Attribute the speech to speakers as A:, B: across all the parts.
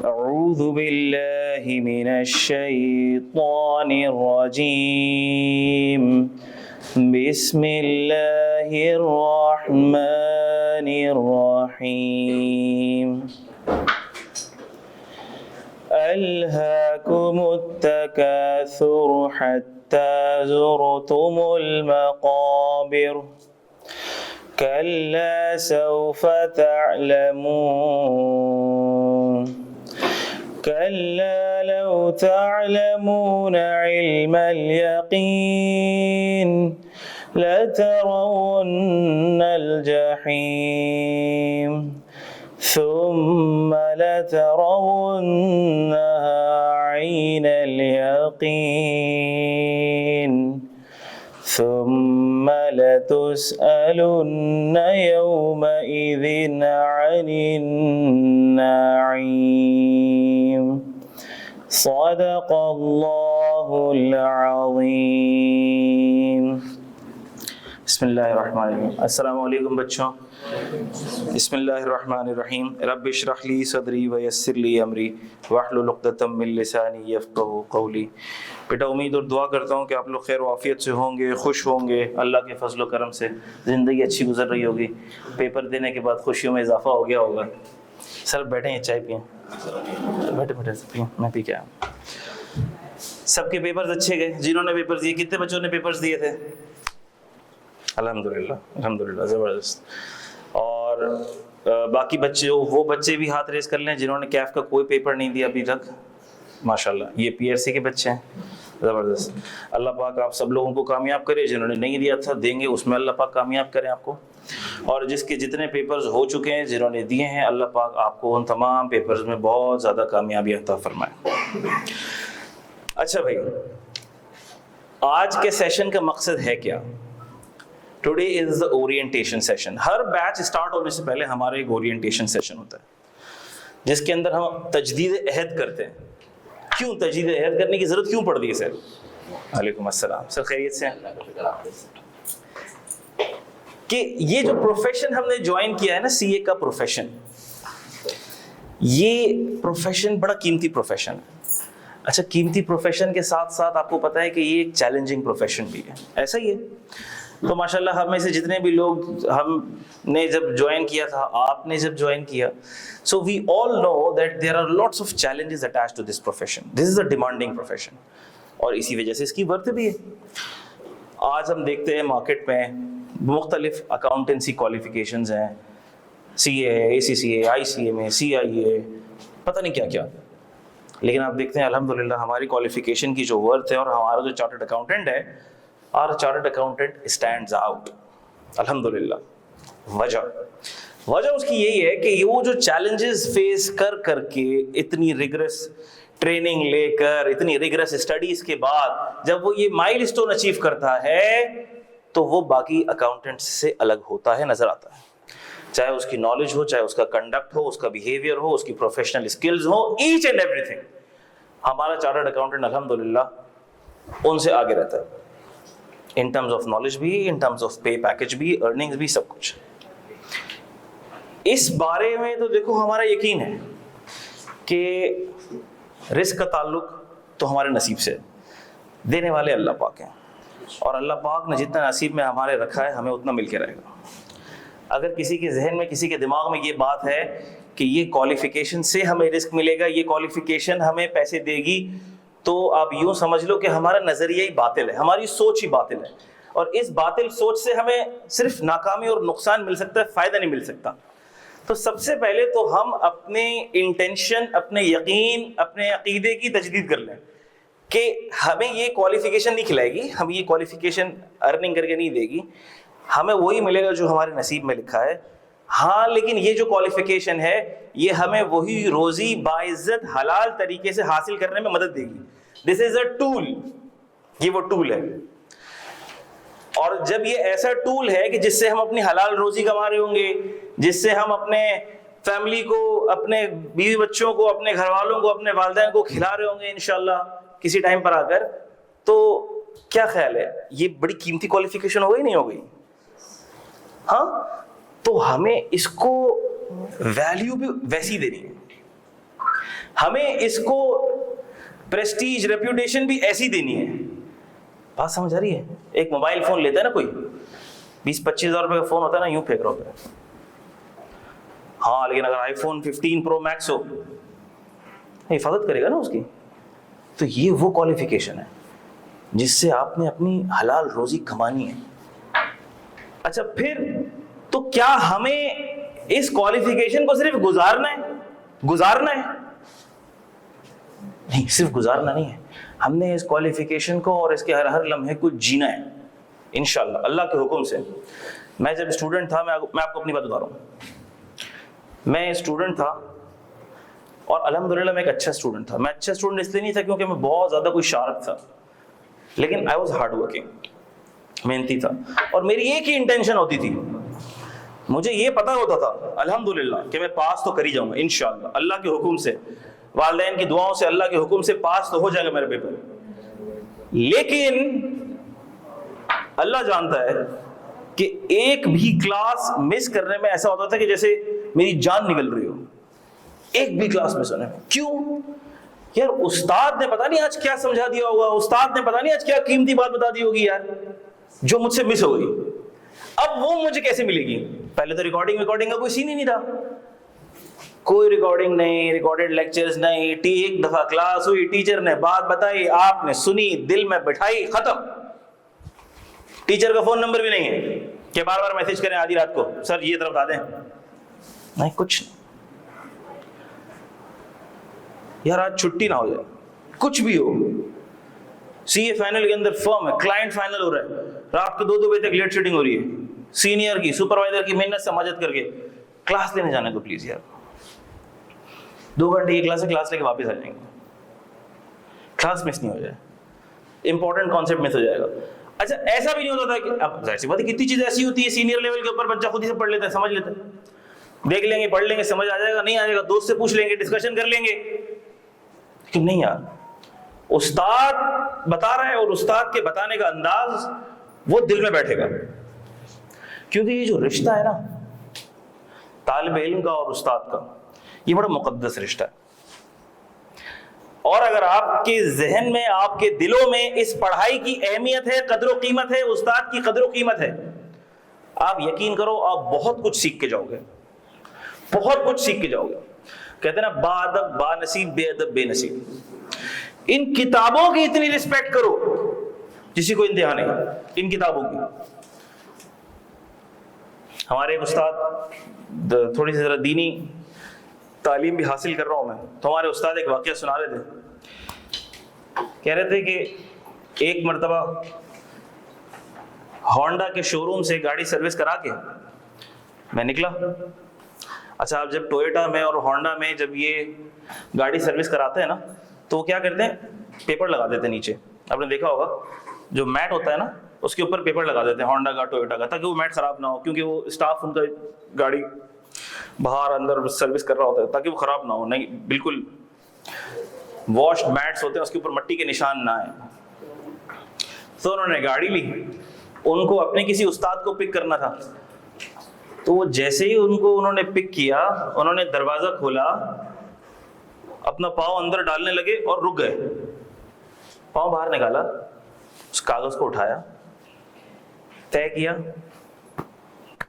A: अऊज़ु बिल्लाहि मिनश शैतानिर रजीम। बिस्मिल्लाहिर रहमानिर रहीम। अल्हाकुमुत तकासुर हत्ता ज़ुरतुमुल मक़ाबिर कल्ला सौफ तअलमून कल्ला लौ तअलमून इल्मल यक़ीन लतरवुन्नल जहीम सुम्म लतरवुन्नहा ऐनल यक़ीन सुम्म लतुस्अलुन्न यौमइज़िन अनिन नईम। सदक़ल्लाहुल अज़ीम। बिस्मिल्लाहिर्रहमानिर्रहीम। अस्सलामु अलैकुम बच्चों। बिस्मिल्लाहिर्रहमानिर्रहीम। रब्बि इश्रह ली सदरी व यस्सिर ली अमरी वहलुल उक़दतम मिन लिसानी यफ़क़हू क़ौली। बेटा, उम्मीद और दुआ करता हूँ कि आप लोग खैर वाफ़ियत से होंगे, खुश होंगे, अल्लाह के फजल करम से ज़िंदगी अच्छी गुजर रही होगी। पेपर देने के बाद खुशियों में इजाफ़ा हो गया होगा। सर बैठे हैं, चाय पिएँ, बैठे बैठे पिएँ, मैं पी के आया। सबके पेपर्स अच्छे गए? जिन्होंने पेपर्स दिए, कितने बच्चों ने पेपर्स दिए थे? अल्हम्दुलिल्लाह, अल्हम्दुलिल्लाह, ज़बरदस्त। और बाकी बच्चे, वो बच्चे भी हाथ रेस कर लें जिन्होंने कैफ का कोई पेपर नहीं दिया अभी तक। माशाल्लाह, ये पीआरसी के बच्चे हैं, ज़बरदस्त। अल्लाह पाक आप सब लोगों को कामयाब करे। जिन्होंने नहीं दिया था, देंगे, उसमें अल्लाह पाक कामयाब करें आपको। और जिसके जितने पेपर्स हो चुके हैं, जिन्होंने दिए हैं, अल्लाह पाक आपको उन तमाम पेपर्स में बहुत ज़्यादा कामयाबी अता फरमाए। अच्छा भाई, आज के सेशन का मकसद है क्या? Today is the orientation session. Her batch start होने से पहले हमारा एक ओरिएंटेशन सेशन होता है, जिसके अंदर हम तजदीद अहद करते हैं। क्यों तजदीद अहद करने की जरूरत क्यों पड़ रही है सर? वालेकुम अस्सलाम। सर खैरियत से? कि ये जो प्रोफेशन हमने ज्वाइन किया है ना, सीए का प्रोफेशन, ये प्रोफेशन बड़ा कीमती प्रोफेशन है। अच्छा, कीमती प्रोफेशन के साथ साथ आपको पता है कि ये एक चैलेंजिंग प्रोफेशन भी है, ऐसा ही है। तो माशाल्लाह हम में से जितने भी लोग, हमने जब ज्वाइन किया था, आपने जब ज्वाइन किया, so we all know that there are lots of challenges attached to this profession. This is a demanding profession और इसी वजह से इसकी वर्थ भी है। आज हम देखते हैं मार्केट में मुख्तलिफ अकाउंटेंसी क्वालिफिकेशंस हैं, सीए है, एसीसीए, आईसीएमए, सीआईए, पता नहीं क्या क्या। लेकिन आप देखते हैं अल्हम्दुलिल्लाह हमारी क्वालिफिकेशन की जो वर्थ है, और हमारा जो चार्टर्ड अकाउंटेंट है, our chartered accountant stands out, अल्हम्दुलिल्लाह। वजह उसकी यही है कि वो जो चैलेंजेस फेस कर करके, इतनी रिगरस ट्रेनिंग लेकर, इतनी रिगरस स्टडीज के बाद जब वो ये माइलस्टोन अचीव करता है, तो वो बाकी अकाउंटेंट्स से अलग होता है, नजर आता है। चाहे उसकी नॉलेज हो, चाहे उसका कंडक्ट हो, उसका बिहेवियर हो, उसकी प्रोफेशनल स्किल्स हो, ईच एंड एवरीथिंग। हमारा चार्टर्ड अकाउंटेंट अल्हम्दुलिल्लाह उनसे आगे रहता है, इन टर्म्स ऑफ नॉलेज भी, इन टर्म्स ऑफ पे पैकेज भी, अर्निंग्स भी, सब कुछ। इस बारे में तो देखो हमारा यकीन है कि रिस्क का ताल्लुक तो हमारे नसीब से, देने वाले अल्लाह पाक हैं, और अल्लाह पाक ने जितना नसीब में हमारे रखा है, हमें उतना मिल के रहेगा। अगर किसी के जहन में, किसी के दिमाग में ये बात है कि ये क्वालिफिकेशन से हमें रिस्क मिलेगा, ये क्वालिफिकेशन हमें पैसे देगी, तो आप यूं समझ लो कि हमारा नजरिया ही बातिल है, हमारी सोच ही बातिल है। और इस बातिल सोच से हमें सिर्फ नाकामी और नुकसान मिल सकता है, फायदा नहीं मिल सकता। तो सबसे पहले तो हम अपने इंटेंशन, अपने यकीन, अपने अकीदे की तजदीद कर लें कि हमें ये क्वालिफिकेशन नहीं खिलाएगी, हम ये क्वालिफिकेशन अर्निंग करके नहीं देगी, हमें वही मिलेगा जो हमारे नसीब में लिखा है। हाँ, लेकिन ये जो क्वालिफिकेशन है, ये हमें वही रोजी बाइज्जत हलाल तरीके से हासिल करने में मदद देगी। दिस इज अ टूल, ये वो टूल है। और जब ये ऐसा टूल है कि जिससे हम अपनी हलाल रोजी कमा रहे होंगे, जिससे हम अपने फैमिली को, अपने बीवी बच्चों को, अपने घर वालों को, अपने वालिदैन को खिला रहे होंगे इंशाल्लाह किसी टाइम पर आकर, तो क्या ख्याल है, ये बड़ी कीमती क्वालिफिकेशन हो गई नहीं हो गई? हाँ, तो हमें इसको वैल्यू भी वैसी देनी है, हमें इसको प्रेस्टीज रेप्यूटेशन भी ऐसी देनी है। बात समझ आ रही है? एक मोबाइल फोन लेता है ना कोई, 20-25 हज़ार रुपए का फोन होता है ना, यूं फेंक रहा होता है। हाँ, लेकिन अगर आईफोन 15 प्रो मैक्स हो, हिफाजत करेगा ना उसकी। तो ये वो क्वालिफिकेशन है जिससे आपने अपनी हलाल रोजी कमानी है। अच्छा, फिर तो क्या हमें इस क्वालिफिकेशन को सिर्फ गुजारना है? नहीं, सिर्फ गुजारना नहीं है, हमने इस क्वालिफिकेशन को और इसके हर लम्हे को जीना है इंशाअल्लाह, अल्लाह के हुक्म से। मैं जब स्टूडेंट था, मैं आपको अपनी बात बता रहा हूँ। मैं स्टूडेंट था और अल्हम्दुलिल्लाह मैं एक अच्छा स्टूडेंट था। मैं अच्छा स्टूडेंट इसलिए नहीं था क्योंकि मैं बहुत ज़्यादा कोई शार्प था, लेकिन आई वॉज हार्ड वर्किंग, मेहनती था। और मेरी एक ही इंटेंशन होती थी, मुझे ये पता होता था अल्हम्दुलिल्लाह कि मैं पास तो कर ही जाऊंगा इंशाअल्लाह, अल्लाह के हुक्म से, वालिदैन की दुआओं से, अल्लाह के हुक्म से पास तो हो जाएगा मेरा पेपर। लेकिन अल्लाह जानता है कि एक भी क्लास मिस करने में ऐसा होता था कि जैसे मेरी जान निकल रही हो, एक भी क्लास मिस होने में। क्यों यार? उस्ताद ने पता नहीं आज क्या समझा दिया होगा, उस्ताद ने पता नहीं आज क्या कीमती बात बता दी होगी यार, जो मुझसे मिस हो गई। अब वो मुझे कैसे मिलेगी? पहले तो रिकॉर्डिंग का कोई सीन ही नहीं था, कोई रिकॉर्डिंग नहीं, रिकॉर्डेड लेक्चर्स नहीं। एक दफा क्लास हुई, टीचर ने बात बताई, आपने सुनी, दिल में बिठाई, खत्म। टीचर का फोन नंबर भी नहीं है कि बार बार मैसेज करें आधी रात को, सर ये तरफ बता दें, नहीं, कुछ नहीं। यार आज छुट्टी ना हो जाए, कुछ भी हो, सीए फाइनल के अंदर फर्म है, क्लाइंट फाइनल हो रहा है, रात को 2-2 बजे तक लेट सीटिंग हो रही है, सीनियर की, सुपरवाइजर की मेहनत से मदद करके क्लास लेने जाने को प्लीज यार। 2 घंटे की क्लास है, क्लास लेके वापस आ जाएंगे, क्लास मिस नहीं हो जाए, इंपॉर्टेंट कॉन्सेप्ट मिस हो जाएगा। अच्छा, ऐसा भी नहीं होता था कि अब जाहिर सी बात है कितनी चीज ऐसी होती है सीनियर लेवल के ऊपर बच्चा खुद ही से पढ़ लेता है, समझ लेता है, देख लेंगे, पढ़ लेंगे, समझ आ जाएगा, नहीं आ जाएगा दोस्त से पूछ लेंगे, डिस्कशन कर लेंगे। लेकिन नहीं यार, उस्ताद बता रहा है और उस्ताद के बताने का अंदाज वो दिल में बैठेगा, क्योंकि ये जो रिश्ता है ना तालिब इल्म का और उस्ताद का, ये बड़ा मुकद्दस रिश्ता है। और अगर आपके जहन में, आपके दिलों में इस पढ़ाई की अहमियत है, कदर व कीमत है, उस्ताद की कदर व कीमत है, आप यकीन करो आप बहुत कुछ सीख के जाओगे, बहुत कुछ सीख के जाओगे। कहते हैं ना, बाअदब बानसीब, बेअदब बेनसीब। इन किताबों की इतनी रिस्पेक्ट करो जिसी को इंतहा नहीं इन किताबों की। हमारे एक उस्ताद, थोड़ी सी जरा दीनी तालीम भी हासिल कर रहा हूं मैं, तो हमारे उस्ताद एक वाकया सुना रहे थे। कह रहे थे कि एक मर्तबा होंडा के शोरूम से गाड़ी सर्विस करा के मैं निकला। अच्छा, आप जब टोयोटा में और होंडा में जब ये गाड़ी सर्विस कराते हैं ना, तो वो क्या करते हैं, पेपर लगा देते हैं नीचे। आपने देखा होगा जो मैट होता है ना, उसके ऊपर पेपर लगा देते हैं होंडा का, टोयोटा का, ताकि वो मैट खराब ना हो, क्योंकि वो स्टाफ उनका गाड़ी बाहर अंदर सर्विस कर रहा होता है, ताकि वो खराब ना हो। नहीं, बिल्कुल वॉश्ड मैट्स होते हैं, उसके ऊपर मिट्टी के निशान ना आए। तो उन्होंने गाड़ी ली, उनको अपने किसी उस्ताद को पिक करना था, तो वो जैसे ही उन्होंने पिक किया, उन्होंने दरवाजा खोला, अपना पाँव अंदर डालने लगे और रुक गए। पाँव बाहर निकाला, उस कागज को उठाया, तय किया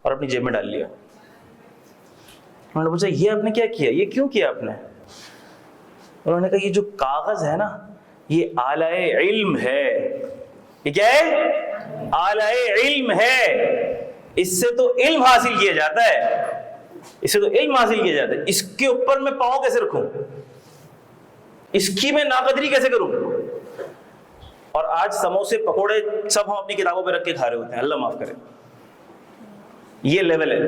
A: और अपनी जेब में डाल लिया। उन्होंने पूछा, ये आपने क्या किया, ये क्यों किया आपने? उन्होंने कहा, ये जो कागज है ना, ये आलाए इल्म है। ये क्या है? आलाए इल्म है। इससे तो इल्म हासिल किया जाता है, इससे तो इल्म हासिल किया जाता है। इसके ऊपर मैं पाँव कैसे रखूं, इसकी मैं नाकदरी कैसे करूं? और आज समोसे पकोड़े सब हम अपनी किताबों पे रख के खा रहे होते हैं, अल्लाह माफ करे। ये लेवल है,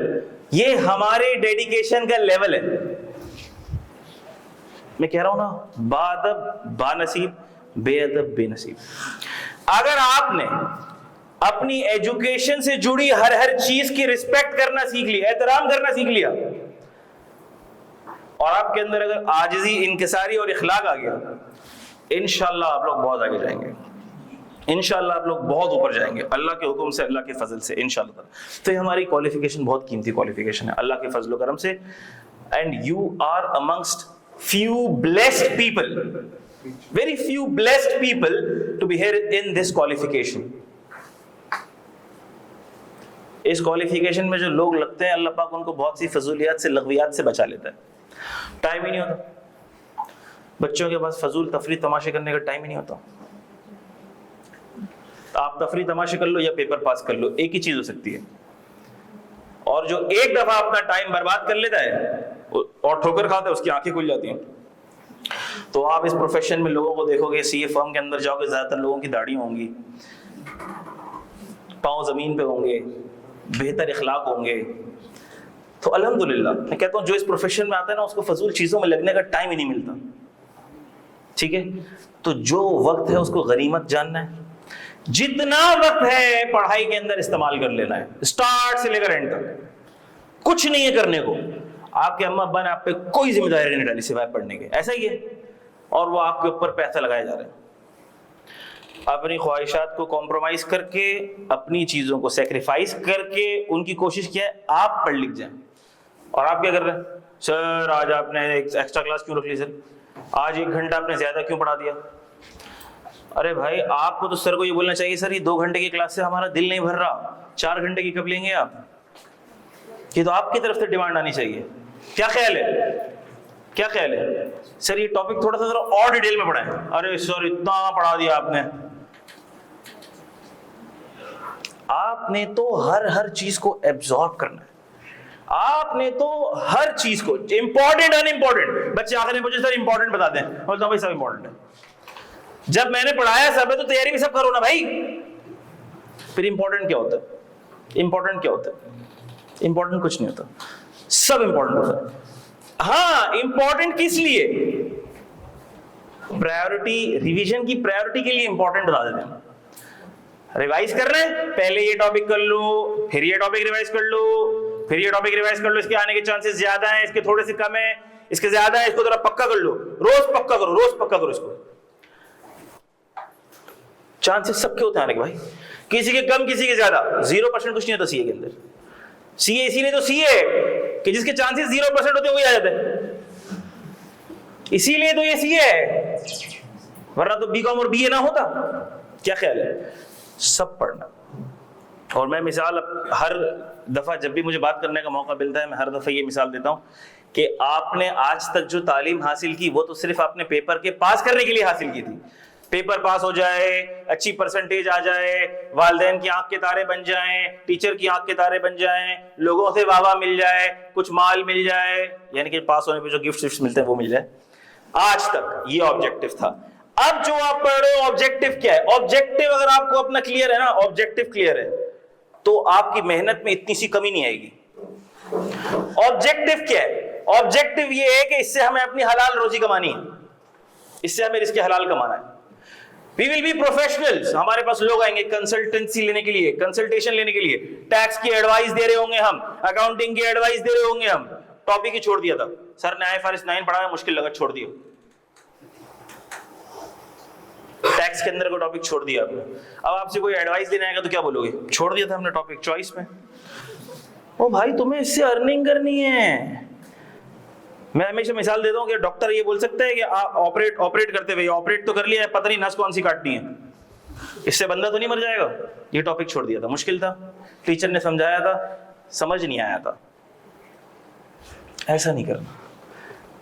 A: ये हमारे डेडिकेशन का लेवल है। मैं कह रहा हूं ना, बाअदब बानसीब, बेअदब बेनसीब। अगर आपने अपनी एजुकेशन से जुड़ी हर चीज की रिस्पेक्ट करना सीख लिया, एहतराम करना सीख लिया, और आपके अंदर अगर आजिजी, इनकिसारी और इखलाक आ गया, इंशाअल्लाह आप लोग बहुत आगे जाएंगे। इंशाल्लाह आप लोग बहुत ऊपर जाएंगे अल्लाह के हुक्म से, अल्लाह के फजल से इंशाल्लाह। तो ये हमारी क्वालिफिकेशन बहुत कीमती क्वालिफिकेशन है अल्लाह के फजल करम से। And you are amongst few blessed people, very few blessed people to be here in this qualification. इस क्वालिफिकेशन में जो लोग लगते हैं अल्लाह पाक उनको बहुत सी फजूलियात से, लग़वियात से बचा लेता है। टाइम ही नहीं होता बच्चों के पास फजूल तफरी तमाशे करने का टाइम ही नहीं होता। आप तफरी तमाशे कर लो या पेपर पास कर लो, एक ही चीज हो सकती है। और जो एक दफा अपना टाइम बर्बाद कर लेता है और ठोकर खाता है उसकी आंखें खुल जाती हैं। तो आप इस प्रोफेशन में लोगों को देखोगे, सीए फर्म के अंदर जाओगे, ज्यादातर लोगों की दाढ़ी होंगी, पांव जमीन पे होंगे, बेहतर इखलाक होंगे। तो अल्हम्दुलिल्लाह मैं कहता हूँ जो इस प्रोफेशन में आता है ना उसको फजूल चीजों में लगने का टाइम ही नहीं मिलता। ठीक है, तो जो वक्त है उसको गनीमत जानना है, जितना वक्त है पढ़ाई के अंदर इस्तेमाल कर लेना है, स्टार्ट से लेकर एंड तक। कुछ नहीं है करने को, आपके अम्मा अब्बा ने आप पे कोई जिम्मेदारी नहीं डाली सिवाय पढ़ने के, ऐसा ही है। और वो आपके ऊपर पैसा लगाए जा रहे हैं, अपनी ख्वाहिशात को कॉम्प्रोमाइज करके, अपनी चीजों को सेक्रीफाइस करके उनकी कोशिश किया है आप पढ़ लिख जाएं। और आप क्या कर रहे हैं? सर आज आपने एक्स्ट्रा क्लास क्यों रख ली? सर आज 1 घंटा आपने ज्यादा क्यों पढ़ा दिया? अरे भाई आपको तो सर को ये बोलना चाहिए, सर ये 2 घंटे की क्लास से हमारा दिल नहीं भर रहा, 4 घंटे की कब लेंगे आप? ये तो आपकी तरफ से डिमांड आनी चाहिए। क्या ख्याल है? क्या ख्याल है? सर ये टॉपिक थोड़ा सा जरा और डिटेल में पढ़ाएं। अरे सर इतना पढ़ा दिया आपने। आपने तो हर चीज को एब्जॉर्ब करना है, आपने तो हर चीज को, इंपॉर्टेंट अनइंपॉर्टेंट। बच्चे आखिर में पूछे सर इंपॉर्टेंट बता दें, बोलता हूं भाई सब इंपॉर्टेंट है। जब मैंने पढ़ाया सब है तो तैयारी भी सब करो ना भाई। फिर इंपॉर्टेंट क्या होता है? इंपॉर्टेंट क्या होता है? इंपॉर्टेंट कुछ नहीं होता, सब इंपॉर्टेंट होता है। हाँ इंपॉर्टेंट किस लिए? प्रायोरिटी, रिवीजन की प्रायोरिटी के लिए इंपॉर्टेंट बता देते हैं। रिवाइज कर रहे हैं, पहले ये टॉपिक कर लो, फिर ये टॉपिक रिवाइज कर लो, फिर ये टॉपिक रिवाइज कर लो, इसके आने के चांसेस ज्यादा हैं, इसके थोड़े से कम है, इसके ज्यादा है, इसको जरा पक्का कर लो, रोज पक्का करो, रोज पक्का करो इसको। चांसेस सबके होते हैं आने के भाई, किसी के कम किसी के ज्यादा, 0% कुछ नहीं होता सीए के अंदर। सीए इसीलिए तो सीए कि जिसके चांसेस 0% होते हैं वही आ जाते हैं, इसीलिए तो ये सीए है, वरना तो बीकॉम और बीए ना होता। क्या ख्याल है? सब पढ़ना। और मैं मिसाल हर दफा जब भी मुझे बात करने का मौका मिलता है मैं हर दफा ये मिसाल देता हूं कि आपने आज तक जो तालीम हासिल की वो तो सिर्फ आपने पेपर के पास करने के लिए हासिल की थी। पेपर पास हो जाए, अच्छी परसेंटेज आ जाए, वालिदैन की आंख के तारे बन जाएं, टीचर की आंख के तारे बन जाएं, लोगों से वाह मिल जाए, कुछ माल मिल जाए, यानी कि पास होने पे जो गिफ्ट मिलते हैं वो मिल जाए। आज तक ये ऑब्जेक्टिव था। अब जो आप पढ़ रहे हो ऑब्जेक्टिव क्या है? ऑब्जेक्टिव अगर आपको अपना क्लियर है ना, ऑब्जेक्टिव क्लियर है तो आपकी मेहनत में इतनी सी कमी नहीं आएगी। ऑब्जेक्टिव क्या है? ऑब्जेक्टिव ये है कि इससे हमें अपनी हलाल रोजी कमानी है, इससे हमें रिस्क हलाल कमाना है। वी विल बी प्रोफेशनल्स, हमारे पास लोग आएंगे कंसल्टेंसी लेने के लिए, कंसल्टेशन लेने के लिए, टैक्स की एडवाइस दे रहे होंगे हम, अकाउंटिंग की एडवाइस दे रहे होंगे हम। टॉपिक ही छोड़ दिया था, सर ने IFRS 9 पढ़ा है, मुश्किल लगा, छोड़ दिया। टैक्स के अंदर को टॉपिक छोड़ दिया आपने। अब आपसे कोई एडवाइस देने आएगा तो क्या बोलोगे? छोड़ दिया था हमने टॉपिक चॉइस में। ओ भाई तुम्हें इससे अर्निंग करनी है। मैं हमेशा मिसाल देता हूँ कि डॉक्टर ये बोल सकता है कि आप ऑपरेट करते हुए ऑपरेट तो कर लिया है, पता नहीं नस कौन सी काटनी है, इससे बंदा तो नहीं मर जाएगा। ये टॉपिक छोड़ दिया था, मुश्किल था, टीचर ने समझाया था, समझ नहीं आया था। ऐसा नहीं करना,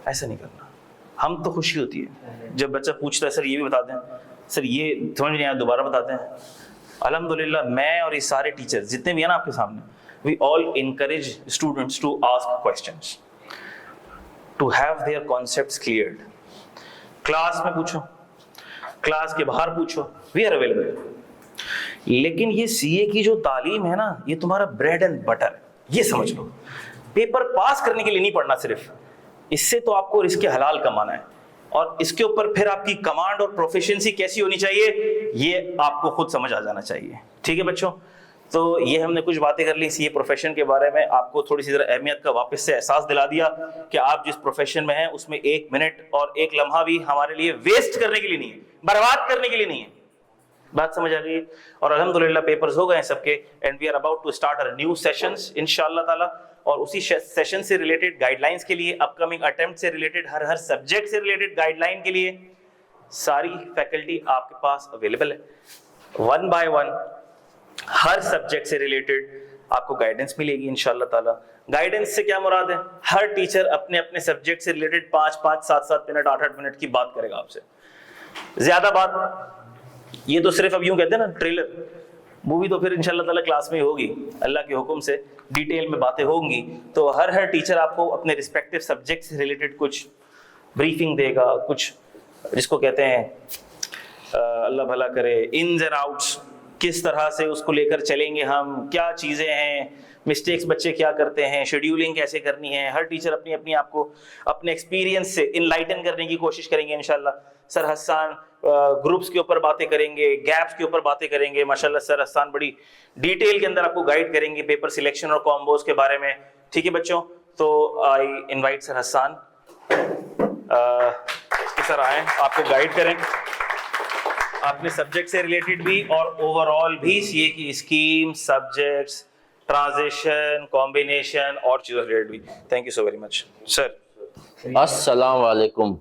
A: ऐसा नहीं करना। हम तो खुशी होती है जब बच्चा पूछता है सर ये भी बता दें, सर ये समझ नहीं आया दोबारा बताते हैं। अल्हम्दुलिल्लाह मैं और ये सारे टीचर जितने भी हैं ना आपके सामने, we all encourage students to ask questions, to have their concepts cleared. Class में पूछो, क्लास के बाहर पूछो, वी आर अवेलेबल। लेकिन ये सीए की जो तालीम है ना, ये तुम्हारा ब्रेड एंड बटर, ये समझ लो। पेपर पास करने के लिए नहीं पढ़ना सिर्फ, इससे तो आपको रिस्क हलाल कमाना है, और इसके ऊपर फिर आपकी कमांड और प्रोफिशिएंसी कैसी होनी चाहिए ये आपको खुद समझ आ जाना चाहिए। ठीक है बच्चों, तो ये हमने कुछ बातें कर ली सीए प्रोफेशन के बारे में, आपको थोड़ी सी जरा अहमियत का वापस से एहसास दिला दिया कि आप जिस प्रोफेशन में हैं उसमें 1 मिनट और 1 लम्हा भी हमारे लिए वेस्ट करने के लिए नहीं है, बर्बाद करने के लिए नहीं है। बात समझ आ गई? और अल्हम्दुलिल्लाह पेपर्स हो गए हैं सबके, and we are about to start a new sessions इंशाअल्लाह ताला। और उसी सेशन से रिलेटेड गाइडलाइंस के लिए, अपकमिंग अटेम्प्ट से रिलेटेड, हर सब्जेक्ट से रिलेटेड गाइडलाइन के लिए सारी फैकल्टी आपके पास अवेलेबल है। 1 by 1 हर सब्जेक्ट से रिलेटेड आपको गाइडेंस मिलेगी इंशाअल्लाह ताला। गाइडेंस से क्या मुराद है? हर टीचर अपने अपने सब्जेक्ट से रिलेटेड 5-5, 7-7 मिनट, 8-8 मिनट की बात करेगा आपसे। ज्यादा बात, ये तो सिर्फ अब यूं कहते हैं ना ट्रेलर, मूवी तो फिर इंशाल्लाह ताला क्लास में होगी, अल्लाह के हुक्म से डिटेल में बातें होंगी। तो हर टीचर आपको अपने रिस्पेक्टिव सब्जेक्ट से रिलेटेड कुछ ब्रीफिंग देगा, कुछ जिसको कहते हैं अल्लाह भला करे इन्स एंड आउट्स, किस तरह से उसको लेकर चलेंगे हम, क्या चीज़ें हैं, मिस्टेक्स बच्चे क्या करते हैं, शेड्यूलिंग कैसे करनी है। हर टीचर अपनी अपनी आपको अपने एक्सपीरियंस से इनलाइटन करने की कोशिश करेंगे इंशाल्लाह। सर हसन ग्रुप्स के ऊपर बातें करेंगे, गैप्स के ऊपर बातें करेंगे। माशाल्लाह सर हसन बड़ी डिटेल के अंदर आपको गाइड करेंगे पेपर सिलेक्शन और कॉम्बोज के बारे में। ठीक है बच्चों, तो I invite sir Hasan, sir आए आपको गाइड करें अपने सब्जेक्ट से रिलेटेड भी और ओवरऑल भी सीए की स्कीम, सब्जेक्ट्स, ट्रांजिशन, कॉम्बिनेशन और चीज़ों रिलेटेड भी। Thank you so very much sir.
B: अस्सलाम वालेकुम।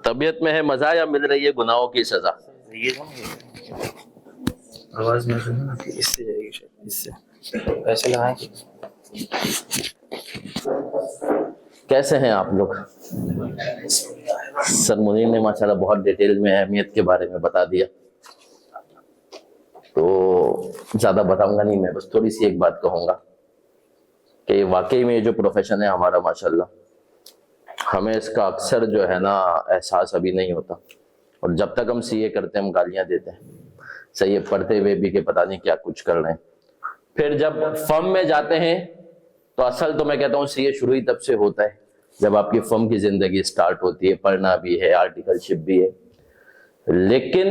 B: तबीयत में है मजा या मिल रही है गुनाहों की सजा?
A: ये आवाज में इससे जाएगी शायद, इससे ऐसे लगाएं।
B: कैसे हैं आप लोग? सर मुनीर ने माशाल्लाह बहुत डिटेल में अहमियत के बारे में बता दिया, तो ज्यादा बताऊंगा नहीं मैं, बस थोड़ी सी एक बात कहूंगा कि वाकई में ये जो प्रोफेशन है हमारा माशाल्लाह, हमें इसका अक्सर जो है ना एहसास अभी नहीं होता। और जब तक हम सीए करते हैं हम गालियां देते हैं, सही है, पढ़ते हुए भी कि पता नहीं क्या कुछ कर रहे हैं। फिर जब फर्म में जाते हैं तो असल तो मैं कहता हूँ सीए शुरू ही तब से होता है जब आपकी फर्म की जिंदगी स्टार्ट होती है, पढ़ना भी है, आर्टिकलशिप भी है। लेकिन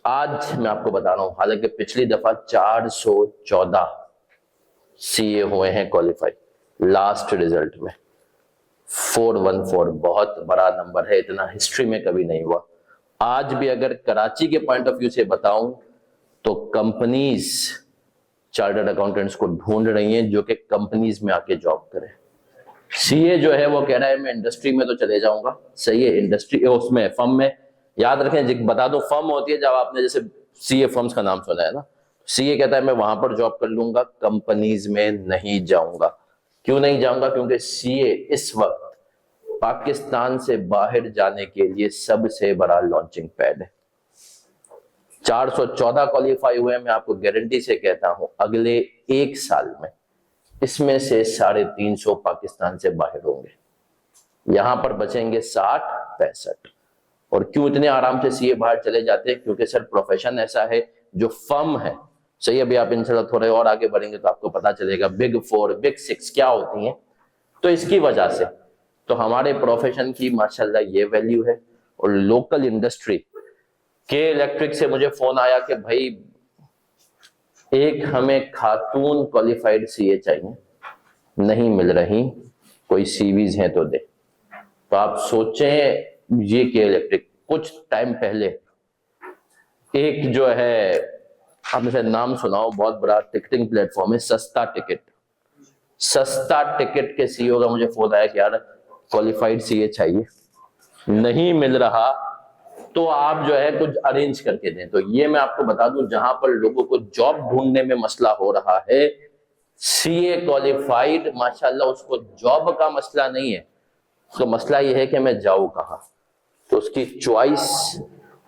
B: आज मैं आपको बता रहा हूँ, हालांकि पिछली दफा 414 सीए हुए हैं क्वालिफाई, लास्ट रिजल्ट में 414 बहुत बड़ा नंबर है, इतना हिस्ट्री में कभी नहीं हुआ। आज भी अगर कराची के पॉइंट ऑफ व्यू से बताऊं तो कंपनीज चार्टर्ड अकाउंटेंट्स को ढूंढ रही हैं जो कि कंपनीज में आके जॉब करें। सीए जो है वो कह रहा है मैं इंडस्ट्री में तो चले जाऊंगा, सही है, इंडस्ट्री उसमें फर्म में, याद रखें बता दो फर्म होती है जब आपने जैसे सीए फर्म्स का नाम सुना है ना, सीए कहता है मैं वहां पर जॉब कर लूंगा, कंपनीज में नहीं जाऊंगा। क्यों नहीं जाऊंगा? क्योंकि सीए इस वक्त पाकिस्तान से बाहर जाने के लिए सबसे बड़ा लॉन्चिंग पैड है। 414 क्वालिफाई हुए, मैं आपको गारंटी से कहता हूं अगले एक साल में इसमें से 350 पाकिस्तान से बाहर होंगे, यहां पर बचेंगे 60-65। और क्यों इतने आराम से सीए बाहर चले जाते हैं? क्योंकि सर प्रोफेशन ऐसा है जो फर्म है, सही। अभी आप इंशाल्लाह थोड़े और आगे बढ़ेंगे तो आपको पता चलेगा बिग 4, बिग 6 क्या होती हैं। तो इसकी वजह से तो हमारे प्रोफेशन की माशाल्लाह ये वैल्यू है। और लोकल इंडस्ट्री के इलेक्ट्रिक से मुझे फोन आया कि भाई एक हमें खातून क्वालिफाइड सीए चाहिए, नहीं मिल रही, कोई सीवीज हैं तो दे। तो आप सोचें ये के इलेक्ट्रिक कुछ टाइम पहले एक जो है, आपने शायद नाम सुनाओ, बहुत बड़ा टिकटिंग प्लेटफॉर्म है सस्ता टिकट, सस्ता टिकट के सीईओ का मुझे फोन आया कि यार क्वालिफाइड सीए चाहिए, नहीं मिल रहा, तो आप जो है कुछ अरेंज करके दें। तो ये मैं आपको बता दूं, जहां पर लोगों को जॉब ढूंढने में मसला हो रहा है, सीए क्वालिफाइड माशाल्लाह उसको जॉब का मसला नहीं है, उसका मसला ये है कि मैं जाऊं कहां। तो उसकी चॉइस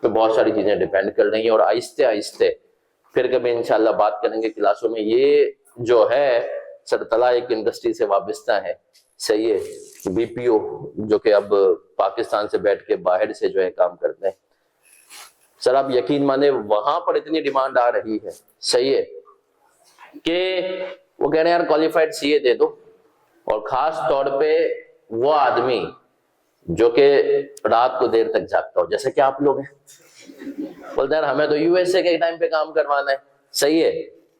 B: पे बहुत सारी चीजें डिपेंड कर रही हैं। और आहिस्ते आहिस्ते फिर कभी इंशाल्लाह बात करेंगे क्लासों में। ये जो है सरतला एक इंडस्ट्री से वाबस्ता है, सही है, बीपीओ, जो कि अब पाकिस्तान से बैठ के बाहर से जो है काम करते हैं। सर आप यकीन माने वहां पर इतनी डिमांड आ रही है, सही है, कि वो कह रहे हैं यार क्वालिफाइड सीए दे दो। और खास तौर पे वो आदमी जो कि रात को देर तक जागता हो, जैसे कि आप लोग हैं, बोलते हैं हमें तो यूएसए के टाइम पे काम करवाना है, सही है,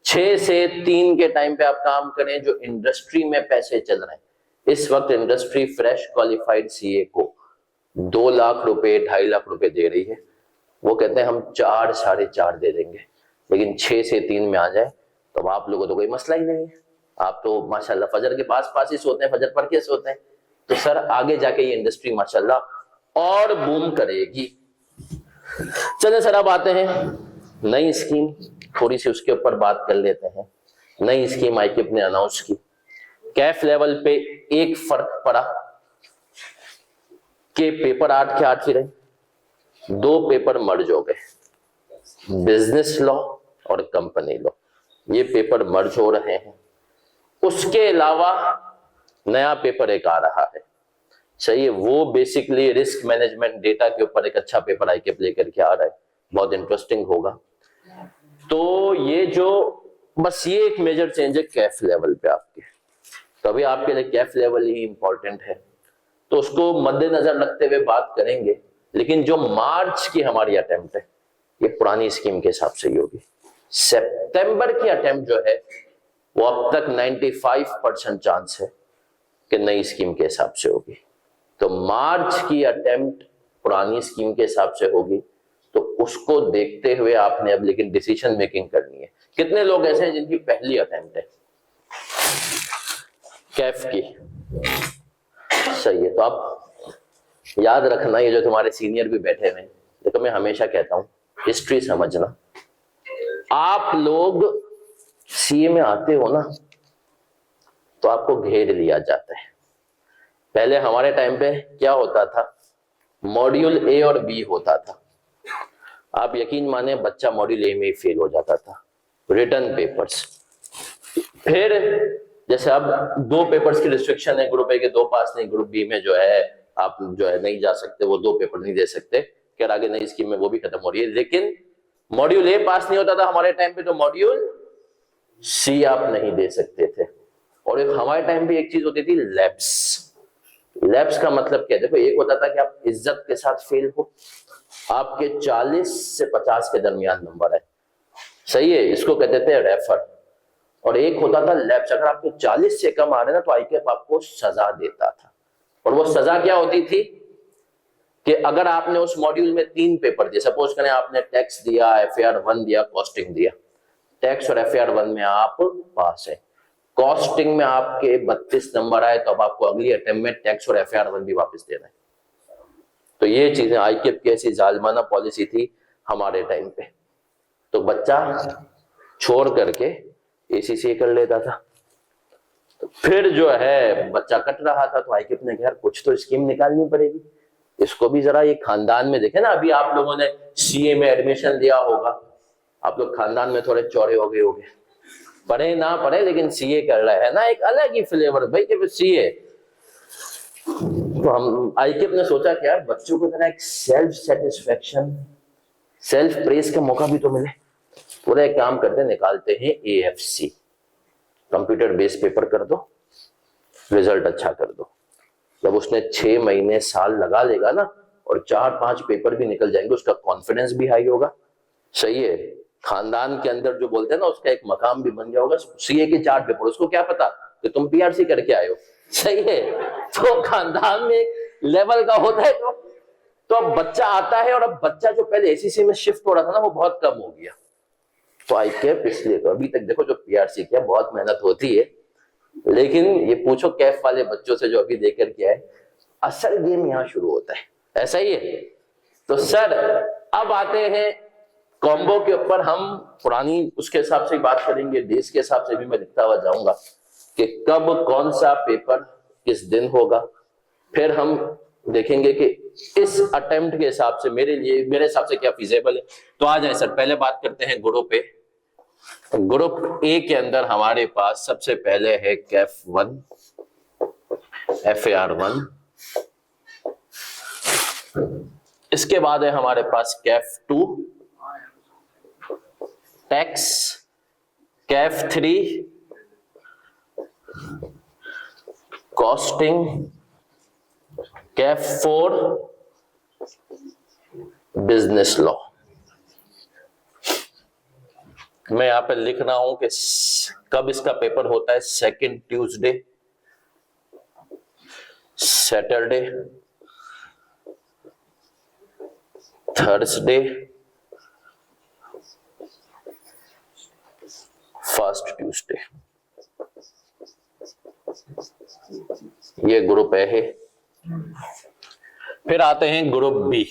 B: 6 से 3 के टाइम पे आप काम करें। जो इंडस्ट्री में पैसे चल रहे हैं इस वक्त, इंडस्ट्री फ्रेश क्वालिफाइड सीए को 2 लाख रुपए 2.5 लाख रुपए दे रही है। वो कहते हैं हम 4 साढ़े 4 दे देंगे, लेकिन 6 से 3 में आ जाए तो अब आप लोगों को कोई मसला ही नहीं है, आप तो माशाल्लाह फजर के पास ही सोते हैं, फजर पढ़ के सोते हैं। तो सर आगे जाके ये इंडस्ट्री माशाल्लाह और बूम करेगी। चले सर अब आते हैं नई स्कीम, थोड़ी सी उसके ऊपर बात कर लेते हैं। नई स्कीम आईकेप ने अनाउंस की, कैफ लेवल पे एक फर्क पड़ा कि पेपर 8 के 8 ही रहे, 2 पेपर मर्ज हो गए, बिजनेस लॉ और कंपनी लॉ, ये पेपर मर्ज हो रहे हैं। उसके अलावा नया पेपर एक आ रहा है, सही है, वो बेसिकली रिस्क मैनेजमेंट डेटा के ऊपर एक अच्छा पेपर आईकेप लेकर के आ रहा है, बहुत इंटरेस्टिंग होगा। तो ये जो बस ये एक मेजर चेंज है कैफ लेवल पे आपके, तभी आपके लिए कैफ लेवल ही इंपॉर्टेंट है, तो उसको मद्देनजर रखते हुए बात करेंगे। लेकिन जो मार्च की हमारी अटेम्प्ट है ये पुरानी स्कीम के हिसाब से ही होगी। सितंबर की अटेम्प्ट जो है वो अब तक 95% चांस है कि नई स्कीम के हिसाब से होगी। तो मार्च की अटेम्प्ट पुरानी स्कीम के हिसाब से होगी, तो उसको देखते हुए आपने अब लेकिन डिसीजन मेकिंग करनी है। कितने लोग ऐसे हैं जिनकी पहली अटेम्प्ट है कैफ की? सही है, तो आप याद रखना, ये जो तुम्हारे सीनियर भी बैठे हुए हैं, देखो मैं हमेशा कहता हूं हिस्ट्री समझना। आप लोग सीए में आते हो ना तो आपको घेर लिया जाता है। पहले हमारे टाइम पे क्या होता था, मॉड्यूल ए और बी होता था, आप यकीन माने बच्चा मॉड्यूल ए में ही फेल हो जाता था, रिटर्न पेपर्स। फिर जैसे अब 2 पेपर्स की रिस्ट्रिक्शन है, ग्रुप ए के 2 पास नहीं, ग्रुप बी में जो है आप जो है नहीं जा सकते, वो 2 पेपर नहीं दे सकते। खैर आगे नई स्कीम में वो भी खत्म हो रही है, लेकिन मॉड्यूल ए पास नहीं होता था हमारे टाइम पे, तो मॉड्यूल सी आप नहीं दे सकते थे। और एक हमारे टाइम पे एक चीज होती थी लैब्स। लैब्स का मतलब क्या है, देखो एक होता था कि आप इज्जत के साथ फेल हो, आपके 40 से 50 के दरमियान नंबर है, सही है, इसको कहते थे रेफर। और एक होता था लैब्स, अगर आपके 40 से कम आ रहे ना तो आईकेप आपको सजा देता था। और वो सजा क्या होती थी कि अगर आपने उस मॉड्यूल में 3 पेपर दिए, सपोज करें आपने टैक्स दिया, एफएआर 1 दिया, कॉस्टिंग दिया, टैक्स और एफएआर 1 में आप पास है, कॉस्टिंग में आपके 32 नंबर आए, तो अब आपको अगली अटेम्प्ट में टैक्स और एफएआर 1 भी वापस देना है। तो ये चीजें आईकेप की ऐसी जालिमाना पॉलिसी थी हमारे टाइम पे, तो बच्चा छोड़ करके एसीसी कर लेता था। तो फिर जो है बच्चा कट रहा था, तो आईकेप ने कहा कुछ तो स्कीम निकालनी पड़ेगी, इसको भी जरा ये खानदान में देखे ना। अभी आप लोगों ने सीए में एडमिशन लिया होगा, आप लोग खानदान में थोड़े चौड़े हो गए होंगे, पढ़े ना पढ़े लेकिन सीए कर रहा है ना, एक अलग ही फ्लेवर भाई कि सीए। तो हम आईकेप ने सोचा कि यार बच्चों को जरा एक सेल्फ सेटिस्फेक्शन, सेल्फ प्रेज का मौका भी तो मिले। पूरा एक काम करते निकालते हैं एएफसी, कंप्यूटर बेस्ड पेपर कर दो, रिजल्ट अच्छा कर दो। जब उसने 6 महीने साल लगा लेगा ना और 4-5 पेपर भी निकल जाएंगे, उसका कॉन्फिडेंस भी हाई होगा, सही है, खानदान के अंदर जो बोलते हैं ना उसका एक मकाम भी बन गया होगा। सीए के 4 पेपर, उसको क्या पता कि तुम पीआरसी करके आए हो, सही है, तो खानदान में लेवल का होता है। तो अब बच्चा आता है, और अब बच्चा जो पहले एसीसी में शिफ्ट हो रहा था ना वो बहुत कम हो गया। तो आईकेप इसलिए, तो अभी तक देखो जो पीआरसी किया बहुत मेहनत होती है, लेकिन ये पूछो कैफ वाले बच्चों से जो अभी देकर के आए, असल गेम यहाँ शुरू होता है, ऐसा ही है। तो सर अब आते हैं कॉम्बो के ऊपर, हम पुरानी उसके हिसाब से बात करेंगे, डेज के हिसाब से भी मैं लिखता हुआ जाऊंगा कि कब कौन सा पेपर किस दिन होगा। फिर हम देखेंगे कि इस अटेम्प्ट के हिसाब से मेरे हिसाब से क्या फीजेबल है। तो आ जाए सर, पहले बात करते हैं ग्रुप ए। ग्रुप ए के अंदर हमारे पास सबसे पहले है कैफ 1, एफएआर 1, इसके बाद है हमारे पास CAF 2, tax, CAF 3, costing, CAF 4, business law. मैं यहां पे लिख रहा हूं कि कब इसका पेपर होता है, 2nd Tuesday, Saturday, Thursday, first Tuesday. ये ग्रुप ए है। फिर आते हैं group B.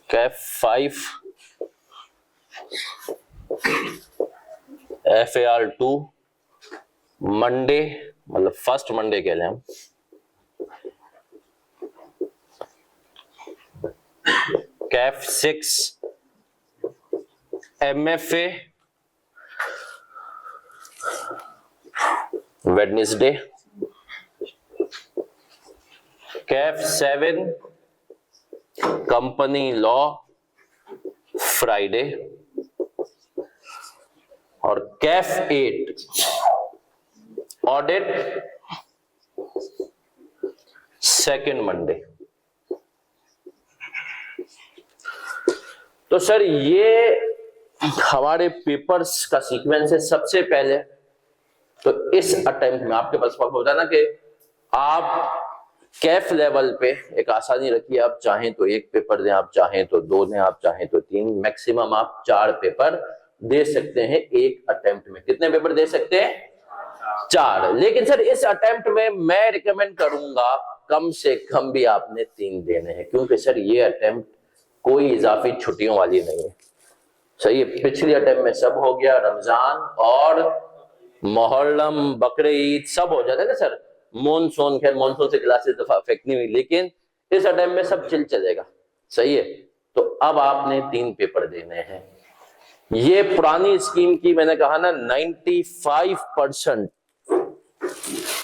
B: CAF 5, FAR 2, Monday मतलब फर्स्ट मंडे के लिए हम CAF 6, MFA Wednesday, CAF 7 company law Friday, और कैफ 8 ऑडिट सेकेंड मंडे। तो सर ये हमारे पेपर्स का सीक्वेंस है। सबसे पहले तो इस अटेम्प्ट में आपके पास वक्त होता है ना कि आप कैफ लेवल पे एक आसानी रखिए, आप चाहें तो एक पेपर दें, आप चाहें तो 2 दें, आप चाहें तो 3, मैक्सिमम आप 4 पेपर दे सकते हैं एक अटेम्प्ट में। कितने पेपर दे सकते हैं? 4। लेकिन सर इस अटेम्प्ट में मैं रिकमेंड करूंगा कम से कम भी आपने 3 देने हैं, क्योंकि सर ये अटेम्प्ट कोई इजाफी छुट्टियों वाली नहीं है। सही है, पिछली अटेम्प्ट में सब हो गया, रमजान और मुहर्रम, बकरे ईद सब हो जाता है ना सर। मॉनसून, खैर मॉनसून से क्लासेस दफा अफेक्ट नहीं हुई, लेकिन इस अटेम्प्ट में सब चिल चलेगा। सही है, तो अब आपने 3 पेपर देने हैं। ये पुरानी स्कीम की मैंने कहा ना 95%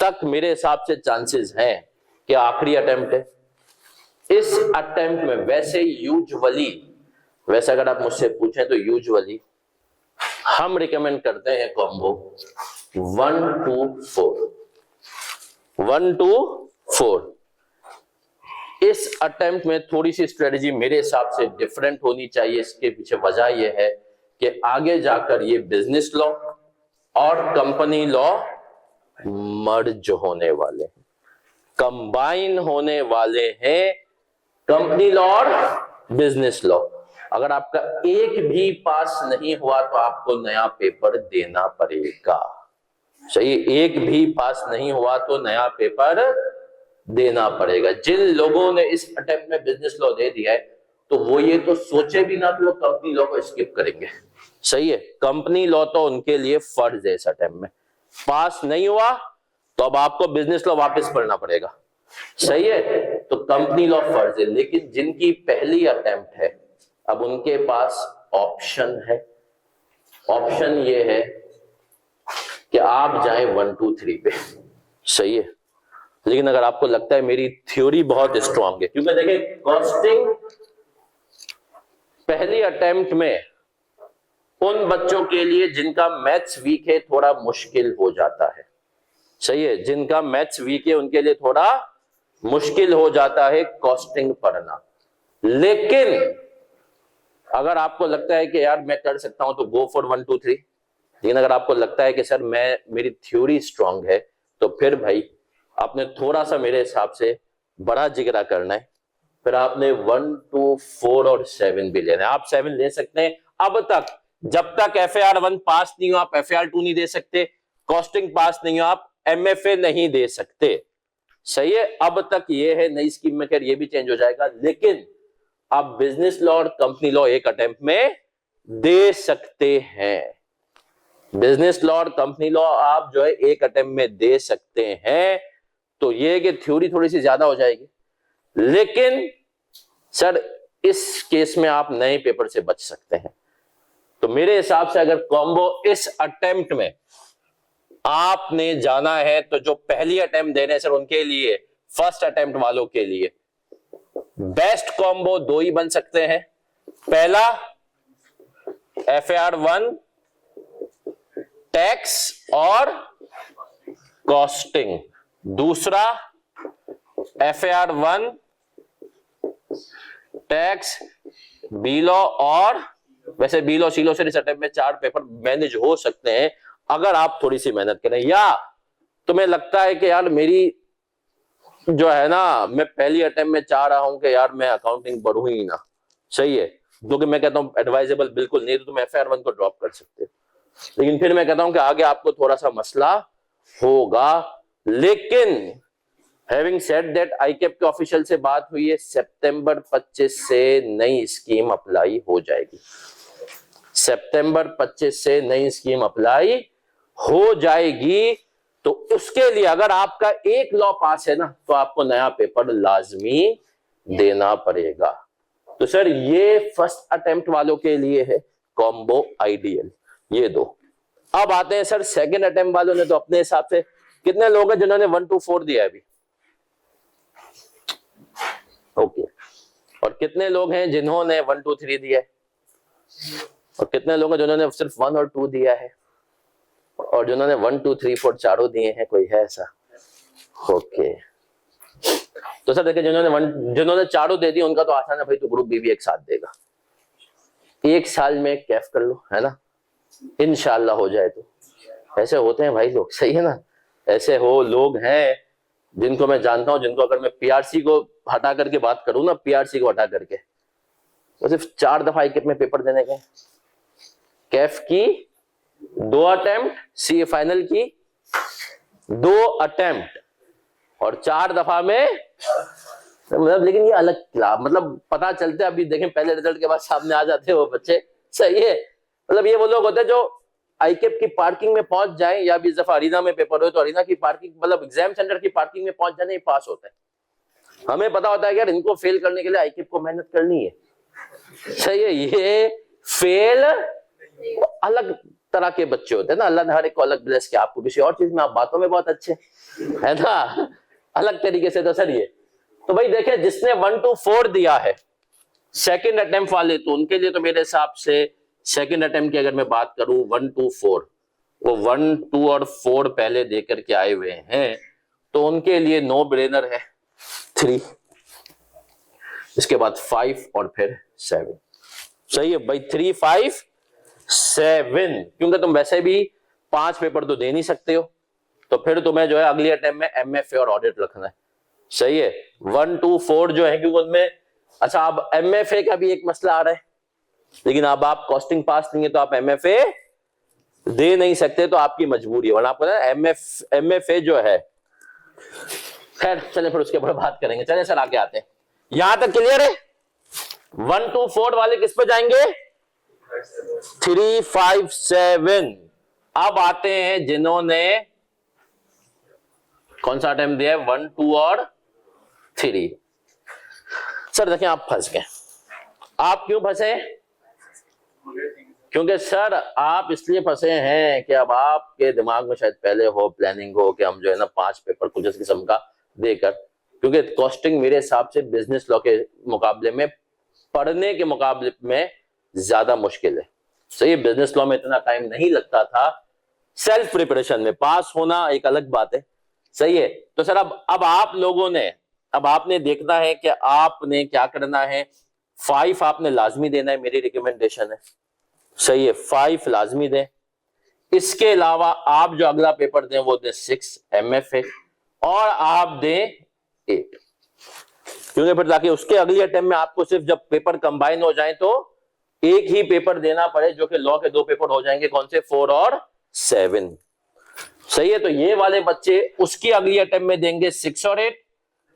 B: तक मेरे हिसाब से चांसेस हैं कि आखिरी अटेम्प्ट है। इस अटेम्प्ट में वैसे अगर आप मुझसे पूछें तो यूजुअली हम रिकमेंड करते हैं कॉम्बो 1 to 4। 1 to 4। इस अटेम्प्ट में थोड़ी सी स्ट्रेटेजी मेरे हिसाब से डिफरेंट होनी चाहिए। इसके पीछे वजह यह है कि आगे जाकर ये बिजनेस लॉ और कंपनी लॉ मर्ज होने वाले हैं, कंबाइन होने वाले हैं, कंपनी लॉ और बिजनेस लॉ। अगर आपका एक भी पास नहीं हुआ तो आपको नया पेपर देना पड़ेगा। सही, एक भी पास नहीं हुआ तो नया पेपर देना पड़ेगा। जिन लोगों ने इस अटेम्प्ट में बिजनेस लॉ दे दिया है तो वो ये तो सोचे भी ना कि वो कंपनी लॉ को स्किप करेंगे। सही है, कंपनी लॉ तो उनके लिए फर्ज है। इस अटेम्प्ट में पास नहीं हुआ तो अब आपको बिजनेस लॉ वापस पढ़ना पड़ेगा। सही है, तो कंपनी लॉ फर्ज है। लेकिन जिनकी पहली अटेम्प्ट है अब उनके पास ऑप्शन है। ऑप्शन ये है कि आप जाएं 1 2 3 पे। सही है, लेकिन अगर आपको लगता है मेरी थ्योरी बहुत स्ट्रांग है, क्योंकि देखिए कॉस्टिंग पहली अटेम्प्ट में उन बच्चों के लिए जिनका मैथ्स वीक है थोड़ा मुश्किल हो जाता है। सही है, जिनका मैथ्स वीक है उनके लिए थोड़ा मुश्किल हो जाता है कॉस्टिंग पढ़ना। लेकिन अगर आपको लगता है कि यार मैं कर सकता हूं तो गो फॉर 1 2 3। लेकिन अगर आपको लगता है कि सर मेरी थ्योरी स्ट्रांग है तो फिर भाई आपने थोड़ा सा मेरे हिसाब से बड़ा जिगरा करना है। फिर आपने 1 2 4 और 7 भी लेना है। आप 7 ले सकते हैं। अब तक जब तक FAR 1 पास नहीं हो आप FAR 2 नहीं दे सकते, कॉस्टिंग पास नहीं हो आप MFA नहीं दे सकते। सही है, अब तक ये है। नई स्कीम में खैर ये भी चेंज हो जाएगा, लेकिन आप बिजनेस लॉ और कंपनी लॉ एक अटेम्प्ट में दे सकते हैं। बिजनेस लॉ और कंपनी लॉ आप जो है एक अटेम्प्ट में दे सकते हैं। तो ये कि थ्योरी थोड़ी सी ज्यादा हो जाएगी, लेकिन सर इस केस में आप नए पेपर से बच सकते हैं। तो मेरे हिसाब से अगर कॉम्बो इस अटेम्प्ट में आपने जाना है तो जो पहली अटेम्प्ट दे रहे हैं सर उनके लिए, फर्स्ट अटेम्प्ट वालों के लिए बेस्ट कॉम्बो 2 ही बन सकते हैं। पहला FAR 1 टैक्स और कॉस्टिंग, दूसरा FAR 1 टैक्स, बी लॉ और वैसे बी लॉ सी लॉ से इस अटेम्प्ट में 4 पेपर मैनेज हो सकते हैं अगर आप थोड़ी सी मेहनत करें। या तुम्हें लगता है कि यार मेरी जो है ना, मैं पहली अटेम्प्ट में चाह रहा हूं कि यार मैं अकाउंटिंग पढ़ू ही ना, सही है, क्योंकि मैं कहता हूं एडवाइजेबल बिल्कुल नहीं, तो तुम FIR1 को ड्रॉप कर सकते हो, लेकिन फिर मैं कहता हूं कि आगे आपको थोड़ा सा मसला होगा। लेकिन हैविंग सेड दैट, ICAP के ऑफिशियल से बात हुई है, सितंबर 25 से नई स्कीम अप्लाई हो जाएगी। सितंबर 25 से नई स्कीम अप्लाई हो जाएगी, तो उसके लिए अगर आपका एक लॉ पास है ना, तो आपको नया पेपर लाजमी देना पड़ेगा। तो सर ये फर्स्ट अटेम्प्ट वालों के लिए है कॉम्बो आइडियल, ये दो। अब आते हैं सर सेकंड अटेम्प्ट वालों ने, तो अपने हिसाब से कितने लोग हैं जिन्होंने 1 to 4 दिया है अभी? ओके। और कितने लोग हैं जिन्होंने 1 to 3 दिया है? और कितने लोग हैं जिन्होंने सिर्फ 1 और 2 दिया है? और जिन्होंने 1 2 3 4 चारों दिए हैं, कोई है ऐसा? ओके। तो सर देखिए, जिन्होंने चारों दे दिए उनका तो आसान है भाई, तो ग्रुप बी भी एक साथ देगा। एक साल में कैफ कर लो, है ना, इंशाल्लाह हो जाए। तो ऐसे होते हैं भाई लोग, सही है ना, ऐसे हो लोग हैं जिनको मैं जानता हूं, जिनको अगर मैं PRC को हटा करके बात करूं ना, PRC को हटा करके, वो सिर्फ 4 दफा ICAP में पेपर देने गए, कैफ की 2 अटेम्प्ट, CA फाइनल की 2 अटेम्प्ट, और 4 दफा में, मतलब लेकिन ये अलग क्लास, मतलब पता चलते अभी देखें पहले रिजल्ट के बाद सामने आ जाते हैं वो बच्चे, सही है। मतलब ये वो लोग होते हैं जो ICAP की पार्किंग में पहुंच जाए, या भी इस दफा अरीना में पेपर हो तो अरीना की पार्किंग, मतलब एग्जाम सेंटर की पार्किंग में पहुंच जाने पास होता है। हमें पता होता है कि यार इनको फेल करने के लिए ICAP को मेहनत करनी है, सही है। ये फेल अलग तरह के बच्चे होते हैं ना, अल्लाह ने हर एक को अलग ब्लेस किया, आपको किसी और चीज में, आप बातों में बहुत अच्छे है ना, अलग तरीके से। तो सर ये तो भाई देखे, जिसने 1 to 4 दिया है सेकंड अटेम्प्ट वाले, तो उनके लिए तो मेरे हिसाब से सेकंड अटेम्प्ट की अगर मैं बात करूं 1 to 4, वो 1 2 और 4 पहले देकर के आए हुए हैं, तो उनके लिए नो ब्रेनर है 3, इसके बाद 5 और फिर 7, सही है भाई, 3 5 7, क्योंकि तुम वैसे भी 5 पेपर तो दे नहीं सकते हो, तो फिर तुम्हें जो है अगली अटेम्प्ट में MFA और ऑडिट रखना है, सही है। 1 to 4 जो है, क्योंकि उनमें, अच्छा अब MFA का भी एक मसला आ रहा है, लेकिन अब आप कॉस्टिंग पास नहीं है तो आप MFA दे नहीं सकते, तो आपकी मजबूरी है, वरना आपको ना MFA जो है, खैर चले फिर उसके बाद बात करेंगे। चले सर आगे आते हैं, यहां तक क्लियर है? 1 to 4 वाले किस पे जाएंगे? 3 5 7। अब आते हैं जिन्होंने कौन सा अटेम्प्ट दिया है? 1 2 और 3। सर देखिए आप फंस गए। आप क्यों फंसे? क्योंकि सर आप इसलिए फंसे हैं कि अब आपके दिमाग में शायद पहले हो प्लानिंग हो कि हम जो है ना 5 पेपर कुछ इस किस्म का देकर, क्योंकि कॉस्टिंग मेरे हिसाब से बिजनेस लॉ के मुकाबले में, पढ़ने के मुकाबले में ज्यादा मुश्किल है, सही है। बिजनेस लॉ में इतना टाइम नहीं लगता था, सेल्फ प्रिपरेशन में पास होना एक अलग बात है, सही है। तो सर अब आप लोगों ने, अब आपने देखना है कि आपने क्या करना है। 5 आपने लाजमी देना है, मेरी रिकमेंडेशन है, सही है, 5 लाजमी दें। इसके अलावा आप जो अगला पेपर दें वो दें 6 MFA, और आप दें 8, क्योंकि फिर ताकि उसके अगली अटेम्प्ट में आपको सिर्फ जब पेपर कंबाइन हो जाए तो एक ही पेपर देना पड़े, जो कि लॉ के 2 पेपर हो जाएंगे, कौन से? 4 और 7, सही है। तो ये वाले बच्चे उसकी अगली अटेम्प्ट में देंगे 6 और 8,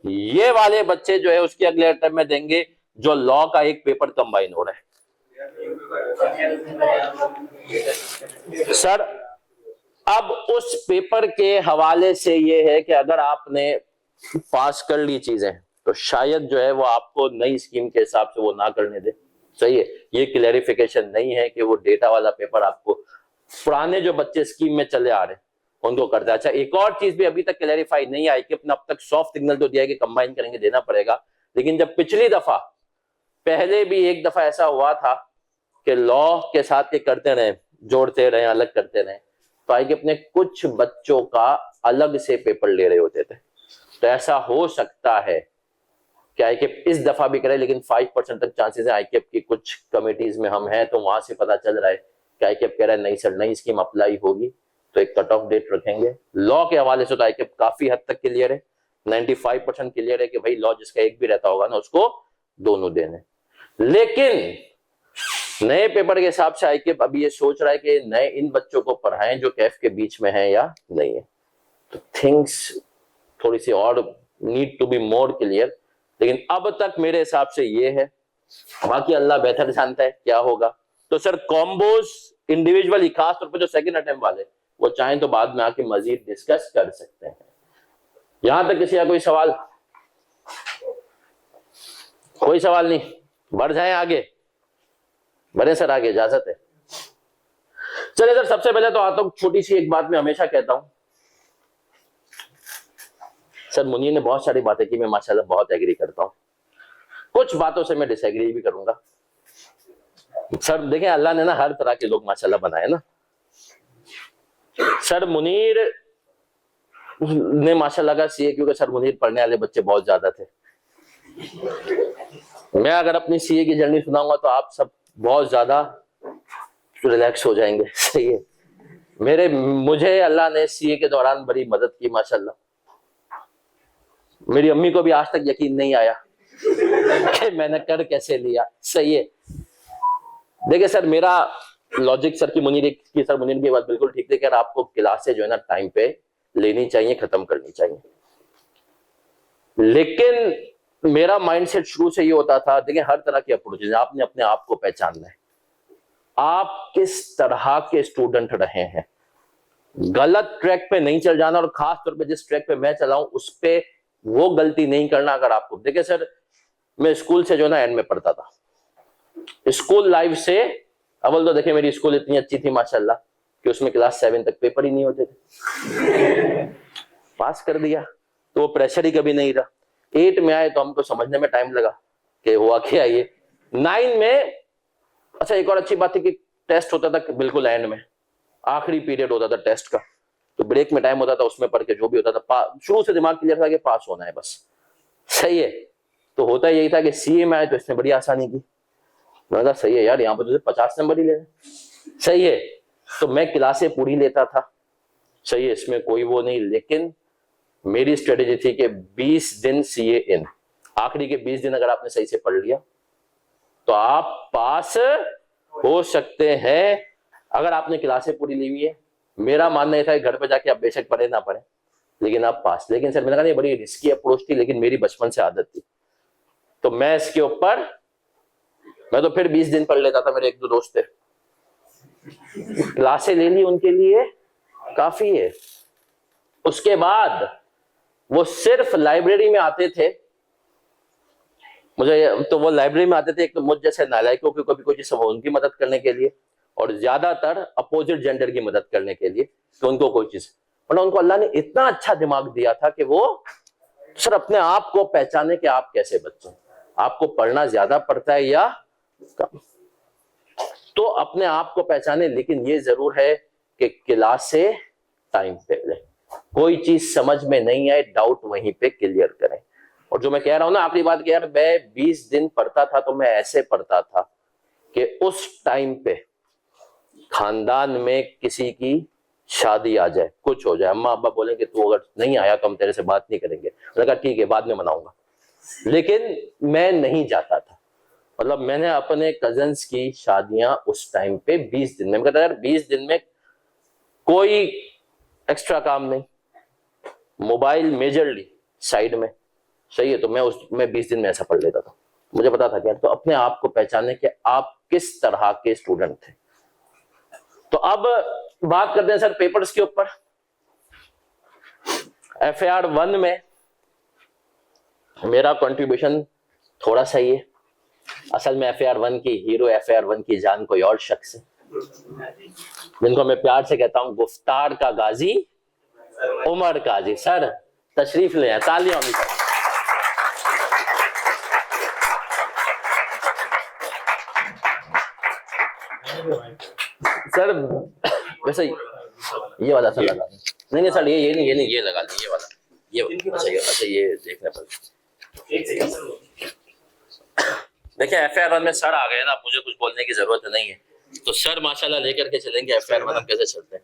B: ये वाले बच्चे जो है उसके अगले अटेम्प्ट में देंगे जो लॉ का एक पेपर कंबाइन हो रहा है। सर अब उस पेपर के हवाले से ये है कि अगर आपने पास कर ली चीजें, तो शायद जो है वो आपको नई स्कीम के हिसाब से वो ना करने दे, सही है। ये क्लैरिफिकेशन नहीं है कि वो डेटा वाला पेपर आपको, पुराने जो बच्चे स्कीम में चले आ रहे हैं उनको करता है। अच्छा एक और चीज भी अभी तक क्लैरिफाई नहीं आई कि अपना अब तक सॉफ्ट सिग्नल तो दिया कि कंबाइन करेंगे, देना पड़ेगा, लेकिन जब पिछली दफा, पहले भी एक दफा ऐसा हुआ था कि लॉ के साथ ये करते रहे, जोड़ते रहे, अलग करते रहे, तो आई कि अपने कुछ बच्चों का अलग से पेपर ले रहे होते थे। तो ऐसा हो सकता है कि ICAP इस दफा भी करे, लेकिन 5% तक चांसेस है। ICAP की कुछ कमिटीज में हम हैं, तो वहां से पता चल रहा है कि ICAP कह रहा है नहीं सर, नई स्कीम अप्लाई होगी तो एक कट ऑफ डेट रखेंगे। लॉ के हवाले से तो ICAP काफी हद तक क्लियर है, 95% क्लियर है कि भाई लॉ जिसका एक भी रहता होगा ना उसको दोनों देने। लेकिन नए पेपर के हिसाब से आईके अभी ये सोच रहा है कि नए इन बच्चों को पढ़ाएं जो कैफ के बीच में है या नहीं है। तो थिंग्स थोड़ी सी और need to be more clear, लेकिन अब तक मेरे हिसाब से ये है, बाकी अल्लाह बेहतर जानता है क्या होगा। तो सर कॉम्बोज इंडिविजुअली खास तौर पर जो सेकंड अटेम्प्ट वाले वो चाहें तो बाद में आके मजीद डिस्कस कर सकते हैं। यहां तक किसी का कोई सवाल? कोई सवाल नहीं, बढ़ जाएं आगे, बढ़े सर आगे, इजाजत है। चलिए सर सबसे पहले तो आता हूं, छोटी सी एक बात मैं हमेशा कहता हूं, सर मुनीर ने बहुत सारी बातें की, मैं माशाल्लाह बहुत एग्री करता हूं, कुछ बातों से मैं डिसएग्री भी करूंगा। सर देखें अल्लाह ने ना हर तरह के लोग माशाल्लाह बनाए ना। सर मुनीर ने माशाल्लाह का सीए, क्योंकि सर मुनीर पढ़ने वाले बच्चे बहुत ज्यादा थे। मैं अगर अपनी सीए की जर्नी सुनाऊंगा तो आप सब बहुत ज्यादा रिलैक्स हो जाएंगे। सही है। मुझे अल्लाह ने सीए के दौरान बड़ी मदद की माशाल्लाह। मेरी अम्मी को भी आज तक यकीन नहीं आया कि मैंने कर कैसे लिया। सही है। देखिए सर मेरा लॉजिक सर की मुनीर की बात बिल्कुल ठीक थी कि आपको क्लासें जो है ना टाइम पे लेनी चाहिए, खत्म करनी चाहिए। लेकिन मेरा माइंडसेट शुरू से ये होता था, देखिए हर तरह की अप्रोच है, आपने अपने आप को पहचानना है, आप किस तरह के स्टूडेंट रहे हैं, गलत ट्रैक पे नहीं चल जाना, और खास तौर पे जिस ट्रैक पे मैं चला हूं उस पे वो गलती नहीं करना। अगर आपको देखिए सर मैं स्कूल से जो ना एंड में पढ़ता था, स्कूल लाइफ से अव्वल तो देखिए मेरी स्कूल इतनी अच्छी थी माशाल्लाह कि उसमें क्लास 7 तक पेपर ही नहीं होते थे, पास कर दिया तो वो प्रेशर ही कभी नहीं रहा। 8 में आए तो हमको समझने में टाइम लगा कि हुआ क्या ये। 9 में अच्छा एक और अच्छी बात थी कि टेस्ट होता था बिल्कुल एंड में, आखिरी पीरियड होता था टेस्ट का, तो ब्रेक में टाइम होता था, उसमें पढ़ के जो भी होता था शुरू से दिमाग क्लियर था कि पास होना है बस। सही है। तो होता यही था कि सीए में आए तो इसने बड़ी आसानी की, मैंने कहा सही है यार यहाँ पर तुझे 50 नंबर ही लेने। सही है। तो मैं क्लासें पूरी लेता था, सही है, इसमें कोई वो नहीं। लेकिन मेरी स्ट्रेटेजी थी कि 20 दिन सीए इन, आखिरी के 20 दिन अगर आपने सही से पढ़ लिया तो आप पास हो सकते हैं, अगर आपने क्लासें पूरी ली हुई है। मेरा मानना यह था कि घर पे जाके आप बेशक पढ़े ना पढ़े लेकिन आप पास। लेकिन सर मैंने कहा नहीं, बड़ी रिस्की अप्रोच थी, लेकिन मेरी बचपन से आदत थी, तो मैं इसके ऊपर मैं तो फिर 20 दिन पढ़ लेता था। मेरे एक दो दोस्त थे, क्लासें ले ली, उनके लिए काफी है। उसके बाद वो सिर्फ लाइब्रेरी में आते थे, मुझे तो वो लाइब्रेरी में आते थे एक तो मुझ जैसे नालायकों की कभी कोई चीज उनकी मदद करने के लिए, और ज्यादातर अपोजिट जेंडर की मदद करने के लिए कि उनको कोई चीज, वरना उनको अल्लाह ने इतना अच्छा दिमाग दिया था कि वो सर अपने आप को पहचाने कि आप कैसे बच्चे, आपको पढ़ना ज्यादा पड़ता है या कम, तो अपने आप को पहचाने। लेकिन ये जरूर है कि क्लास से टाइम पे ले, कोई चीज समझ में नहीं आए डाउट वहीं पे क्लियर करें। और जो मैं कह रहा हूं ना आखिरी बात, कि यार मैं 20 दिन पढ़ता था तो मैं ऐसे पढ़ता था कि उस टाइम पे खानदान में किसी की शादी आ जाए, कुछ हो जाए, अम्मा अब्बा बोले कि तू अगर नहीं आया तो हम तेरे से बात नहीं करेंगे, मैंने कहा ठीक है बाद में मनाऊंगा। लेकिन मैं नहीं जाता था, मतलब मैंने अपने कजन्स की शादियां उस टाइम पे 20 दिन में, मैं कहता यार 20 दिन में कोई एक्स्ट्रा काम नहीं, मोबाइल मेजरली साइड में, सही है। तो मैं 20 दिन में ऐसा पढ़ लेता था, मुझे पता था क्या। तो अपने आप को पहचाने कि आप किस तरह के स्टूडेंट थे। तो अब बात करते हैं सर पेपर्स के ऊपर। FAR 1 में मेरा कंट्रीब्यूशन थोड़ा सा ही है, असल में FAR 1 की हीरो, FAR 1 की जान कोई और शख्स है, जिनको मैं प्यार से कहता हूं गुफ्तार का गाजी उमर काजी। सर तशरीफ ले आए, तालियां होनी चाहिए। सर वैसे ये वाला सर लगा नहीं सर, ये नहीं ये लगा ली, ये वाला, ये अच्छा ये देखने पर देखिए FAR 1 में सर आ गए ना, मुझे कुछ बोलने की जरूरत नहीं है। तो सर माशाल्लाह लेकर के चलेंगे FAR 1 हम कैसे चलते हैं।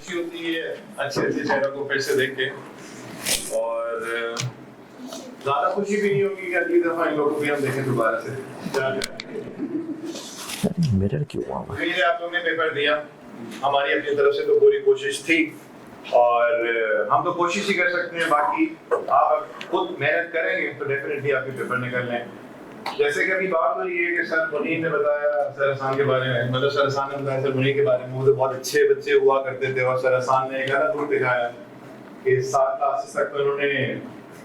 C: खुशी होती है अच्छे अच्छे चेहरों को फिर से देख के, और ज्यादा खुशी भी नहीं होगी कि अगली दफा इन लोगों को भी हम देखें दोबारा से।
B: मिरर क्यों हुआ?
C: फिर आप लोगों ने पेपर दिया, हमारी अपनी तरफ से तो पूरी कोशिश थी, और हम तो कोशिश ही कर सकते हैं, बाकी आप खुद मेहनत करेंगे तो डेफिनेटली आपके पेपर निकल लें। जैसे कि अभी बात हो रही है कि सर मुनीर ने बताया सर अहसान के बारे में, मतलब सर अहसान ने बताया सर मुनीर के बारे में, वो तो बहुत अच्छे बच्चे हुआ करते थे, और सर अहसान ने एक अलग रूप दिखाया कि 7 क्लासेस तक तो उन्होंने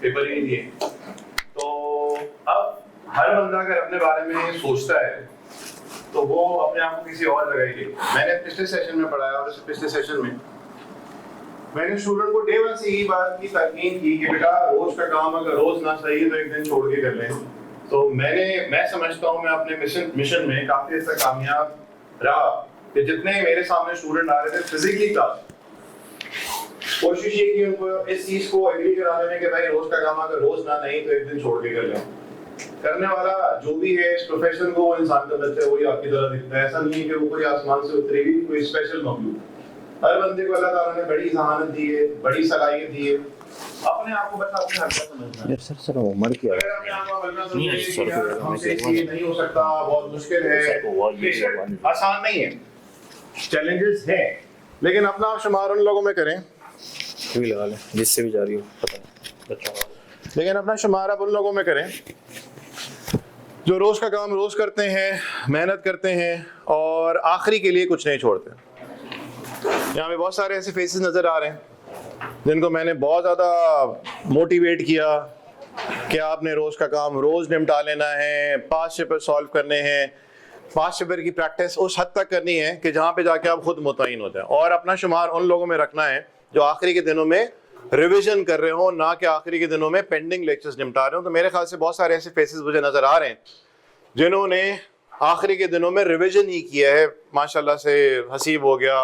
C: पेपर ही नहीं दिए। तो अब हर बंदा अगर अपने बारे में सोचता है तो वो अपने आप को किसी और जगह ही ले। मैंने पिछले सेशन में पढ़ाया, और इस पिछले सेशन में मैंने स्टूडेंट को डे 1 से यही बात की ताकीद की कि बेटा रोज का काम अगर रोज ना सही है तो एक दिन छोड़ के कर लें। तो मैं समझता हूँ मैं अपने मिशन में काफी हद तक कामयाब रहा कि जितने मेरे सामने स्टूडेंट आ रहे थे फिजिकली क्लास, कोशिश ये की उनको इस चीज को एग्री कराने में कि भाई रोज का काम अगर रोज ना नहीं तो एक दिन छोड़ के कर लें। करने वाला जो भी है इस प्रोफेशन को, वो इंसान का बच्चा वही आपकी तरह दिखता है। ऐसा नहीं है कि वो कोई आसमान से उतरी हुई कोई स्पेशल मखलूक। हर बंदे को अल्लाह ताला ने बड़ी जहानत दी है, बड़ी सलाहियत दी है, अपने आप को बस अपने हक का समझना है।
B: सर उम्र क्या
C: अगर अपने आप को बदलना समझे कि यार हमसे ये नहीं हो सकता, बहुत मुश्किल है, आसान नहीं है, चैलेंजेस हैं, लेकिन अपना आप शुमार उन लोगों में करें
A: भी लगा लें जिससे भी जा रही हो, पता नहीं बच्चा,
C: लेकिन अपना शुमार आप उन लोगों में करें जो रोज का काम रोज करते हैं, मेहनत करते हैं और आखिरी के लिए कुछ नहीं छोड़ते। यहाँ पे बहुत सारे ऐसे फेसेस नजर आ रहे हैं जिनको मैंने बहुत ज़्यादा मोटिवेट किया कि आपने रोज़ का काम रोज़ निपटा लेना है, 5 पेपर सॉल्व करने हैं, 5 पेपर की प्रैक्टिस उस हद तक करनी है कि जहाँ पे जाके आप खुद मुतमईन हो जाए, और अपना शुमार उन लोगों में रखना है जो आखिरी के दिनों में रिवीजन कर रहे हो, ना कि आखिरी के दिनों में पेंडिंग लेक्चर्स निपटा रहे हो। तो मेरे ख्याल से बहुत सारे ऐसे फेसेस मुझे नज़र आ रहे हैं जिन्होंने आखिरी के दिनों में रिवीजन ही किया है। माशाल्लाह से हसीब हो गया,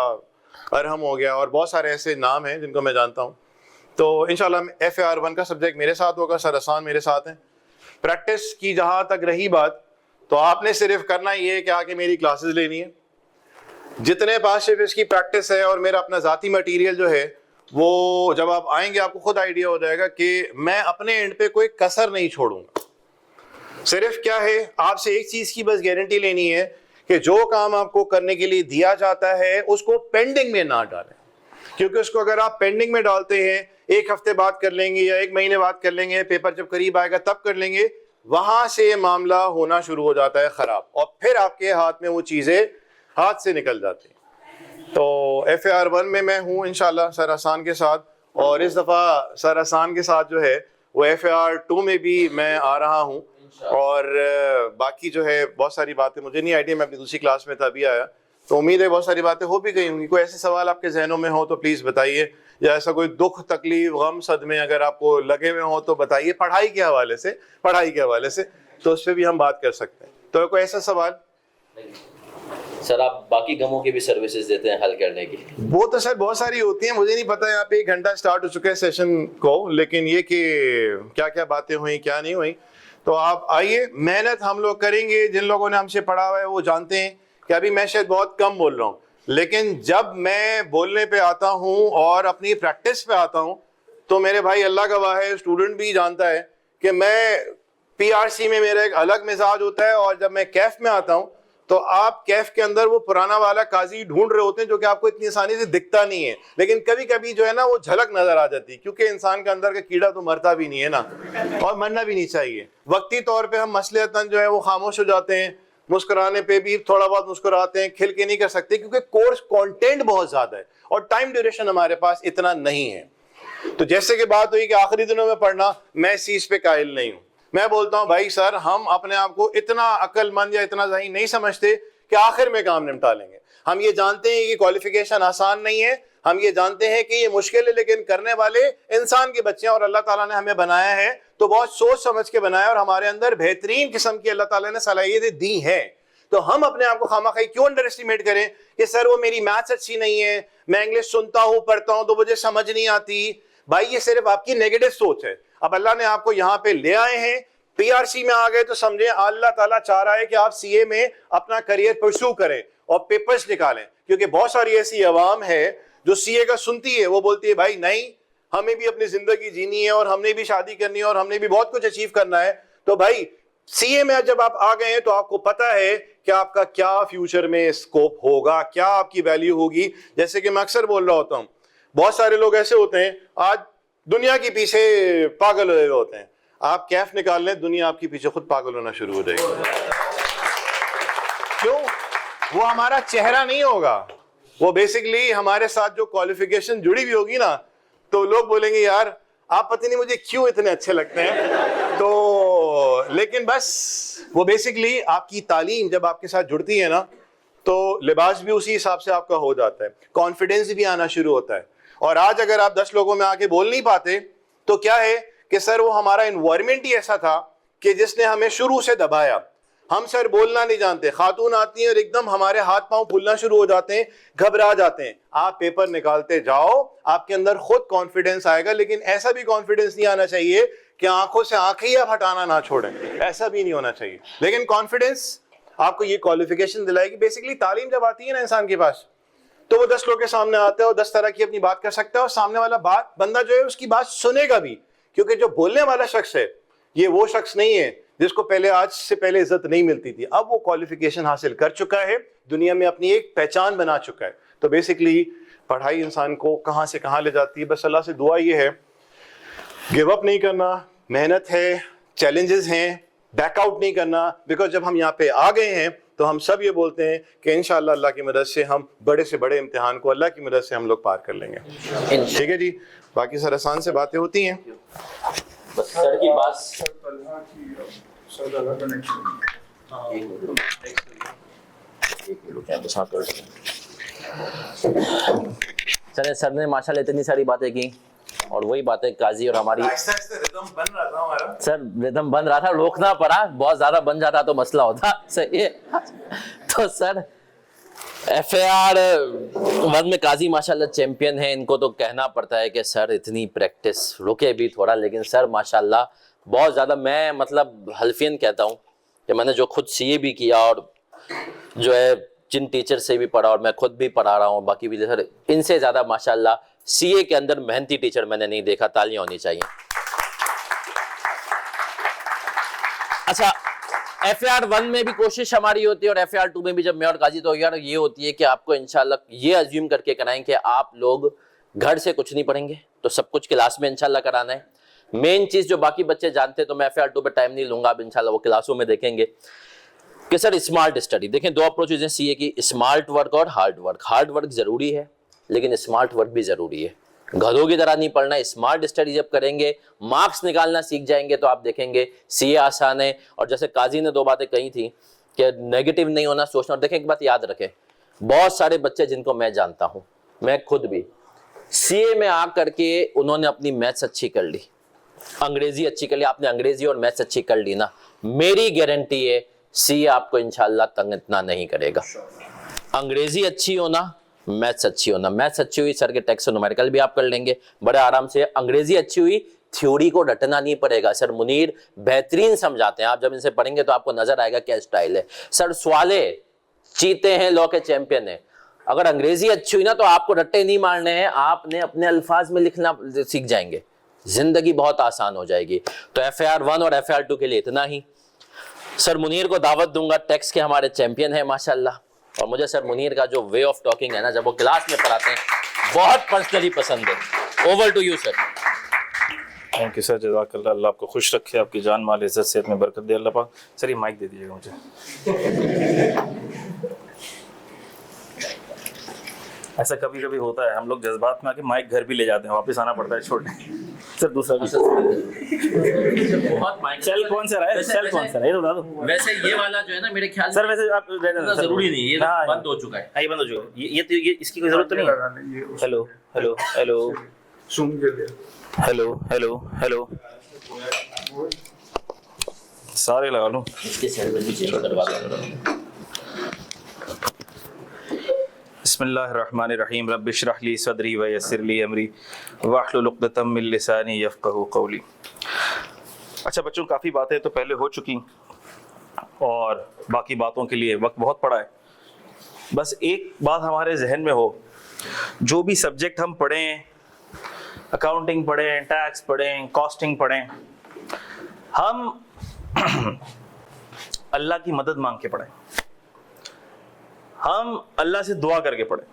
C: अरहम हो गया, और बहुत सारे ऐसे नाम हैं जिनको मैं जानता हूँ। तो इंशाल्लाह FAR1 का सब्जेक्ट मेरे साथ होगा, सर अहसान मेरे साथ हैं। प्रैक्टिस की जहाँ तक रही बात, तो आपने सिर्फ करना ये है कि आके मेरी क्लासेस लेनी है। जितने 5 पेपर्स की प्रैक्टिस है और मेरा अपना ज़ाती मटीरियल जो है, वो जब आप आएंगे आपको खुद आइडिया हो जाएगा कि मैं अपने एंड पे कोई कसर नहीं छोड़ूंगा। सिर्फ क्या है, आपसे एक चीज़ की बस गारंटी लेनी है कि जो काम आपको करने के लिए दिया जाता है उसको पेंडिंग में ना डालें, क्योंकि उसको अगर आप पेंडिंग में डालते हैं, 1 हफ्ते बाद कर लेंगे या 1 महीने बाद कर लेंगे, पेपर जब करीब आएगा तब कर लेंगे, वहां से मामला होना शुरू हो जाता है खराब, और फिर आपके हाथ में वो चीजें हाथ से निकल जाती हैं। तो FAR1 में मैं हूँ इंशाल्लाह सर अहसान के साथ, और इस दफ़ा सर अहसान के साथ जो है वो FAR2 में भी मैं आ रहा हूँ। और बाकी जो है बहुत सारी बातें मुझे नहीं आइडिया, मैं अपनी दूसरी क्लास में था अभी आया, तो उम्मीद है बहुत सारी बातें हो भी गई होंगी। कोई ऐसे सवाल आपके जहनों में हो तो प्लीज़ बताइए, या ऐसा कोई दुख तकलीफ गम सदमे अगर आपको लगे हुए हो तो बताइए, पढ़ाई के हवाले से तो उस पर भी हम बात कर सकते हैं। तो कोई ऐसा सवाल?
B: सर आप बाकी गमों की भी सर्विसेज देते हैं हल करने की?
C: वो तो सर बहुत सारी होती हैं, मुझे नहीं पता, यहाँ पे 1 घंटा स्टार्ट हो चुका है सेशन को, लेकिन ये कि क्या क्या बातें हुई क्या नहीं हुई, तो आप आइए, मेहनत हम लोग करेंगे। जिन लोगों ने हमसे पढ़ा हुआ है वो जानते हैं कि अभी मैं शायद बहुत कम बोल रहा हूँ, लेकिन जब मैं बोलने पे आता हूँ और अपनी प्रैक्टिस पे आता हूँ तो मेरे भाई अल्लाह गवाह है, स्टूडेंट भी जानता है कि मैं PRC में मेरा एक अलग मिजाज होता है, और जब मैं कैफ में आता हूँ तो आप कैफ के अंदर वो पुराना वाला काजी ढूंढ रहे होते हैं जो कि आपको इतनी आसानी से दिखता नहीं है, लेकिन कभी कभी जो है ना वो झलक नजर आ जाती है, क्योंकि इंसान के अंदर का कीड़ा तो मरता भी नहीं है ना, और मरना भी नहीं चाहिए। वक्ती तौर पे हम मसलतन जो है वो खामोश हो जाते हैं, मुस्कुराने पे भी थोड़ा बहुत मुस्कुराते हैं, खिल के नहीं कर सकते क्योंकि कोर्स कंटेंट बहुत ज्यादा है और टाइम ड्यूरेशन हमारे पास इतना नहीं है। तो जैसे कि बात हुई कि आखिरी दिनों में पढ़ना, मैं इस चीज पे कायल नहीं हूँ। मैं बोलता हूँ भाई सर, हम अपने आप को इतना अक्लमंद या इतना ज़हीन नहीं समझते कि आखिर में काम निपटा लेंगे। हम ये जानते हैं कि क्वालिफिकेशन आसान नहीं है, हम ये जानते हैं कि ये मुश्किल है, लेकिन करने वाले इंसान के बच्चे हैं और अल्लाह ताला ने हमें बनाया है तो बहुत सोच समझ के बनाया, और हमारे अंदर बेहतरीन किस्म की अल्लाह ताला ने सलाहियतें दी हैं। तो हम अपने आप को खामखाई क्यों अंडर एस्टिमेट करें कि सर वो मेरी मैथ्स अच्छी नहीं है, मैं इंग्लिश सुनता हूँ पढ़ता हूँ तो मुझे समझ नहीं आती। भाई ये सिर्फ आपकी नेगेटिव सोच है। अब अल्लाह ने आपको यहाँ पे ले आए हैं, PRC में आ गए तो समझे अल्लाह ताला चाह रहा है कि आप CA में अपना करियर परस्यू करें और पेपर्स निकालें, क्योंकि बहुत सारी ऐसी अवाम है जो सीए का सुनती है वो बोलती है भाई नहीं, हमें भी अपनी जिंदगी जीनी है और हमने भी शादी करनी है और हमने भी बहुत कुछ अचीव करना है। तो भाई सीए में जब आप आ गए हैं तो आपको पता है कि आपका क्या फ्यूचर में स्कोप होगा, क्या आपकी वैल्यू होगी। जैसे कि मैं अक्सर बोल रहा होता हूं, बहुत सारे लोग ऐसे होते हैं आज दुनिया के पीछे पागल हुए होते हैं, आप कैफ निकाल लें दुनिया आपके पीछे खुद पागल होना शुरू हो जाएगी। क्यों? वो हमारा चेहरा नहीं होगा, वो बेसिकली हमारे साथ जो क्वालिफिकेशन जुड़ी हुई होगी ना, तो लोग बोलेंगे यार आप पता नहीं मुझे क्यों इतने अच्छे लगते हैं। तो लेकिन बस वो बेसिकली आपकी तालीम जब आपके साथ जुड़ती है ना, तो लिबास भी उसी हिसाब से आपका हो जाता है, कॉन्फिडेंस भी आना शुरू होता है। और आज अगर आप 10 लोगों में आके बोल नहीं पाते तो क्या है कि सर वो हमारा एनवायरनमेंट ही ऐसा था कि जिसने हमें शुरू से दबाया। हम सर बोलना नहीं जानते, खातून आती हैं और एकदम हमारे हाथ पांव फूलना शुरू हो जाते हैं, घबरा जाते हैं। आप पेपर निकालते जाओ, आपके अंदर खुद कॉन्फिडेंस आएगा, लेकिन ऐसा भी कॉन्फिडेंस नहीं आना चाहिए कि आंखों से आंखें ही आप हटाना ना छोड़ें, ऐसा भी नहीं होना चाहिए। लेकिन कॉन्फिडेंस आपको ये क्वालिफिकेशन दिलाएगी। बेसिकली तालीम जब आती है ना इंसान के पास, तो वो 10 लोग के सामने आता है और 10 तरह की अपनी बात कर सकता है, और सामने वाला बंदा जो है उसकी बात सुनेगा भी, क्योंकि जो बोलने वाला शख्स है ये वो शख्स नहीं है जिसको आज से पहले इज्जत नहीं मिलती थी। अब वो क्वालिफिकेशन हासिल कर चुका है, दुनिया में अपनी एक पहचान बना चुका है। तो बेसिकली पढ़ाई इंसान को कहां से कहां ले जाती है। बस अल्लाह से दुआ ये है, गिव अप नहीं करना, मेहनत है, चैलेंजेस हैं, बैकआउट नहीं करना। बिकॉज जब हम यहाँ पे आ गए हैं तो हम सब ये बोलते हैं कि इंशाअल्लाह अल्लाह की मदद से हम बड़े से बड़े इम्तिहान को अल्लाह की मदद से हम लोग पार कर लेंगे। ठीक है जी, बाकी सर आसान से बातें होती हैं।
B: बस सर की बात सर ने माशाल्लाह इतनी सारी बातें की, और वही बातें काजी और हमारी
C: रिदम बन रहा था हमारा।
B: सर रिदम बन रहा था, रोकना पड़ा, बहुत ज्यादा बन जाता तो मसला होता। सही है। तो सर FAR 1 में काजी माशाल्लाह चैंपियन है, इनको तो कहना पड़ता है कि सर इतनी प्रैक्टिस, रुके भी थोड़ा, लेकिन सर माशाल्लाह बहुत ज़्यादा, मैं मतलब हल्फियन कहता हूँ कि मैंने जो खुद CA भी किया और जो है जिन टीचर से भी पढ़ा, और मैं खुद भी पढ़ा रहा हूँ बाकी भी, सर इनसे ज़्यादा माशाल्लाह CA के अंदर मेहनती टीचर मैंने नहीं देखा। तालियां होनी चाहिए। अच्छा, FAR 1 में भी कोशिश हमारी होती है और FAR 2 में भी, जब मैं और काजी, तो यार ये होती है कि आपको इंशाल्लाह ये अज्यूम करके कराएं कि आप लोग घर से कुछ नहीं पढ़ेंगे तो सब कुछ क्लास में इंशाल्लाह कराना है। मेन चीज जो बाकी बच्चे जानते हैं, तो मैं FAR 2 पे टाइम नहीं लूंगा, अब इंशाल्लाह वो क्लासों में देखेंगे कि सर स्मार्ट स्टडी। देखें, 2 अप्रोचेज हैं CA की, स्मार्ट वर्क और हार्ड वर्क। हार्ड वर्क जरूरी है लेकिन स्मार्ट वर्क भी जरूरी है। गधों की तरह नहीं पढ़ना, स्मार्ट स्टडी जब करेंगे, मार्क्स निकालना सीख जाएंगे, तो आप देखेंगे CA आसान है। और जैसे काजी ने 2 बातें कही थी कि नेगेटिव नहीं होना, सोचना। और देखें, एक बात याद रखें, बहुत सारे बच्चे जिनको मैं जानता हूं, मैं खुद भी, CA में आकर के उन्होंने अपनी मैथ्स अच्छी कर ली, अंग्रेजी अच्छी कर ली। आपने अंग्रेजी और मैथ्स अच्छी कर ली ना, मेरी गारंटी है CA आपको इंशाल्लाह तंग इतना नहीं करेगा। अंग्रेजी अच्छी होना, मैथ्स अच्छी होना। मैथ्स अच्छी हुई, सर के टेक्स्ट और न्यूमेरिकल भी आप कर लेंगे बड़े आराम से। अंग्रेजी अच्छी हुई, थ्योरी को रटना नहीं पड़ेगा। सर मुनीर बेहतरीन समझाते हैं, आप जब इनसे पढ़ेंगे तो आपको नजर आएगा क्या स्टाइल है। सर स्वाले चीते हैं, लॉ के चैंपियन है। अगर अंग्रेजी अच्छी हुई ना, तो आपको रट्टे नहीं मारने हैं, आपने अपने अल्फाज में लिखना सीख जाएंगे, जिंदगी बहुत आसान हो जाएगी। तो FAR 1 और FAR 2 के लिए इतना ही। सर मुनीर को दावत दूंगा, टेक्स्ट के हमारे चैंपियन है माशाल्लाह, और मुझे सर मुनीर का जो वे ऑफ टॉकिंग है ना, जब वो क्लास में पढ़ाते हैं, बहुत पर्सनली पसंद है। Over to you sir.
A: Thank you sir, जज़ाकल्लाह। अल्लाह आपको खुश रखे, आपकी जान माल इज्जत सेहत में बरकत दे अल्लाह पाक। सर ये माइक दे दीजिएगा मुझे। ऐसा कभी कभी होता है, हम लोग जज्बात में आके माइक घर भी ले जाते हैं, वापस आना पड़ता है छोड़ने। सर दूसरा भी
B: बहुत माइक
A: सेल कौन सा रहा है, सेल कौन सा रहा है, ये तो बता दो।
B: वैसे ये वाला जो है ना, मेरे ख्याल
A: सर वैसे आप
B: जरूरी नहीं, ये बंद हो चुका है।
A: ये बंद हो चुका है, ये इसकी कोई जरूरत तो नहीं है। हेलो हेलो हेलो
D: सुन के लिए
A: हेलो हेलो हेलो, सारे लगा लूं।
B: इसके सेल में भी चेंज करवा दो।
A: बिस्मिल्लाहिर्रहमानिर्रहीम, रब्बि इश्रह ली सदरी व यस्सिर ली अमरी वाहलुल उक़दतम मिन लिसानी यफ़क़हू क़ौली। अच्छा बच्चों, काफ़ी बातें तो पहले हो चुकी और बाकी बातों के लिए वक्त बहुत पड़ा है। बस एक बात हमारे जहन में हो जो भी सब्जेक्ट हम पढ़ें, अकाउंटिंग पढ़ें, टैक्स पढ़ें, कॉस्टिंग पढ़ें, हम अल्लाह की मदद मांग के पढ़ें, हम अल्लाह से दुआ करके पढ़ें।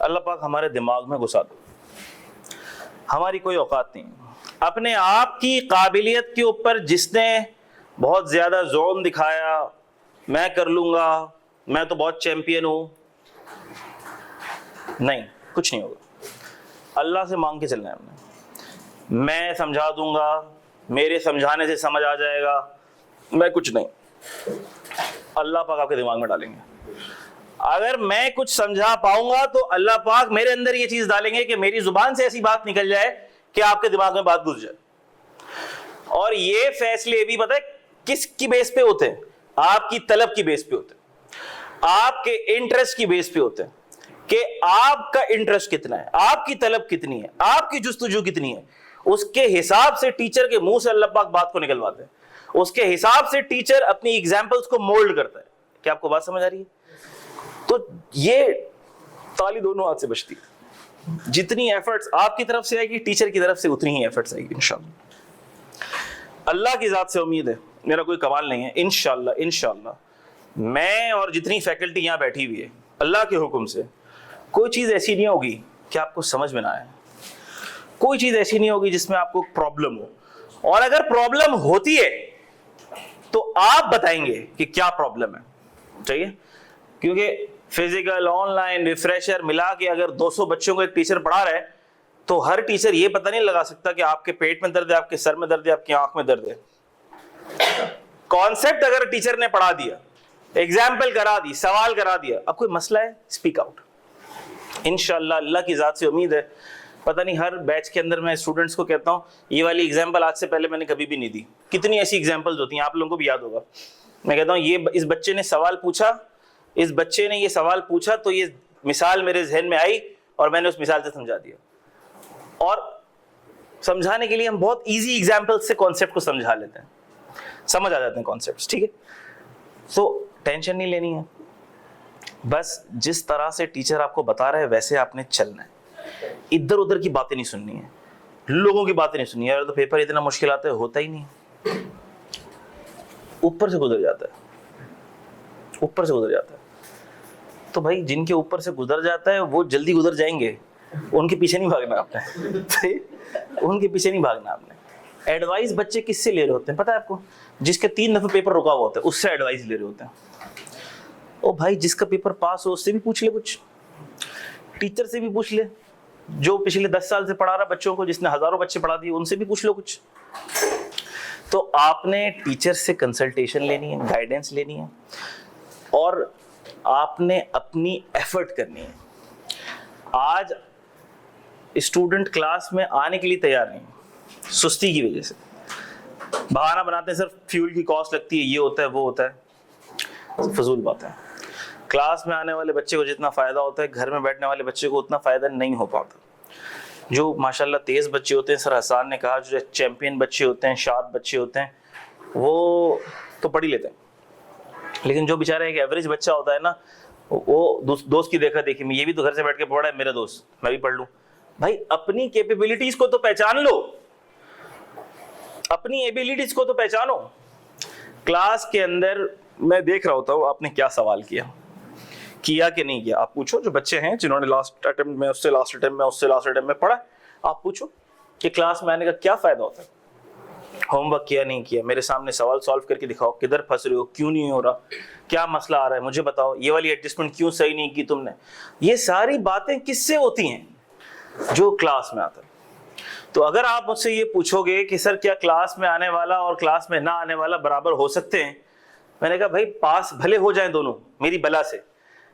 A: अल्लाह पाक हमारे दिमाग में घुसा दो, हमारी कोई औकात नहीं। अपने आप की काबिलियत के ऊपर जिसने बहुत ज्यादा जोन दिखाया, मैं कर लूंगा, मैं तो बहुत चैंपियन हूं, नहीं, कुछ नहीं होगा। अल्लाह से मांग के चलना है हमने। मैं समझा दूंगा, मेरे समझाने से समझ आ जाएगा, मैं कुछ नहीं, अल्लाह पाक आपके दिमाग में डालेंगे। अगर मैं कुछ समझा पाऊंगा तो अल्लाह पाक मेरे अंदर ये चीज डालेंगे कि मेरी जुबान से ऐसी बात निकल जाए कि आपके दिमाग में बात घुस जाए। और ये फैसले भी पता है किसकी बेस पे होते हैं? आपकी तलब की बेस पे होते हैं, आपके इंटरेस्ट की बेस पे होते हैं कि आपका इंटरेस्ट कितना है, आपकी तलब कितनी है, आपकी जुस्तजू कितनी है। उसके हिसाब से टीचर के मुंह से अल्लाह पाक बात को निकलवाते हैं, उसके हिसाब से टीचर अपनी एग्जाम्पल्स को मोल्ड करता है। क्या आपको बात समझ आ रही है? तो ये ताली दोनों हाथ से बचती है। जितनी एफर्ट्स आपकी तरफ से आएगी, टीचर की तरफ से उतनी ही एफर्ट्स आएगी इंशाअल्लाह। अल्लाह की जात से उम्मीद है, मेरा कोई कमाल नहीं है, इंशाअल्लाह मैं और जितनी फैकल्टी यहाँ बैठी हुई है, अल्लाह के हुक्म से कोई चीज ऐसी नहीं होगी कि आपको समझ में ना आए, कोई चीज ऐसी नहीं होगी जिसमें आपको प्रॉब्लम हो। और अगर प्रॉब्लम होती है तो आप बताएंगे कि क्या प्रॉब्लम है, चाहिए? क्योंकि फिजिकल, ऑनलाइन, रिफ्रेशर मिला के अगर 200 बच्चों को एक टीचर पढ़ा रहा है तो हर टीचर ये पता नहीं लगा सकता कि आपके पेट में दर्द है, आपके सर में दर्द है, आपकी आंख में दर्द है। कॉन्सेप्ट अगर टीचर ने पढ़ा दिया, एग्जाम्पल करा दी, सवाल करा दिया, अब कोई मसला है, स्पीक आउट। इंशाअल्लाह अल्लाह की जात से उम्मीद है, पता नहीं हर बैच के अंदर मैं स्टूडेंट्स को कहता हूँ ये वाली एग्जाम्पल आज से पहले मैंने कभी भी नहीं दी। कितनी ऐसी एग्जाम्पल्स होती हैं, आप लोगों को भी याद होगा। मैं कहता हूँ ये इस बच्चे ने सवाल पूछा, इस बच्चे ने ये सवाल पूछा तो ये मिसाल मेरे जहन में आई और मैंने उस मिसाल से समझा दिया। और समझाने के लिए हम बहुत इजी एग्जाम्पल से कॉन्सेप्ट को समझा लेते हैं, समझ आ जाते हैं कॉन्सेप्ट्स, ठीक है? तो टेंशन नहीं लेनी है, बस जिस तरह से टीचर आपको बता रहा है वैसे आपने चलना है। इधर उधर की बातें नहीं सुननी है, लोगों की बातें नहीं सुननी है। तो पेपर इतना मुश्किल आता है, होता ही नहीं, ऊपर से गुजर जाता है, ऊपर से गुजर जाता है। तो भाई जिनके ऊपर से गुजर जाता है वो जल्दी गुजर जाएंगे, उनके पीछे नहीं भागना आपने उनके पीछे नहीं भागना आपने। एडवाइस बच्चे किससे ले रहे होते हैं पता है आपको? जिसके 3 दफे पेपर रुका हुआ होता है उससे एडवाइस ले रहे होते हैं। ओ भाई जिसका पेपर पास हो उससे भी पूछ ले, कुछ टीचर से भी पूछ ले, जो पिछले 10 साल से पढ़ा रहा बच्चों को, जिसने हजारों बच्चे पढ़ा दिए, उनसे भी पूछ लो कुछ। तो आपने टीचर से कंसल्टेशन लेनी है, गाइडेंस लेनी है और आपने अपनी एफर्ट करनी है। आज स्टूडेंट क्लास में आने के लिए तैयार नहीं, सुस्ती की वजह से बहाना बनाते हैं, सिर्फ फ्यूल की कॉस्ट लगती है, ये होता है वो होता है, फजूल बात है। क्लास में आने वाले बच्चे को जितना फायदा होता है घर में बैठने वाले बच्चे को उतना फायदा नहीं हो पाता। जो माशाल्लाह तेज बच्चे होते हैं, सर हसान ने कहा, जो चैंपियन बच्चे होते हैं, शार्प बच्चे होते हैं, वो तो पढ़ ही लेते हैं। लेकिन जो बेचारा एक एवरेज बच्चा होता है ना, वो दोस्त की देखा देखी में, ये भी तो घर से बैठ के पढ़ा है मेरा दोस्त, मैं भी पढ़ लूं। भाई अपनी कैपेबिलिटीज को तो पहचान लो, अपनी एबिलिटीज को तो पहचानो। क्लास के अंदर मैं देख रहा होता हूँ आपने क्या सवाल किया कि नहीं किया, आप पूछो। जो बच्चे हैं जिन्होंने लास्ट अटेम्प्ट में, उससे लास्ट अटेम्प्ट में पढ़ा, आप पूछो कि क्लास में आने का क्या फायदा होता है। होमवर्क किया नहीं किया, मेरे सामने सवाल सॉल्व करके दिखाओ, किधर फंस रहे हो, क्यों नहीं हो रहा, क्या मसला आ रहा है, मुझे बताओ, ये वाली एडजस्टमेंट क्यों सही नहीं की तुमने। ये सारी बातें किससे होती हैं? जो क्लास में आता है। तो अगर आप मुझसे ये पूछोगे कि सर क्या क्लास में आने वाला और क्लास में ना आने वाला बराबर हो सकते हैं, मैंने कहा भाई पास भले हो जाएं दोनों मेरी बला से,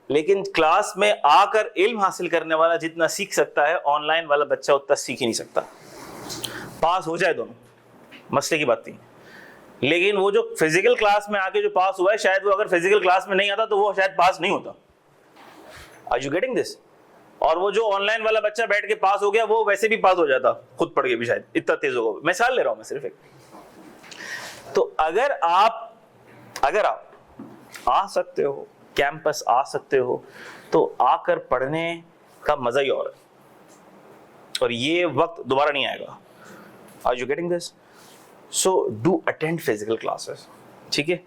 A: लेकिन क्लास में आकर इल्म हासिल करने वाला जितना सीख सकता है, ऑनलाइन वाला बच्चा उतना सीख ही नहीं सकता। पास हो जाए दोनों, मसले की बात नहीं। लेकिन वो जो फिजिकल क्लास में आके जो पास हुआ है, शायद वो अगर फिजिकल क्लास में नहीं आता तो वो शायद पास नहीं होता। Are you getting this? और वो जो ऑनलाइन वाला बच्चा बैठ के पास हो गया, वो वैसे भी पास हो जाता खुद पढ़ के भी, शायद इतना तेज होगा। मिसाल ले रहा हूं मैं सिर्फ एक। तो अगर आप आ सकते हो, कैंपस आ सकते हो, तो आकर पढ़ने का मजा ही और है, और ये वक्त दोबारा नहीं आएगा। Are you getting this? So do attend physical classes, ठीक है,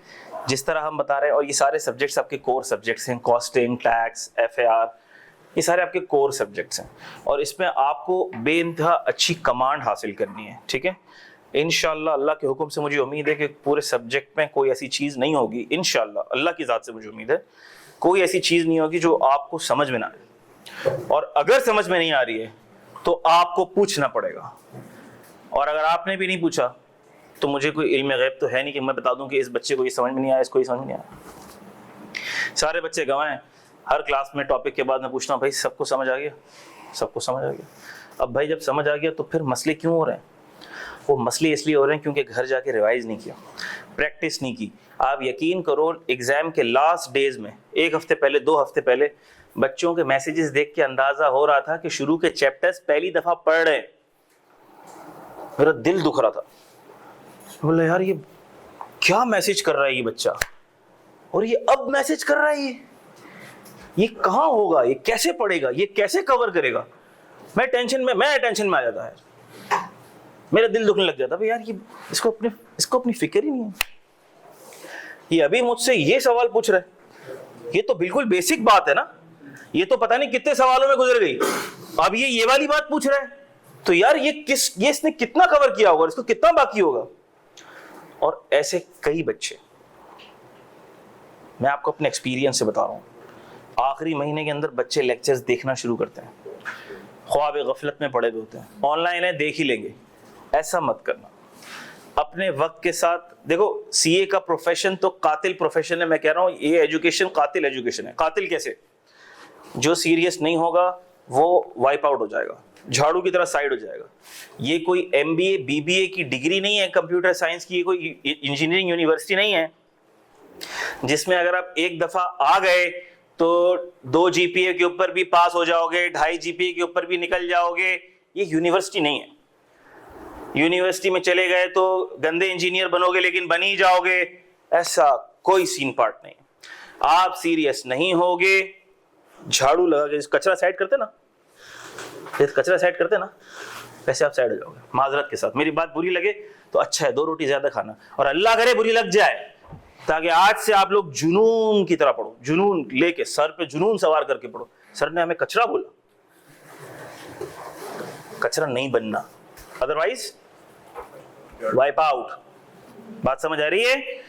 A: जिस तरह हम बता रहे हैं। और ये सारे सब्जेक्ट्स आपके कोर सब्जेक्ट्स हैं, कॉस्टिंग, टैक्स, FAR, ये सारे आपके कोर सब्जेक्ट्स हैं, और इसमें आपको बेइंतहा अच्छी कमांड हासिल करनी है, ठीक है। इंशाअल्लाह अल्लाह के हुक्म से मुझे उम्मीद है कि पूरे सब्जेक्ट में कोई ऐसी चीज़ नहीं होगी, इंशाअल्लाह अल्लाह की ज़ात से मुझे उम्मीद है कोई ऐसी चीज़ नहीं होगी जो आपको समझ में ना आए, और अगर समझ में नहीं आ रही है तो आपको पूछना पड़ेगा, और अगर आपने भी नहीं पूछा तो मुझे कोई इल्म गैब तो है नहीं कि मैं बता दूं कि इस बच्चे को ये समझ में नहीं आया, इसको ये समझ में नहीं आया। सारे बच्चे गवाह हैं, हर क्लास में टॉपिक के बाद मैं पूछता हूँ भाई सबको समझ आ गया? सबको समझ आ गया। अब भाई जब समझ आ गया तो फिर मसले क्यों हो रहे हैं? वो मसले इसलिए हो रहे हैं क्योंकि घर जाके रिवाइज नहीं किया, प्रैक्टिस नहीं की। आप यकीन करो एग्जाम के लास्ट डेज में 1 हफ्ते पहले, 2 हफ्ते पहले बच्चों के मैसेजेस देख के अंदाजा हो रहा था कि शुरू के चैप्टर्स पहली दफा पढ़ रहे हैं। मेरा दिल दुख रहा था, बोला यार ये क्या मैसेज कर रहा है ये बच्चा, और ये अब मैसेज कर रहा है, ये कहाँ होगा, ये कैसे पढ़ेगा, ये कैसे कवर करेगा। मैं टेंशन में आ जाता है, मेरा दिल दुखने लग जाता है यार ये इसको अपनी फिक्र ही नहीं है। ये अभी मुझसे ये सवाल पूछ रहा है, ये तो बिल्कुल बेसिक बात है ना, ये तो पता नहीं कितने सवालों में गुजर गई, अब ये वाली बात पूछ रहा है, तो यार ये इसने कितना कवर किया होगा, इसको कितना बाकी होगा। और ऐसे कई बच्चे, मैं आपको अपने एक्सपीरियंस से बता रहा हूं, आखिरी महीने के अंदर बच्चे लेक्चर्स देखना शुरू करते हैं, ख्वाब गफलत में पड़े हुए होते हैं, ऑनलाइन है देख ही लेंगे। ऐसा मत करना, अपने वक्त के साथ देखो। CA का प्रोफेशन तो कातिल प्रोफेशन है, मैं कह रहा हूं ये एजुकेशन कातिल एजुकेशन है। कातिल कैसे? जो सीरियस नहीं होगा वो वाइप आउट हो जाएगा, झाड़ू की तरह साइड हो जाएगा। ये कोई MBA BBA की डिग्री नहीं है कंप्यूटर साइंस की, ये कोई इंजीनियरिंग यूनिवर्सिटी नहीं है जिसमें अगर आप एक दफा आ गए तो 2 GPA के ऊपर भी पास हो जाओगे, 2.5 GPA के ऊपर भी निकल जाओगे। ये यूनिवर्सिटी नहीं है। यूनिवर्सिटी में चले गए तो गंदे इंजीनियर बनोगे लेकिन बन ही जाओगे, ऐसा कोई सीन पार्ट नहीं। आप सीरियस नहीं होगे, झाड़ू लगा के कचरा साइड करते ना, कचरा साइड करते ना, वैसे आप साइड हो जाओगे माजरत के साथ। मेरी बात बुरी लगे तो अच्छा है, 2 रोटी ज्यादा खाना, और अल्लाह करे बुरी लग जाए, ताकि आज से आप लोग जुनून की तरह पढ़ो, जुनून लेके सर पे जुनून सवार करके पढ़ो। सर ने हमें कचरा बोला, कचरा नहीं बनना, अदरवाइज वाइप आउट। बात समझ आ रही है?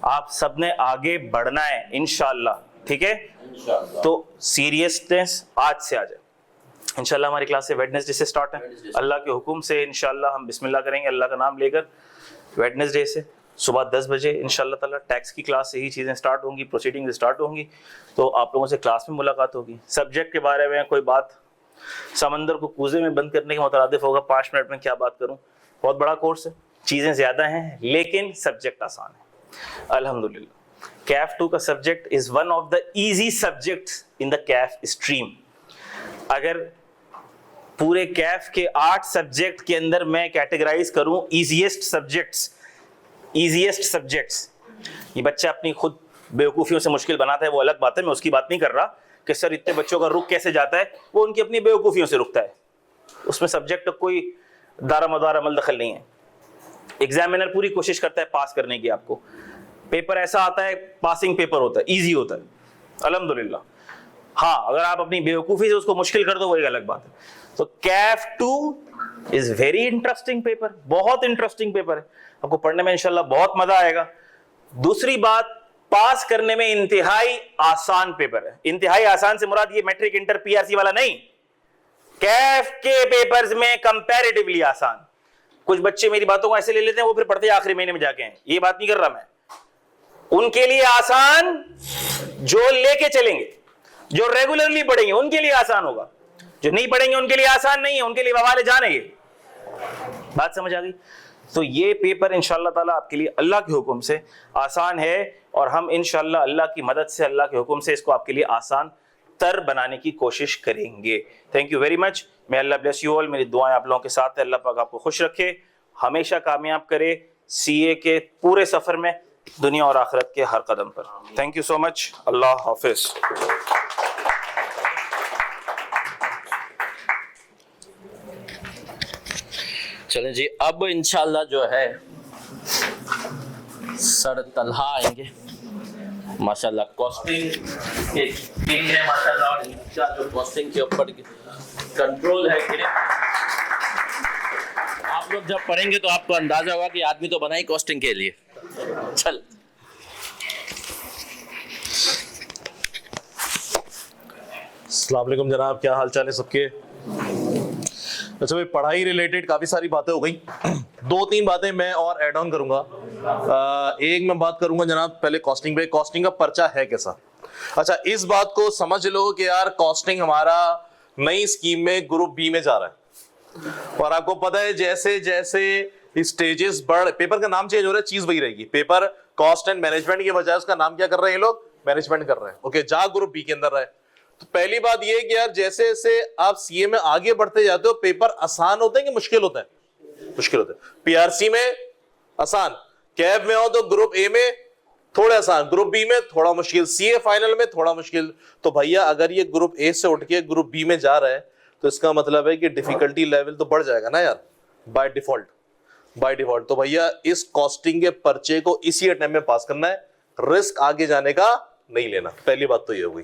A: आप सबने आगे बढ़ना है इंशाअल्लाह, ठीक है? तो सीरियसनेस आज से आ जाए इंशाअल्लाह। हमारी क्लास से वेडनेसडे से स्टार्ट है, अल्लाह के हुक्म से इंशाअल्लाह हम बिस्मिल्लाह करेंगे अल्लाह का नाम लेकर। वेडनेसडे से सुबह 10 बजे इंशाअल्लाह ताला टैक्स की क्लास से ही चीज़ें स्टार्ट होंगी, प्रोसीडिंग स्टार्ट होंगी, तो आप लोगों से क्लास में मुलाकात होगी। सब्जेक्ट के बारे में कोई बात समंदर को कूजे में बंद करने के मुतरादिफ होगा, 5 मिनट में क्या बात करूं। बहुत बड़ा कोर्स है, चीज़ें ज़्यादा हैं लेकिन सब्जेक्ट आसान है अल्हम्दुलिल्लाह। CAF 2 का subject is one of the easy subjects in the CAF stream. अगर पूरे CAF के 8 सब्जेक्ट के अंदर मैं कैटेगराइज करूं इजीएस्ट सब्जेक्ट्स, ये बच्चा अपनी खुद बेवकूफ़ियों से मुश्किल बनाता है, वो अलग बात है, मैं उसकी बात नहीं कर रहा कि सर इतने बच्चों का रुख कैसे जाता है, वो उनकी अपनी बेवकूफ़ियों से रुकता है, उसमें सब्जेक्ट का कोई दारा मदार अमल दखल नहीं है। एग्जामिनर पूरी कोशिश करता है पास करने की, आपको पेपर ऐसा आता है, पासिंग पेपर होता है, इजी होता है अल्हम्दुलिल्लाह। हाँ, अगर आप अपनी बेवकूफ़ी से उसको मुश्किल कर दो वो एक अलग बात है। तो CAF 2 is very interesting paper, बहुत इंटरेस्टिंग पेपर है, आपको पढ़ने में इंशाल्लाह बहुत मजा आएगा। दूसरी बात, पास करने में इंतहाई आसान पेपर है। इंतहाई आसान से मुराद ये मैट्रिक इंटर PRC वाला नहीं, CAF के पेपर्स में कंपैरेटिवली आसान। कुछ बच्चे मेरी बातों को ऐसे ले लेते हैं, वो फिर पढ़ते हैं आखिरी महीने में जाके हैं, ये बात नहीं कर रहा मैं। उनके लिए आसान जो लेके चलेंगे, जो रेगुलरली पढ़ेंगे उनके लिए आसान होगा, जो नहीं पढ़ेंगे उनके लिए आसान नहीं है, उनके लिए बवाले जाने। बात समझ आ गई? तो ये पेपर इंशाअल्लाह ताला आपके लिए अल्लाह के हुक्म से आसान है, और हम इंशाअल्लाह अल्लाह की मदद से, अल्लाह के हुक्म से इसको आपके लिए आसान तर बनाने की कोशिश करेंगे। थैंक यू वेरी मच, मे अल्लाह ब्लेस यू ऑल। मेरी दुआएं आप लोगों के साथ है, अल्लाह पाक आपको खुश रखे, हमेशा कामयाब करे CA के पूरे सफर में, दुनिया और आखिरत के हर कदम पर। थैंक यू सो मच, अल्लाह हाफिज।
B: चलें जी, अब इंशाल्लाह जो है सर तलहा आएंगे। माशाल्लाह कॉस्टिंग के किंग है माशाल्लाह, और इनका जो कॉस्टिंग के ऊपर कंट्रोल है कि आप लोग जब पढ़ेंगे तो आपको अंदाजा होगा कि आदमी तो बना ही कॉस्टिंग के लिए। चल
D: अस्सलाम वालेकुम जनाब, क्या हाल चाल है सबके। अच्छा भाई, पढ़ाई रिलेटेड काफ़ी सारी बातें हो गई। दो तीन बातें मैं और ऐड ऑन करूंगा। एक मैं बात करूंगा जनाब पहले कॉस्टिंग पे। कॉस्टिंग का पर्चा है कैसा? अच्छा, इस बात को समझ लो कि यार कॉस्टिंग हमारा नई स्कीम में ग्रुप बी में जा रहा है, और आपको पता है जैसे जैसे स्टेजेस बढ़, पेपर का नाम चेंज हो रहा है, चीज वही रहेगी। पेपर कॉस्ट एंड मैनेजमेंट के बजाय उसका नाम क्या कर रहे हैं ये लोग? मैनेजमेंट कर रहे हैं। ओके, जा ग्रुप बी के अंदर रहे। तो पहली बात ये है कि यार जैसे जैसे आप सीए में आगे बढ़ते जाते हो, पेपर आसान होते हैं कि मुश्किल होते हैं? मुश्किल होते हैं। पीआरसी में आसान, कैब में हो तो ग्रुप ए में थोड़ा आसान, ग्रुप बी में थोड़ा मुश्किल, सीए फाइनल में थोड़ा मुश्किल। तो भैया अगर ये ग्रुप ए से उठ के ग्रुप बी में जा रहा है तो इसका मतलब है कि डिफिकल्टी लेवल तो बढ़ जाएगा ना यार, बाय डिफॉल्ट। बाय डिफॉल्ट तो भैया इस कॉस्टिंग के पर्चे को इसी अटेम्प्ट में पास करना है, रिस्क आगे जाने का नहीं लेना। पहली बात तो ये हो गई।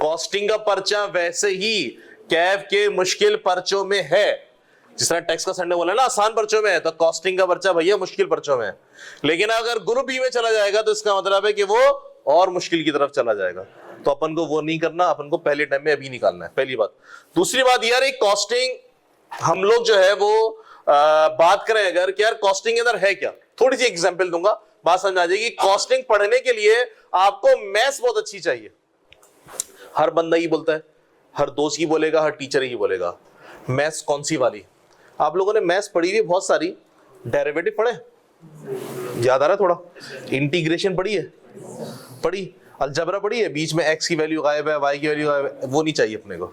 D: कॉस्टिंग का पर्चा वैसे ही कैब के मुश्किल पर्चों में है, जिस तरह टैक्स का संडे बोला ना आसान पर्चों में है, तो कॉस्टिंग का पर्चा भैया मुश्किल पर्चों में है। लेकिन अगर ग्रुप बी में चला जाएगा तो इसका मतलब है कि वो और मुश्किल की तरफ चला जाएगा। तो अपन को वो नहीं करना, अपन को पहले टाइम में अभी निकालना है, पहली बात। दूसरी बात यार, एक कॉस्टिंग हम लोग जो है वो बात करें अगर कि यार कॉस्टिंग के अंदर है क्या, थोड़ी सी एग्जांपल दूंगा, बात समझ आ जाएगी। कॉस्टिंग पढ़ने के लिए आपको मैथ्स बहुत अच्छी चाहिए। हर बंदा ही बोलता है, हर दोस्त ही बोलेगा, हर टीचर ही बोलेगा। मैथ्स कौन सी वाली? आप लोगों ने मैथ्स पढ़ी हुई बहुत सारी, डेरिवेटिव पढ़े, याद आ रहा है थोड़ा? इंटीग्रेशन पढ़ी है, पढ़ी, अलजबरा पढ़ी है, बीच में एक्स की वैल्यू गायब है, वाई की वैल्यू गायब है, वो नहीं चाहिए अपने को।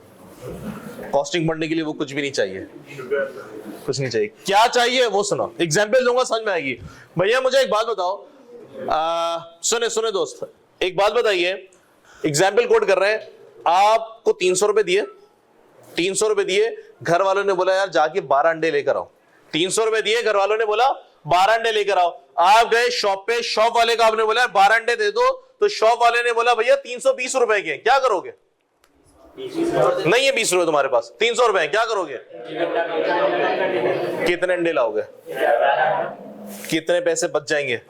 D: कॉस्टिंग पढ़ने के लिए वो कुछ भी नहीं चाहिए, कुछ नहीं चाहिए। क्या चाहिए वो सुनो, एग्जाम्पल दूंगा समझ में आएगी। भैया मुझे एक बात बताओ, सुने सुने दोस्त, एक बात बताइए, एग्जाम्पल कोड कर रहे हैं, आपको 300 रुपए दिए, 300 रुपए दिए, घर वालों ने बोला यार जाके 12 अंडे लेकर आओ। 300 रुपए दिए, घर वालों ने बोला 12 अंडे लेकर आओ। आप गए शॉप पे, शॉप वाले को आपने बोला 12 अंडे दे दो, तो शॉप वाले ने बोला भैया 320 रुपए के, क्या करोगे? नहीं है 20 रुपए तुम्हारे पास, 300 रुपए क्या करोगे? कितने अंडे लाओगे? कितने पैसे बच जाएंगे?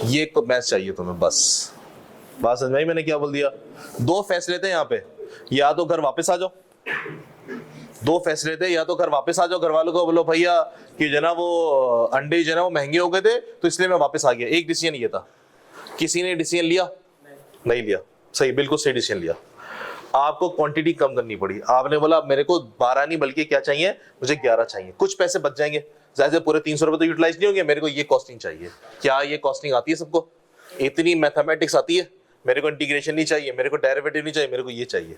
D: ये मैथ चाहिए तुम्हें, बस। बात समझ में आई मैंने क्या बोल दिया? दो फैसले थे यहाँ पे, या तो घर वापस आ जाओ, दो फैसले थे, या तो घर वापस आ जाओ, घर वालों को बोलो भैया कि जना वो अंडे जो है वो महंगे हो गए थे तो इसलिए मैं वापस आ गया। एक डिसीजन ये था। किसी ने डिसीजन लिया? नहीं लिया। सही, बिल्कुल सही डिसीजन लिया। आपको क्वांटिटी कम करनी पड़ी, आपने बोला मेरे को 12 नहीं बल्कि क्या चाहिए, मुझे 11 चाहिए, कुछ पैसे बच जाएंगे, जैसे पूरे 300 रुपए तो यूटिलाइज नहीं होंगे, मेरे को ये कॉस्टिंग चाहिए। क्या ये कॉस्टिंग आती है सबको? इतनी मैथमेटिक्स आती है? मेरे को इंटीग्रेशन नहीं चाहिए, मेरे को डेरिवेटिव नहीं चाहिए, मेरे को ये चाहिए।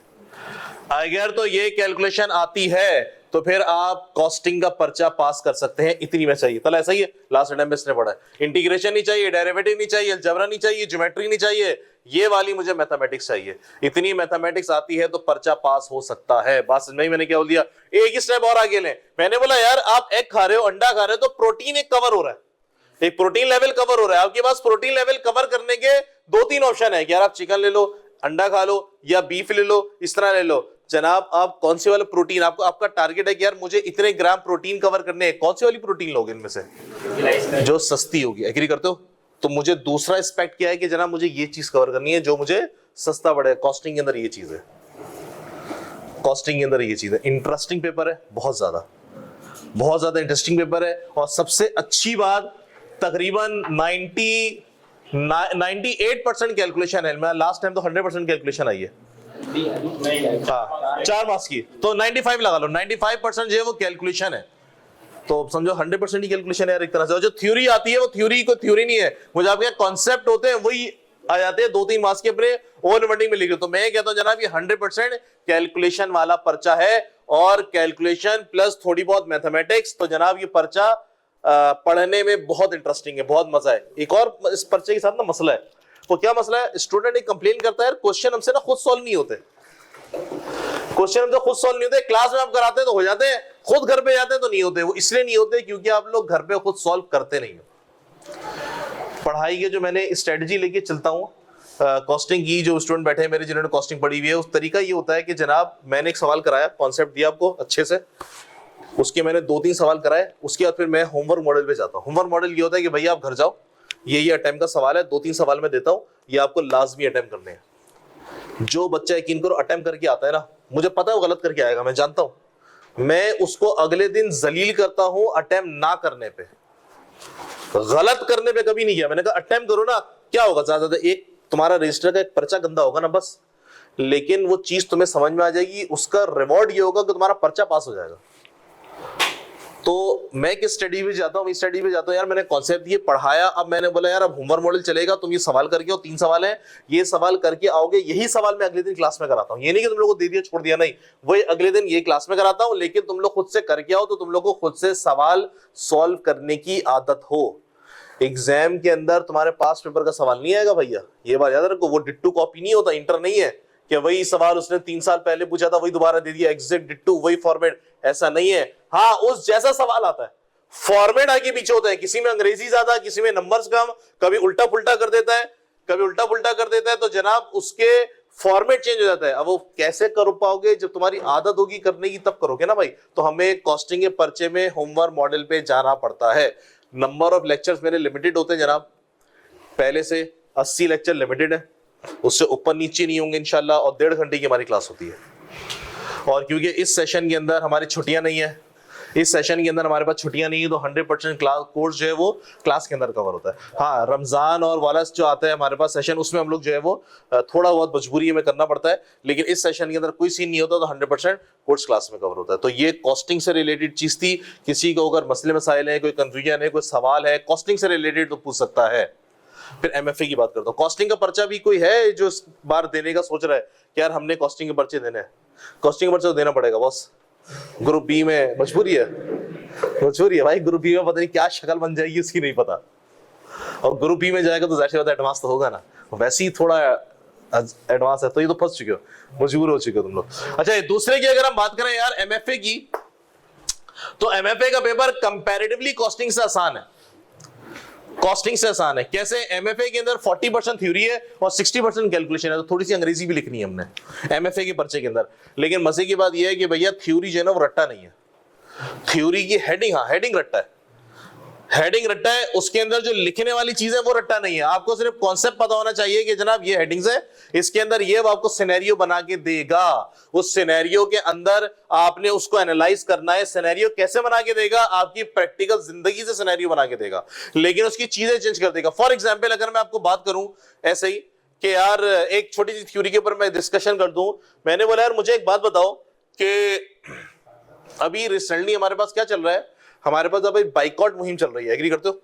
D: अगर तो ये कैलकुलेशन आती है तो फिर आप कॉस्टिंग का पर्चा पास कर सकते हैं, इतनी में चाहिए। तो ऐसा ही है, लास्ट टाइम इसने पढ़ा है, इंटीग्रेशन नहीं चाहिए, डेरिवेटिव नहीं चाहिए, अलजेब्रा नहीं चाहिए, ज्योमेट्री नहीं चाहिए, ये वाली मुझे मैथमेटिक्स चाहिए। इतनी मैथमेटिक्स आती है तो पर्चा पास हो सकता है। बात समझ में? मैंने क्या बोल दिया? एक ही स्टेप और आगे लें। मैंने बोला यार आप एग खा रहे हो, अंडा खा रहे हो, तो प्रोटीन एक कवर हो रहा है, एक प्रोटीन लेवल कवर हो रहा है। आपके पास प्रोटीन लेवल कवर करने के 2-3 ऑप्शन है कि यार आप चिकन ले लो, अंडा खा लो, या बीफ ले लो, इस तरह ले लो। जनाब आप कौन सी वाला प्रोटीन, आपको आपका टारगेट है कि यार मुझे इतने ग्राम प्रोटीन कवर करने हैं, कौन सी वाली प्रोटीन लोगे इनमें से? जो सस्ती होगी। एग्री करते हो? तो मुझे दूसरा एस्पेक्ट क्या है कि जनाब मुझे ये चीज कवर करनी है जो मुझे सस्ता पड़े। कॉस्टिंग के अंदर ये चीज है, कॉस्टिंग के अंदर ये चीज है। इंटरेस्टिंग पेपर है, बहुत ज्यादा इंटरेस्टिंग पेपर है। और सबसे अच्छी बात, तकरीबन 98% कैलकुलेशन है। मैं लास्ट टाइम तो 100% कैलकुलेशन आई है, हाँ 4 मार्क्स की, तो 95 लगा लो। 95% जो है वो कैलकुलेशन है, तो समझो 100% ही कैलकुलेशन है यार एक तरह से। जो थ्योरी आती है वो थ्योरी को थ्योरी नहीं है, मुझे आपके कॉन्सेप्ट होते हैं वही आ जाते हैं 2-3 मार्क्स के अपने ओवर वर्डिंग में लिखे। तो मैं कहता हूं जनाब ये 100% कैलकुलेशन वाला पर्चा है, और कैलकुलेशन प्लस थोड़ी बहुत मैथमेटिक्स, तो जनाब ये पर्चा पढ़ने में बहुत इंटरेस्टिंग है, बहुत मजा है। एक और इस पर्चे के साथ ना मसला है, वो क्या मसला है? स्टूडेंट एक कंप्लेन करता है क्वेश्चन हमसे ना खुद सॉल्व नहीं होते, क्वेश्चन हमसे खुद सॉल्व नहीं होते। क्लास में आप कराते हैं तो हो जाते हैं, खुद घर पे जाते हैं तो नहीं होते, वो इसलिए नहीं होते क्योंकि आप लोग घर पे खुद सॉल्व करते नहीं हो। पढ़ाई के जो मैंने स्ट्रेटजी लेके चलता हूँ कॉस्टिंग की, जो स्टूडेंट बैठे हैं मेरे जिन्होंने कॉस्टिंग पढ़ी हुई है, उस तरीका ये होता है कि जनाब मैंने एक सवाल कराया, कॉन्सेप्ट दिया आपको अच्छे से, उसके मैंने 2-3 सवाल कराए, उसके बाद फिर मैं होमवर्क मॉडल पे जाता हूँ। होमवर्क मॉडल ये होता है कि भैया आप घर जाओ, ये अटेम्प्ट का सवाल है, 2-3 सवाल मैं देता हूँ, ये आपको लाजमी अटेम्प्ट करने हैं। जो बच्चा यकीन करो अटेम्प्ट करके आता है ना, मुझे पता है वो गलत करके आएगा, मैं जानता हूँ, मैं उसको अगले दिन जलील करता हूँ अटेम्प्ट ना करने पे, गलत करने पे कभी नहीं किया। मैंने कहा अटेम्प्ट करो ना, क्या होगा, ज्यादा एक तुम्हारा रजिस्टर का एक पर्चा गंदा होगा ना बस, लेकिन वो चीज तुम्हें समझ में आ जाएगी, उसका रिवॉर्ड ये होगा कि तुम्हारा पर्चा पास हो जाएगा। तो मैं किस स्टडी पे जाता हूँ, इस स्टडी पे जाता हूँ, यार मैंने कॉन्सेप्ट ये पढ़ाया, अब मैंने बोला यार अब होमवर्क मॉडल चलेगा, तुम ये सवाल करके आओ, 3 सवाल है, ये सवाल करके आओगे, यही सवाल मैं अगले दिन क्लास में कराता हूँ। ये नहीं कि तुम लोगों को दे दिया छोड़ दिया, नहीं, वही अगले दिन ये क्लास में कराता हूँ, लेकिन तुम लोग खुद से करके आओ तो तुम लोग को खुद से सवाल सॉल्व करने की आदत हो। एग्जाम के अंदर तुम्हारे पास पेपर का सवाल नहीं आएगा भैया, ये बात याद रखो, वो डिट्टू कॉपी नहीं होता, इंटर नहीं है कि वही सवाल उसने 3 साल पहले पूछा था वही दोबारा दे दिया, एग्जैक्ट डिट्टू वही फॉर्मेट, ऐसा नहीं है। हाँ उस जैसा सवाल आता है, फॉर्मेट आगे पीछे होता है, किसी में अंग्रेजी ज्यादा, किसी में नंबर्स कम, कभी उल्टा पुल्टा कर देता है, कभी उल्टा पुल्टा कर देता है, तो जनाब उसके फॉर्मेट चेंज हो जाता है। अब वो कैसे कर पाओगे, जब तुम्हारी आदत होगी करने की तब करोगे ना भाई। तो हमें कॉस्टिंग के पर्चे में होमवर्क मॉडल पे जाना पड़ता है। नंबर ऑफ लेक्चर्स मेरे लिमिटेड होते हैं जनाब, पहले से 80 लेक्चर लिमिटेड है, उससे ऊपर नीचे नहीं होंगे इंशाल्लाह, और 1.5 घंटे की हमारी क्लास होती है। और क्योंकि इस सेशन के अंदर हमारी छुट्टियां नहीं है, इस सेशन के अंदर हमारे पास छुट्टियां नहीं है, तो 100% क्लास कोर्स जो है वो क्लास के अंदर कवर होता है। हाँ रमजान और वाला जो आता है हमारे पास सेशन, उसमें हम लोग जो है वो थोड़ा बहुत मजबूरी में करना पड़ता है, लेकिन इस सेशन के अंदर कोई सीन नहीं होता, तो 100% कोर्स क्लास में कवर होता है। तो ये कॉस्टिंग से रिलेटेड चीज थी। किसी को अगर मसले मसाइल है, कोई कंफ्यूजन है, कोई सवाल है कॉस्टिंग से रिलेटेड तो पूछ सकता है। फिर MFA की बात करता हूँ। कॉस्टिंग का पर्चा भी कोई है जो इस बार देने का सोच रहा है कि यार हमने कॉस्टिंग के पर्चे देने हैं? कॉस्टिंग का पर्चा तो देना पड़ेगा बॉस, ग्रुप बी में मजबूरी है, मजबूरी है भाई। ग्रुप बी में पता नहीं क्या शक्ल बन जाएगी उसकी नहीं पता, और ग्रुप बी में जाएगा तो जाहिर सी बात है एडवांस तो होगा ना, वैसे ही थोड़ा एडवांस है, तो ये तो फंस चुके हो, मजबूर हो चुके हो तुम लोग। अच्छा दूसरे की अगर हम बात करें यार MFA की, तो MFA का पेपर कंपैरेटिवली कॉस्टिंग से आसान है। कॉस्टिंग से आसान है कैसे? MFA के अंदर 40% थ्योरी है और 60% कैलकुलेशन है, तो थोड़ी सी अंग्रेजी भी लिखनी है हमने MFA के पर्चे के अंदर। लेकिन मजे की बात यह है कि भैया थ्योरी जो है ना वो रट्टा नहीं है, थ्योरी की हेडिंग, हाँ हेडिंग रट्टा है, हेडिंग रट्टा है, उसके अंदर जो लिखने वाली चीज है वो रट्टा नहीं है। आपको सिर्फ कॉन्सेप्ट पता होना चाहिए कि जनाब ये हेडिंग्स है, इसके अंदर ये आपको सिनेरियो बना के देगा, उस सिनेरियो के अंदर आपने उसको एनालाइज करना है। सिनेरियो कैसे बना के देगा? आपकी प्रैक्टिकल जिंदगी से सिनेरियो बना के देगा, लेकिन उसकी चीजें चेंज कर देगा। फॉर एग्जाम्पल अगर मैं आपको बात करूं ऐसे ही कि यार एक छोटी सी थ्योरी के ऊपर मैं डिस्कशन कर दूं, मैंने बोला यार मुझे एक बात बताओ कि अभी रिसेंटली हमारे पास क्या चल रहा है, हमारे पास अभी बाइकआउट मुहिम चल रही है, एग्री करते हो?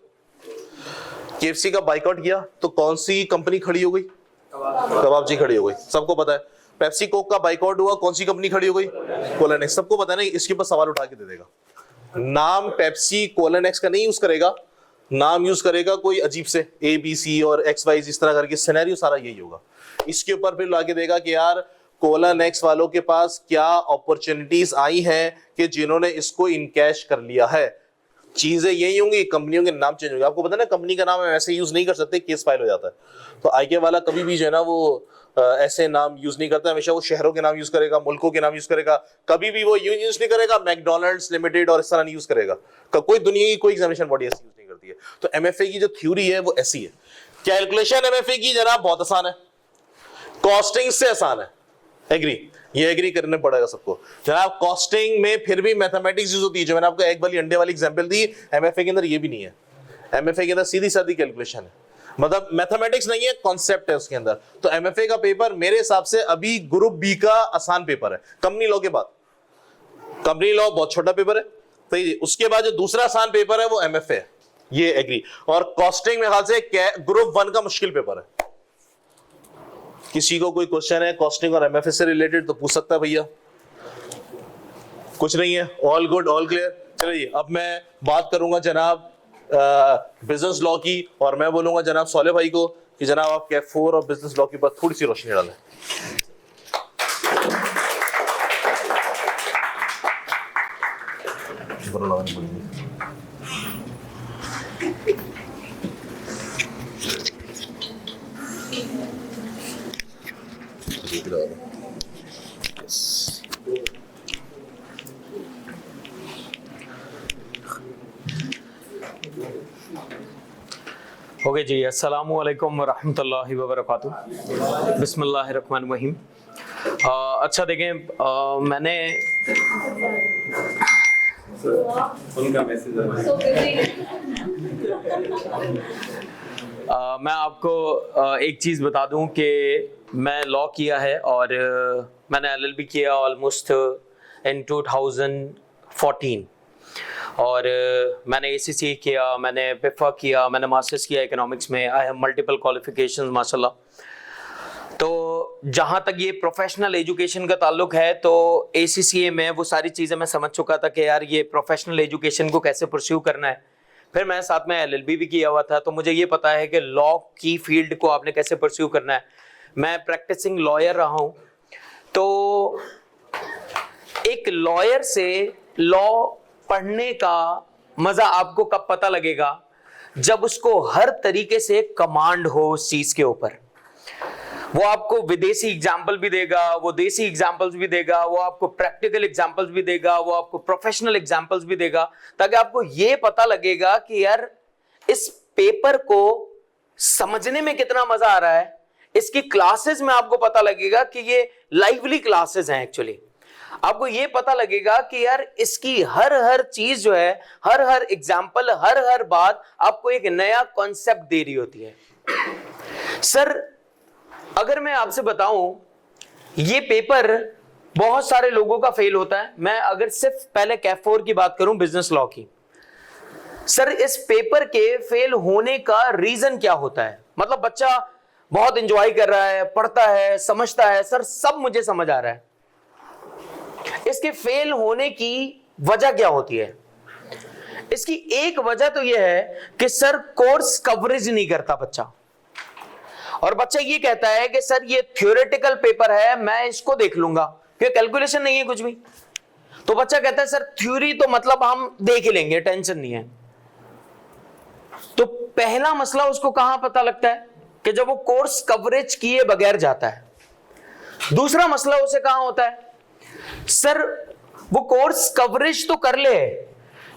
D: KFC का बाइकआउट किया तो कौन सी कंपनी खड़ी हो गई? कबाबची खड़ी हो गई, सबको पता है। पेप्सी कोक का बाइकआउट हुआ, कौन सी कंपनी खड़ी हो गई? कोलानेक्स, सबको पता है ना। इसके ऊपर सवाल उठा के दे देगा, नाम पेप्सी कोलानेक्स का नहीं यूज करेगा, नाम यूज करेगा कोई अजीब से ABC और XY इस तरह करके, सिनेरियो सारा यही होगा। इसके ऊपर फिर लाके देगा कि यार कोलानेक्स वालों के पास क्या अपॉर्चुनिटीज आई हैं कि जिन्होंने इसको इनकैश कर लिया है। चीजें यही होंगी, कंपनियों के नाम चेंज होंगे। आपको पता है ना कंपनी का नाम ऐसे यूज नहीं कर सकते, केस फाइल हो जाता है। तो IK वाला कभी भी जो है ना वो ऐसे नाम यूज नहीं करता, हमेशा वो शहरों के नाम यूज करेगा, मुल्कों के नाम यूज करेगा, कभी भी वो यूज नहीं करेगा मैकडोनल्ड्स लिमिटेड और इस तरह नहीं यूज करेगा। कोई दुनिया की कोई एग्जामिनेशन बॉडी ऐसी यूज नहीं करती है। तो MFA की जो थ्योरी है वो ऐसी है। कैलकुलेशन MFA की जनाब बहुत आसान है, कॉस्टिंग से आसान है, एग्री? ये एग्री करने पड़ेगा सबको जनाब। कॉस्टिंग में फिर भी मैथमेटिक्स यूज होती है, जो मैंने आपको एग वाली अंडे वाली एग्जांपल दी, MFA के अंदर ये भी नहीं है। MFA के अंदर सीधी सादी कैलकुलेशन है, मतलब मैथमेटिक्स नहीं है, कॉन्सेप्ट है उसके अंदर। तो MFA का पेपर मेरे हिसाब से अभी ग्रुप बी का आसान पेपर है, कंपनी लॉ के बाद। कंपनी लॉ बहुत छोटा पेपर है, तो उसके बाद जो दूसरा आसान पेपर है वो MFA है, ये एग्री। और कॉस्टिंग में ख्याल से ग्रुप 1 का मुश्किल पेपर है। किसी को कोई क्वेश्चन है कॉस्टिंग और MFA से रिलेटेड तो पूछ सकता है भैया, कुछ नहीं है, ऑल गुड ऑल क्लियर। चलिए अब मैं बात करूंगा जनाब बिजनेस लॉ की, और मैं बोलूंगा जनाब सोले भाई को कि जनाब आप कैफ 4 और बिजनेस लॉ के ऊपर थोड़ी सी रोशनी डालें। शुक्र अल्लाह।
E: ओके जी, अस्सलामु अलैकुम वरहमतुल्लाहि वबरकातुहू। बिस्मिल्लाहिर्रहमानिर्रहीम। अच्छा देखें, मैंने मैं आपको एक चीज़ बता दूं कि मैं लॉ किया है और मैंने LLB किया ऑलमोस्ट इन 2014 और मैंने ACCA किया, मैंने PIFA किया, मैंने मास्टर्स किया इकोनॉमिक्स में। आई हैव मल्टीपल क्वालिफिकेशंस माशाल्लाह। तो जहाँ तक ये प्रोफेशनल एजुकेशन का ताल्लुक है तो ACCA में वो सारी चीज़ें मैं समझ चुका था कि यार ये प्रोफेशनल एजुकेशन को कैसे परस्यू करना है। फिर मैं साथ में LLB भी किया हुआ था, तो मुझे ये पता है कि लॉ की फील्ड को आपने कैसे परस्यू करना है। मैं प्रैक्टिसिंग लॉयर रहा हूँ, तो एक लॉयर से लॉ पढ़ने का मजा आपको कब पता लगेगा, जब उसको हर तरीके से कमांड हो उस चीज के ऊपर। वो आपको विदेशी एग्जाम्पल भी देगा, वो देसी एग्जाम्पल्स भी देगा, वो आपको प्रैक्टिकल एग्जाम्पल्स भी देगा, वो आपको प्रोफेशनल एग्जाम्पल्स भी देगा, ताकि आपको ये पता लगेगा कि यार इस पेपर को समझने में कितना मजा आ रहा है। इसकी क्लासेस में आपको पता लगेगा कि ये लाइवली क्लासेस हैं। एक्चुअली आपको ये पता लगेगा कि यार इसकी हर चीज जो है, हर एग्जाम्पल, हर बात आपको एक नया कॉन्सेप्ट दे रही होती है। सर अगर मैं आपसे बताऊं, ये पेपर बहुत सारे लोगों का फेल होता है। मैं अगर सिर्फ पहले कैफ 4 की बात करूं, बिजनेस लॉ की, सर इस पेपर के फेल होने का रीजन क्या होता है? मतलब बच्चा बहुत एंजॉय कर रहा है, पढ़ता है, समझता है, सर सब मुझे समझ आ रहा है, इसके फेल होने की वजह क्या होती है? इसकी एक वजह तो यह है कि सर कोर्स कवरेज नहीं करता बच्चा, और बच्चा ये कहता है कि सर ये थ्योरेटिकल पेपर है, मैं इसको देख लूंगा क्योंकि कैलकुलेशन नहीं है कुछ भी। तो बच्चा कहता है सर थ्योरी तो मतलब हम देख ही लेंगे, टेंशन नहीं है। तो पहला मसला उसको कहां पता लगता है कि जब वो कोर्स कवरेज किए बगैर जाता है। दूसरा मसला उसे कहां होता है, सर वो कोर्स कवरेज तो कर ले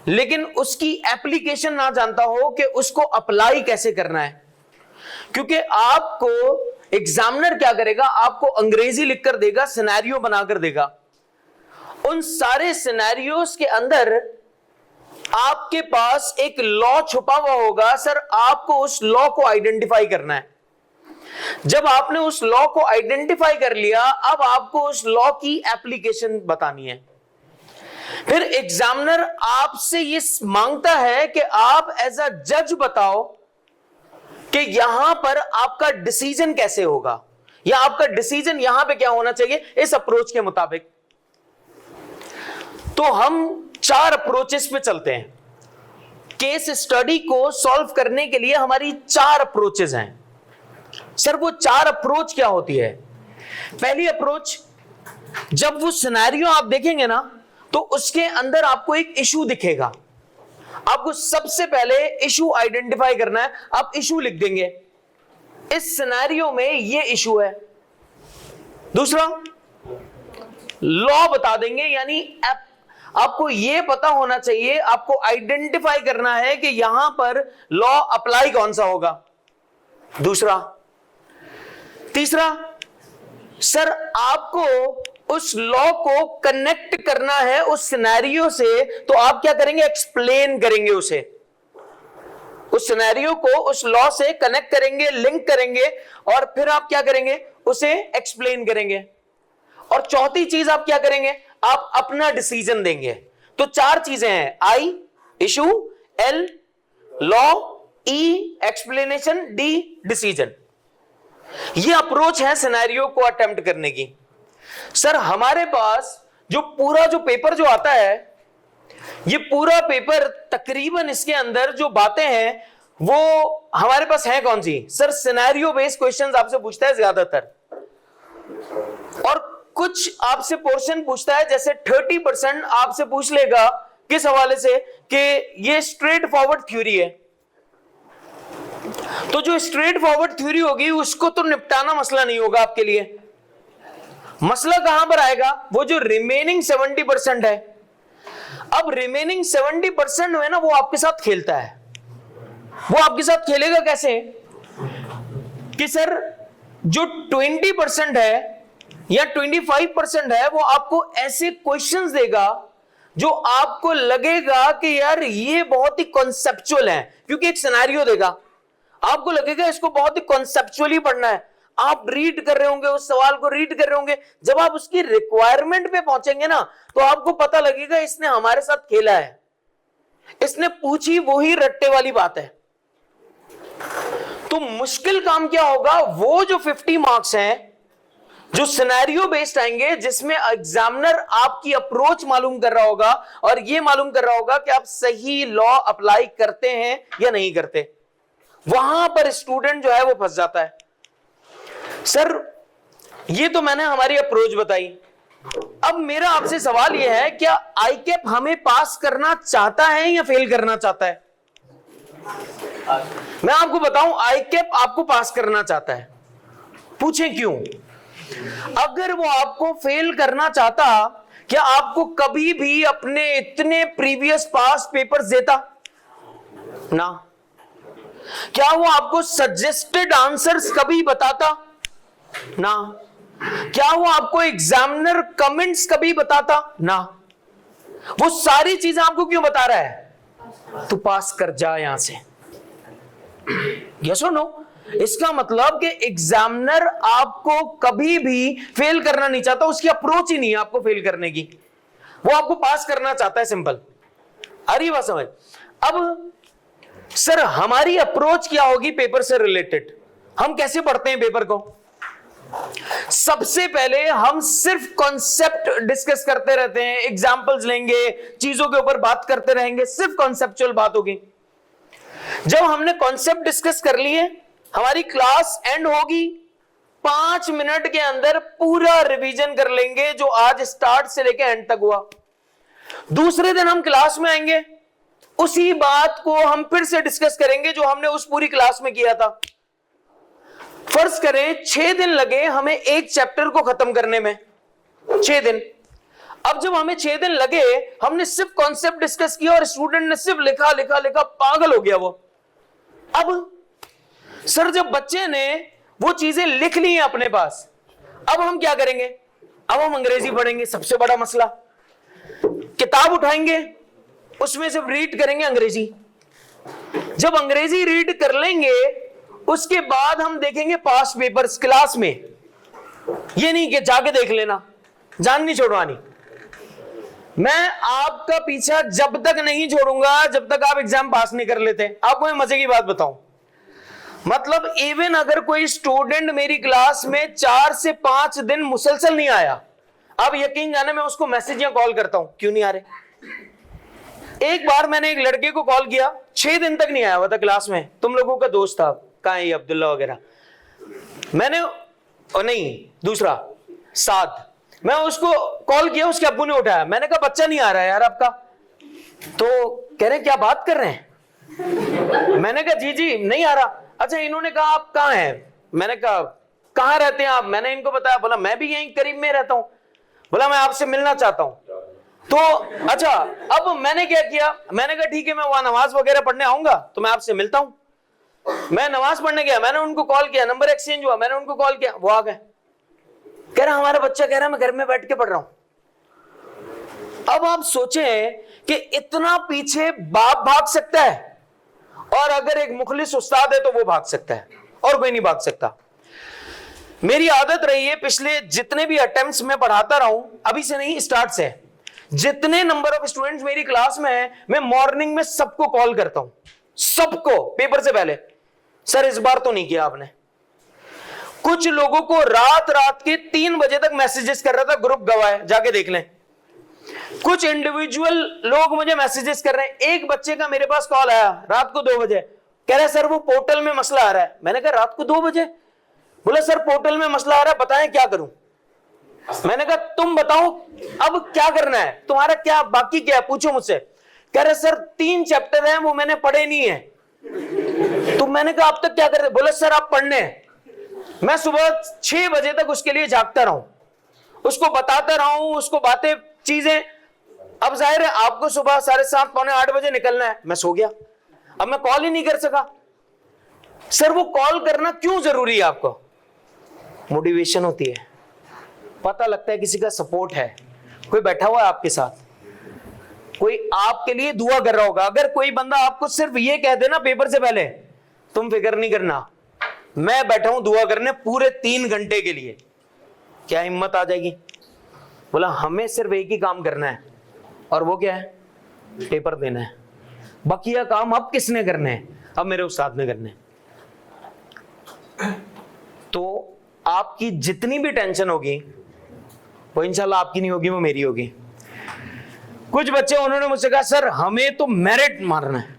E: लेकिन उसकी एप्लीकेशन ना जानता हो कि उसको अप्लाई कैसे करना है। क्योंकि आपको एग्जामिनर क्या करेगा, आपको अंग्रेजी लिखकर देगा, सिनेरियो बनाकर देगा, उन सारे सिनेरियोस के अंदर आपके पास एक लॉ छुपा हुआ होगा। सर आपको उस लॉ को आइडेंटिफाई करना है। जब आपने उस लॉ को आइडेंटिफाई कर लिया, अब आपको उस लॉ की एप्लीकेशन बतानी है। फिर एग्जामिनर आपसे ये मांगता है कि आप एज अ जज बताओ कि यहां पर आपका डिसीजन कैसे होगा, या आपका डिसीजन यहां पे क्या होना चाहिए इस अप्रोच के मुताबिक। तो हम 4 अप्रोचेस पे चलते हैं। केस स्टडी को सॉल्व करने के लिए हमारी 4 अप्रोचेस हैं। सर वो 4 अप्रोच क्या होती है? पहली अप्रोच, जब वो सिनेरियो आप देखेंगे ना तो उसके अंदर आपको एक इशू दिखेगा। आपको सबसे पहले इशू आइडेंटिफाई करना है। आप इशू लिख देंगे, इस सिनेरियो में ये इशू है। दूसरा, लॉ बता देंगे, यानी आपको यह पता होना चाहिए, आपको आइडेंटिफाई करना है कि यहां पर लॉ अप्लाई कौन सा होगा। दूसरा, तीसरा, सर आपको उस लॉ को कनेक्ट करना है उस सिनेरियो से, तो आप क्या करेंगे, एक्सप्लेन करेंगे उसे, उस सिनेरियो को उस लॉ से कनेक्ट करेंगे, लिंक करेंगे, और फिर आप क्या करेंगे, उसे एक्सप्लेन करेंगे। और चौथी चीज आप क्या करेंगे, आप अपना डिसीजन देंगे। तो 4 चीजें हैं, आई इशू, एल लॉ, ई एक्सप्लेनेशन, डी डिसीजन। ये अप्रोच है सिनेरियो को अटेम्प्ट करने की। सर हमारे पास जो पूरा जो पेपर जो आता है, ये पूरा पेपर तकरीबन इसके अंदर जो बातें हैं वो हमारे पास है कौन सी, सर सिनेरियो बेस्ड क्वेश्चंस आपसे पूछता है ज्यादातर, और कुछ आपसे पोर्शन पूछता है, जैसे 30% आपसे पूछ लेगा किस हवाले से कि ये स्ट्रेट फॉरवर्ड थ्योरी है। तो जो स्ट्रेट फॉरवर्ड थ्योरी होगी उसको तो निपटाना मसला नहीं होगा आपके लिए। मसला कहां पर आएगा, वो जो रिमेनिंग 70% है। अब रिमेनिंग 70% में ना वो आपके साथ खेलता है। वो आपके साथ खेलेगा कैसे कि सर जो 20% है या 25% है वो आपको ऐसे क्वेश्चंस देगा जो आपको लगेगा कि यार ये बहुत ही कॉन्सेप्चुअल है, क्योंकि एक सिनेरियो देगा, आपको लगेगा इसको बहुत ही कॉन्सेप्चुअली पढ़ना है। आप रीड कर रहे होंगे, उस सवाल को रीड कर रहे होंगे, जब आप उसकी रिक्वायरमेंट पे पहुंचेंगे ना तो आपको पता लगेगा इसने हमारे साथ खेला है, इसने पूछी वही रट्टे वाली बात है। तो मुश्किल काम क्या होगा, वो जो 50 मार्क्स हैं जो सिनेरियो बेस्ड आएंगे, जिसमें एग्जामिनर आपकी अप्रोच मालूम कर रहा होगा और ये मालूम कर रहा होगा कि आप सही लॉ अप्लाई करते हैं या नहीं करते, वहां पर स्टूडेंट जो है वो फंस जाता है। सर ये तो मैंने हमारी अप्रोच बताई। अब मेरा आपसे सवाल यह है, क्या आईकेप हमें पास करना चाहता है या फेल करना चाहता है? मैं आपको बताऊं, आईकेप आपको पास करना चाहता है। पूछें क्यों? अगर वो आपको फेल करना चाहता, क्या आपको कभी भी अपने इतने प्रीवियस पास पेपर्स देता ना? क्या वो आपको सजेस्टेड आंसर्स कभी बताता ना? क्या वो आपको एग्जामिनर कमेंट्स कभी बताता ना? वो सारी चीजें आपको क्यों बता रहा है? तू पास कर जा यहां से। यस और नो? इसका मतलब कि एग्जामिनर आपको कभी भी फेल करना नहीं चाहता, उसकी अप्रोच ही नहीं है आपको फेल करने की, वो आपको पास करना चाहता है, सिंपल। आ रही बात समझ? अब सर हमारी अप्रोच क्या होगी पेपर से रिलेटेड? हम कैसे पढ़ते हैं पेपर को? सबसे पहले हम सिर्फ कॉन्सेप्ट डिस्कस करते रहते हैं, एग्जांपल्स लेंगे, चीजों के ऊपर बात करते रहेंगे, सिर्फ कॉन्सेप्चुअल बात होगी। जब हमने कॉन्सेप्ट डिस्कस कर लिए, हमारी क्लास एंड होगी, 5 मिनट के अंदर पूरा रिवीजन कर लेंगे जो आज स्टार्ट से लेकर एंड तक हुआ। दूसरे दिन हम क्लास में आएंगे, उसी बात को हम फिर से डिस्कस करेंगे जो हमने उस पूरी क्लास में किया था। फर्ज करें 6 दिन लगे हमें एक चैप्टर को खत्म करने में, 6 दिन। अब जब हमें 6 दिन लगे, हमने सिर्फ कॉन्सेप्ट डिस्कस किया और स्टूडेंट ने सिर्फ लिखा लिखा लिखा, पागल हो गया वो। अब सर जब बच्चे ने वो चीजें लिख ली हैं अपने पास, अब हम क्या करेंगे? अब हम अंग्रेजी पढ़ेंगे, सबसे बड़ा मसला। किताब उठाएंगे, उसमें सिर्फ रीड करेंगे अंग्रेजी। जब अंग्रेजी रीड कर लेंगे, उसके बाद हम देखेंगे पास पेपर्स क्लास में। ये नहीं कि जाके देख लेना, जान नहीं छोड़वानी। मैं आपका पीछा जब तक नहीं छोड़ूंगा जब तक आप एग्जाम पास नहीं कर लेते। आपको मैं मजे की बात बताऊं, मतलब इवन अगर कोई स्टूडेंट मेरी क्लास में 4 से 5 दिन मुसलसल नहीं आया, अब यकीन जाने मैं उसको मैसेज या कॉल करता हूं, क्यों नहीं आ रहे। एक बार मैंने एक लड़के को कॉल किया, 6 दिन तक नहीं आया हुआ था क्लास में, तुम लोगों का दोस्त था, कहां है ये अब्दुल्ला वगैरह, मैंने और नहीं दूसरा साद, मैं उसको कॉल किया, उसके अब्बू ने उठाया। मैंने कहा बच्चा नहीं आ रहा है यार आपका, तो कह रहे क्या बात कर रहे हैं? मैंने कहा जी जी नहीं आ रहा। अच्छा इन्होंने कहा आप कहां हैं? मैंने कहा कहां रहते हैं आप? मैंने इनको बताया, बोला मैं भी यहीं करीब में रहता हूं, बोला मैं आपसे मिलना चाहता हूं। तो अच्छा अब मैंने क्या किया, मैंने कहा ठीक है मैं वहां नमाज वगैरह पढ़ने आऊंगा तो मैं आपसे मिलता हूं। मैं नमाज पढ़ने गया, मैंने उनको कॉल किया, नंबर एक्सचेंज हुआ, मैंने उनको कॉल किया, वो आ गए। कह रहा हमारा बच्चा कह रहा मैं घर में बैठ के पढ़ रहा हूं। अब आप सोचें कि इतना पीछे बाप भाग सकता है, और अगर एक मुखलिस उस्ताद है तो वो भाग सकता है, और कोई नहीं भाग सकता। मेरी आदत रही है पिछले जितने भी अटेम्प्ट्स में पढ़ाता रहा हूं, अभी से नहीं स्टार्ट से, जितने नंबर ऑफ स्टूडेंट्स मेरी क्लास में है, मैं मॉर्निंग में सबको कॉल करता हूं, सबको पेपर से पहले। सर इस बार तो नहीं किया आपने। कुछ लोगों को रात रात के 3 बजे तक मैसेजेस कर रहा था, ग्रुप गवाह है, जाके देख लें। कुछ इंडिविजुअल लोग मुझे मैसेजेस कर रहे हैं। एक बच्चे का मेरे पास कॉल आया रात को 2 बजे, कह रहा है सर वो पोर्टल में मसला आ रहा है। मैंने कहा रात को 2 बजे? बोला सर पोर्टल में मसला आ रहा है, बताएं क्या करूं। मैंने कहा तुम बताओ अब क्या करना है, तुम्हारा क्या बाकी क्या है, पूछो मुझसे। कह रहे सर 3 चैप्टर हैं वो मैंने पढ़े नहीं है। तो मैंने कहा अब तक क्या कर रहे? बोले सर आप पढ़ने। मैं सुबह 6 बजे तक उसके लिए जागता रहा हूं, उसको बताता रहा हूं, उसको बातें चीजें। अब जाहिर है आपको सुबह 7:30 पौने 8 बजे निकलना है, मैं सो गया, अब मैं कॉल ही नहीं कर सका। सर वो कॉल करना क्यों जरूरी है? आपको मोटिवेशन होती है, पता लगता है किसी का सपोर्ट है, कोई बैठा हुआ है आपके साथ, कोई आपके लिए दुआ कर रहा होगा। अगर कोई बंदा आपको सिर्फ ये कह देना पेपर से पहले तुम फिक्र नहीं करना, मैं बैठा हूं दुआ करने पूरे 3 घंटे के लिए, क्या हिम्मत आ जाएगी? बोला हमें सिर्फ एक ही काम करना है, और वो क्या है? पेपर देना है। बकिया काम अब किसने करने हैं? अब मेरे उस्ताद ने करने हैं। तो आपकी जितनी भी टेंशन होगी वो इंशाल्लाह आपकी नहीं होगी, वो मेरी होगी। कुछ बच्चे उन्होंने मुझसे कहा सर हमें तो मेरिट मारना है।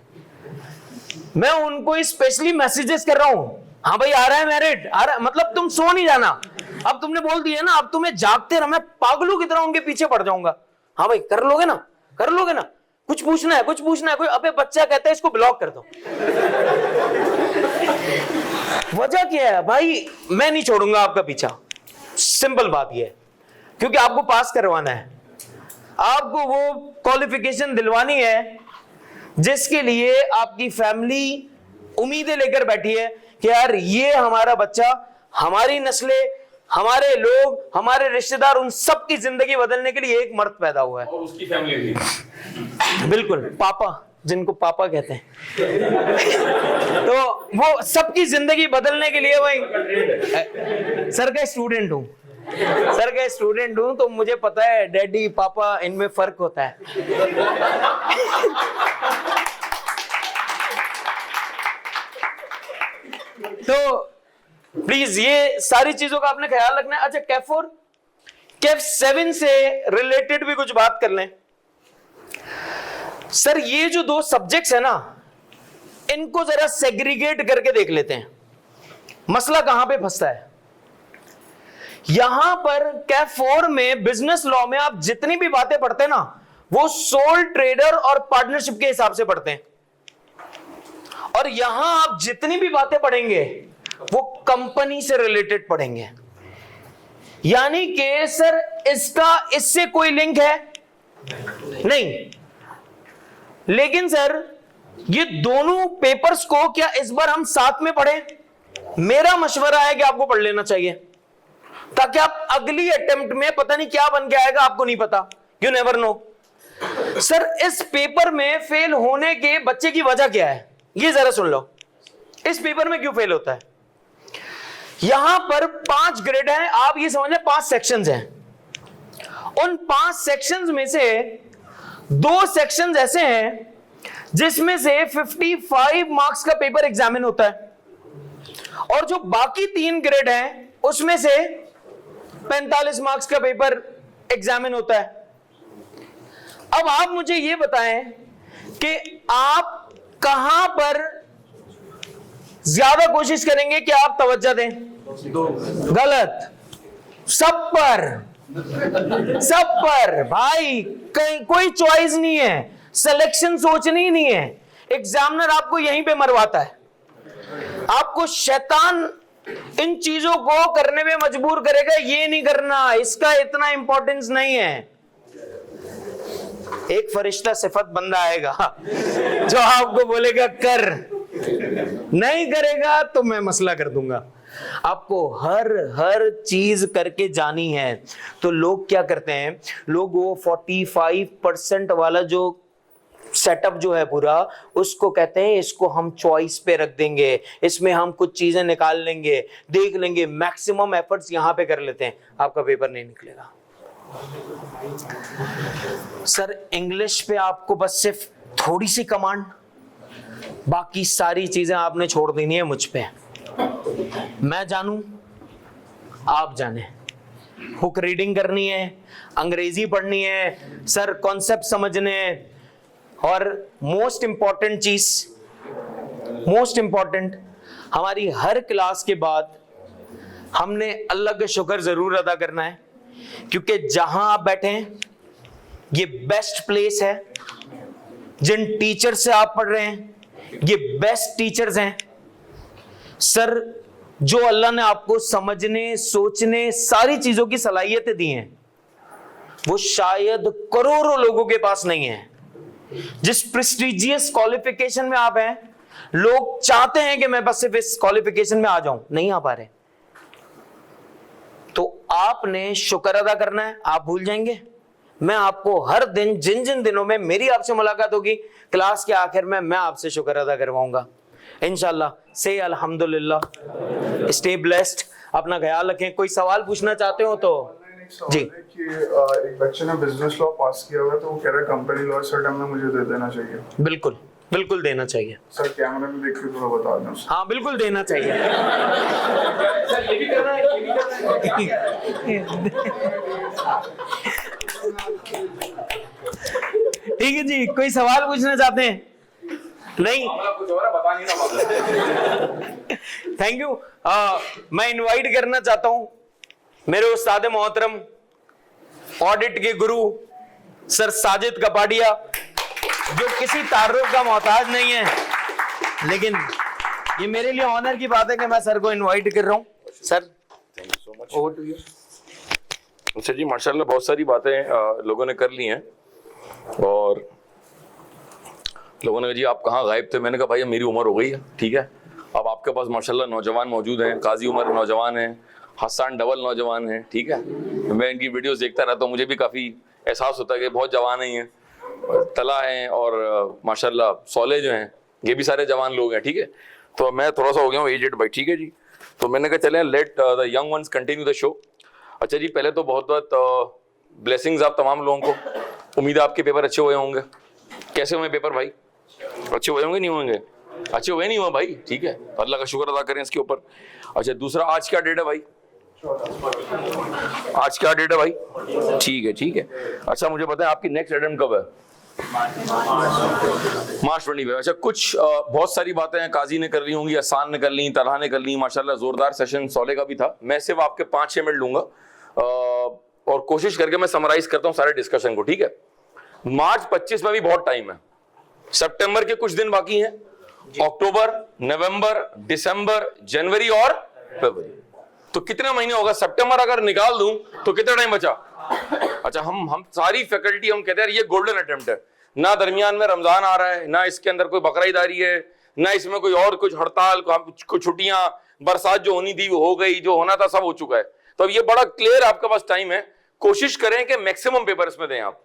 E: मैं उनको स्पेशली मैसेजेस कर रहा हूं, हाँ भाई आ रहा है मेरिट, आ रहा है, मतलब तुम सो नहीं जाना। अब तुमने बोल दिया ना, अब तुम्हें जागते रहो, मैं पागलों की तरह उनके पीछे पड़ जाऊंगा। हाँ भाई कर लोगे ना, कर लोगे ना, कुछ पूछना है, कुछ पूछना है। कोई अबे बच्चा कहता है इसको ब्लॉक कर दो। वजह क्या है भाई? मैं नहीं छोड़ूंगा आपका पीछा, सिंपल बात यह है, क्योंकि आपको पास करवाना है, आपको वो क्वालिफिकेशन दिलवानी है जिसके लिए आपकी फैमिली उम्मीदें लेकर बैठी है कि यार ये हमारा बच्चा, हमारी नस्लें, हमारे लोग, हमारे रिश्तेदार, उन सब की जिंदगी बदलने के लिए एक मर्द पैदा हुआ है। और उसकी फैमिली भी बिल्कुल, पापा जिनको पापा कहते हैं। तो वो सबकी जिंदगी बदलने के लिए वही सर का स्टूडेंट हूं, सर का स्टूडेंट हूं, तो मुझे पता है डैडी पापा इनमें फर्क होता है। तो प्लीज ये सारी चीजों का आपने ख्याल रखना है। अच्छा कैफ 7 से रिलेटेड भी कुछ बात कर लें। सर ये जो 2 सब्जेक्ट्स है ना, इनको जरा सेग्रीगेट करके देख लेते हैं, मसला कहां पे फंसता है। यहां पर कैफ 4 में बिजनेस लॉ में आप जितनी भी बातें पढ़ते हैं ना, वो सोल ट्रेडर और पार्टनरशिप के हिसाब से पढ़ते हैं, और यहां आप जितनी भी बातें पढ़ेंगे वो कंपनी से रिलेटेड पढ़ेंगे। यानी कि सर इसका इससे कोई लिंक है नहीं, लेकिन सर ये दोनों पेपर्स को क्या इस बार हम साथ में पढ़ें? मेरा मशवरा है कि आपको पढ़ लेना चाहिए, ताकि आप अगली अटेम्प्ट में पता नहीं क्या बन के आएगा, आपको नहीं पता, यू नेवर नो। सर इस पेपर में फेल होने के बच्चे की वजह क्या है, ये जरा सुन लो। इस पेपर में क्यों फेल होता है? यहां पर 5 ग्रेड है, आप ये समझ लें 5 सेक्शंस हैं। उन 5 सेक्शंस में से 2 सेक्शंस ऐसे हैं जिसमें से 55 मार्क्स का पेपर एग्जामिन होता है, और जो बाकी 3 ग्रेड हैं उसमें से 45 मार्क्स का पेपर एग्जामिन होता है। अब आप मुझे यह बताएं कि आप कहां पर ज्यादा कोशिश करेंगे कि आप तवज्जो दें? गलत, सब पर भाई, कोई चॉइस नहीं है, सिलेक्शन सोचनी ही नहीं है। एग्जामिनर आपको यहीं पे मरवाता है, आपको शैतान इन चीजों को करने में मजबूर करेगा, ये नहीं करना, इसका इतना इंपॉर्टेंस नहीं है। एक फरिश्ता सिफत बंदा आएगा जो आपको बोलेगा कर, नहीं करेगा तो मैं मसला कर दूंगा। आपको हर चीज करके जानी है। तो लोग क्या करते हैं, लोग वो 45% वाला जो सेटअप जो है पूरा, उसको कहते हैं इसको हम चॉइस पे रख देंगे, इसमें हम कुछ चीजें निकाल लेंगे, देख लेंगे, मैक्सिमम एफर्ट्स यहां पे कर लेते हैं, आपका पेपर नहीं निकलेगा। सर इंग्लिश पे आपको बस सिर्फ थोड़ी सी कमांड, बाकी सारी चीजें आपने छोड़ देनी है मुझ पे। मैं जानूं, आप जाने। हुक रीडिंग करनी है, अंग्रेजी पढ़नी है, सर कॉन्सेप्ट समझने हैं, और मोस्ट इंपॉर्टेंट चीज, मोस्ट इंपॉर्टेंट, हमारी हर क्लास के बाद हमने अल्लाह का शुक्र जरूर अदा करना है, क्योंकि जहां आप बैठे हैं ये बेस्ट प्लेस है, जिन टीचर से आप पढ़ रहे हैं ये बेस्ट टीचर्स हैं सर। जो अल्लाह ने आपको समझने, सोचने, सारी चीजों की सलाहियतें दी हैं वो शायद करोड़ों लोगों के पास नहीं है। जिस प्रेस्टिजियस क्वालिफिकेशन में आप हैं, लोग चाहते हैं कि मैं बस सिर्फ इस क्वालिफिकेशन में आ जाऊं, नहीं आ पा रहे। तो आपने शुक्र अदा करना है। आप भूल जाएंगे, मैं आपको हर दिन, जिन जिन दिनों में मेरी आपसे मुलाकात होगी, क्लास के आखिर में मैं आपसे शुक्र अदा करवाऊंगा इंशाल्लाह। से अल्हम्दुलिल्लाह, स्टे ब्लेस्ड, अपना ख्याल रखें। कोई सवाल पूछना चाहते हो तो जी।
F: कि एक बच्चे ने बिजनेस लॉ पास किया हुआ है तो वो कह रहा है कंपनी लॉ सर टाइम में मुझे दे देना चाहिए।
E: बिल्कुल बिल्कुल देना चाहिए
F: सर कैमरे में देख के थोड़ा बता दें।
E: हाँ बिल्कुल देना चाहिए। ठीक है जी, कोई सवाल पूछना चाहते हैं? नहीं, थैंक यू। मैं इनवाइट करना चाहता हूं मेरे उस्ताद मोहतरम, ऑडिट के गुरु सर साजिद कपाडिया, जो किसी तारुफ का मोहताज नहीं है, लेकिन ये मेरे लिए ऑनर की बात है कि मैं सर को इनवाइट कर रहा हूं। Sir
G: thank you so much. Over to you. अच्छा जी, माशाल्लाह बहुत सारी बातें लोगों ने कर ली हैं और लोगों ने कहा जी आप कहाँ गायब थे। मैंने कहा भाई मेरी उम्र हो गई है, ठीक है। अब आपके पास माशाल्लाह नौजवान मौजूद हैं, काजी उमर नौजवान हैं, हसन डबल नौजवान हैं, ठीक है। मैं इनकी वीडियोस देखता रहता हूँ, मुझे भी काफ़ी एहसास होता है कि बहुत जवान ही हैं, तला हैं और माशाल्लाह सौले जो हैं ये भी सारे जवान लोग हैं, ठीक है। तो मैं थोड़ा सा हो गया हूँ एजेड भाई, ठीक है जी। तो मैंने कहा चले let the young ones continue the show. अच्छा जी, पहले तो बहुत बहुत ब्लेसिंग्स आप तमाम लोगों को। उम्मीद है आपके पेपर अच्छे हुए होंगे। कैसे हुए पेपर भाई? अच्छे हुए होंगे, नहीं होंगे? अच्छे हुए नहीं हुए भाई, ठीक है, तो अल्लाह का शुक्र अदा करें इसके ऊपर। अच्छा दूसरा, आज क्या डेट है भाई? आज क्या डेट है भाई? ठीक है ठीक है। अच्छा मुझे बताएं आपकी नेक्स्ट अटेम्प्ट कब है? मार्च 25। अच्छा कुछ बहुत सारी बातें हैं काजी ने कर ली होंगी, आसान ने कर ली, तलहा ने कर ली, माशाल्लाह जोरदार सेशन सौले का भी था। मैं सिर्फ आपके 5-6 मिनट लूंगा और कोशिश करके मैं समराइज करता हूं सारे डिस्कशन को, ठीक है। मार्च 25 में भी बहुत टाइम है, सितंबर के कुछ दिन बाकी हैं, अक्टूबर, नवंबर, दिसंबर, जनवरी और फरवरी। तो कितने महीने होगा? सितंबर अगर निकाल दूं तो कितना टाइम बचा? अच्छा हम सारी फैकल्टी हम कहते हैं ये गोल्डन अटेम्प्ट है, ना दरमियान में रमजान आ रहा है, ना इसके अंदर कोई बकरीद आ रही है, ना इसमें कोई और कुछ हड़ताल, कुछ छुट्टियां, बरसात जो होनी थी वो हो गई, जो होना था सब हो चुका है। तो अब ये बड़ा क्लियर आपके पास टाइम है, कोशिश करें कि मैक्सिमम पेपर इसमें दें आप।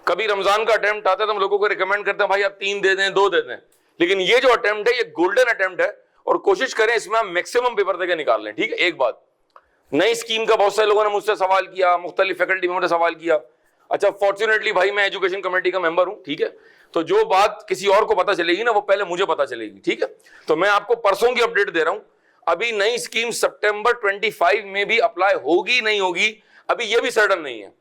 G: कभी रमजान का अटेम्प्ट आता है तो हम लोगों को रिकमेंड करते हैं भाई आप 3 दे दें, 2 दे दें, लेकिन ये जो अटेम्प्ट है ये गोल्डन अटेम्प्ट है और कोशिश करें इसमें हम मैक्सिमम पेपर देके निकाल लें, ठीक है। एक बात, नई स्कीम का बहुत सारे लोगों ने मुझसे सवाल किया, मुख्तलिफ फैकल्टी में सवाल किया। अच्छा फॉर्चुनेटली भाई मैं एजुकेशन कमेटी का मेंबर हूं, ठीक है, तो जो बात किसी और को पता चलेगी ना वो पहले मुझे पता चलेगी, ठीक है। तो मैं आपको परसों की अपडेट दे रहा हूं, अभी नई स्कीम सितंबर 25 में भी अप्लाई होगी नहीं होगी अभी ये भी सर्टन नहीं है।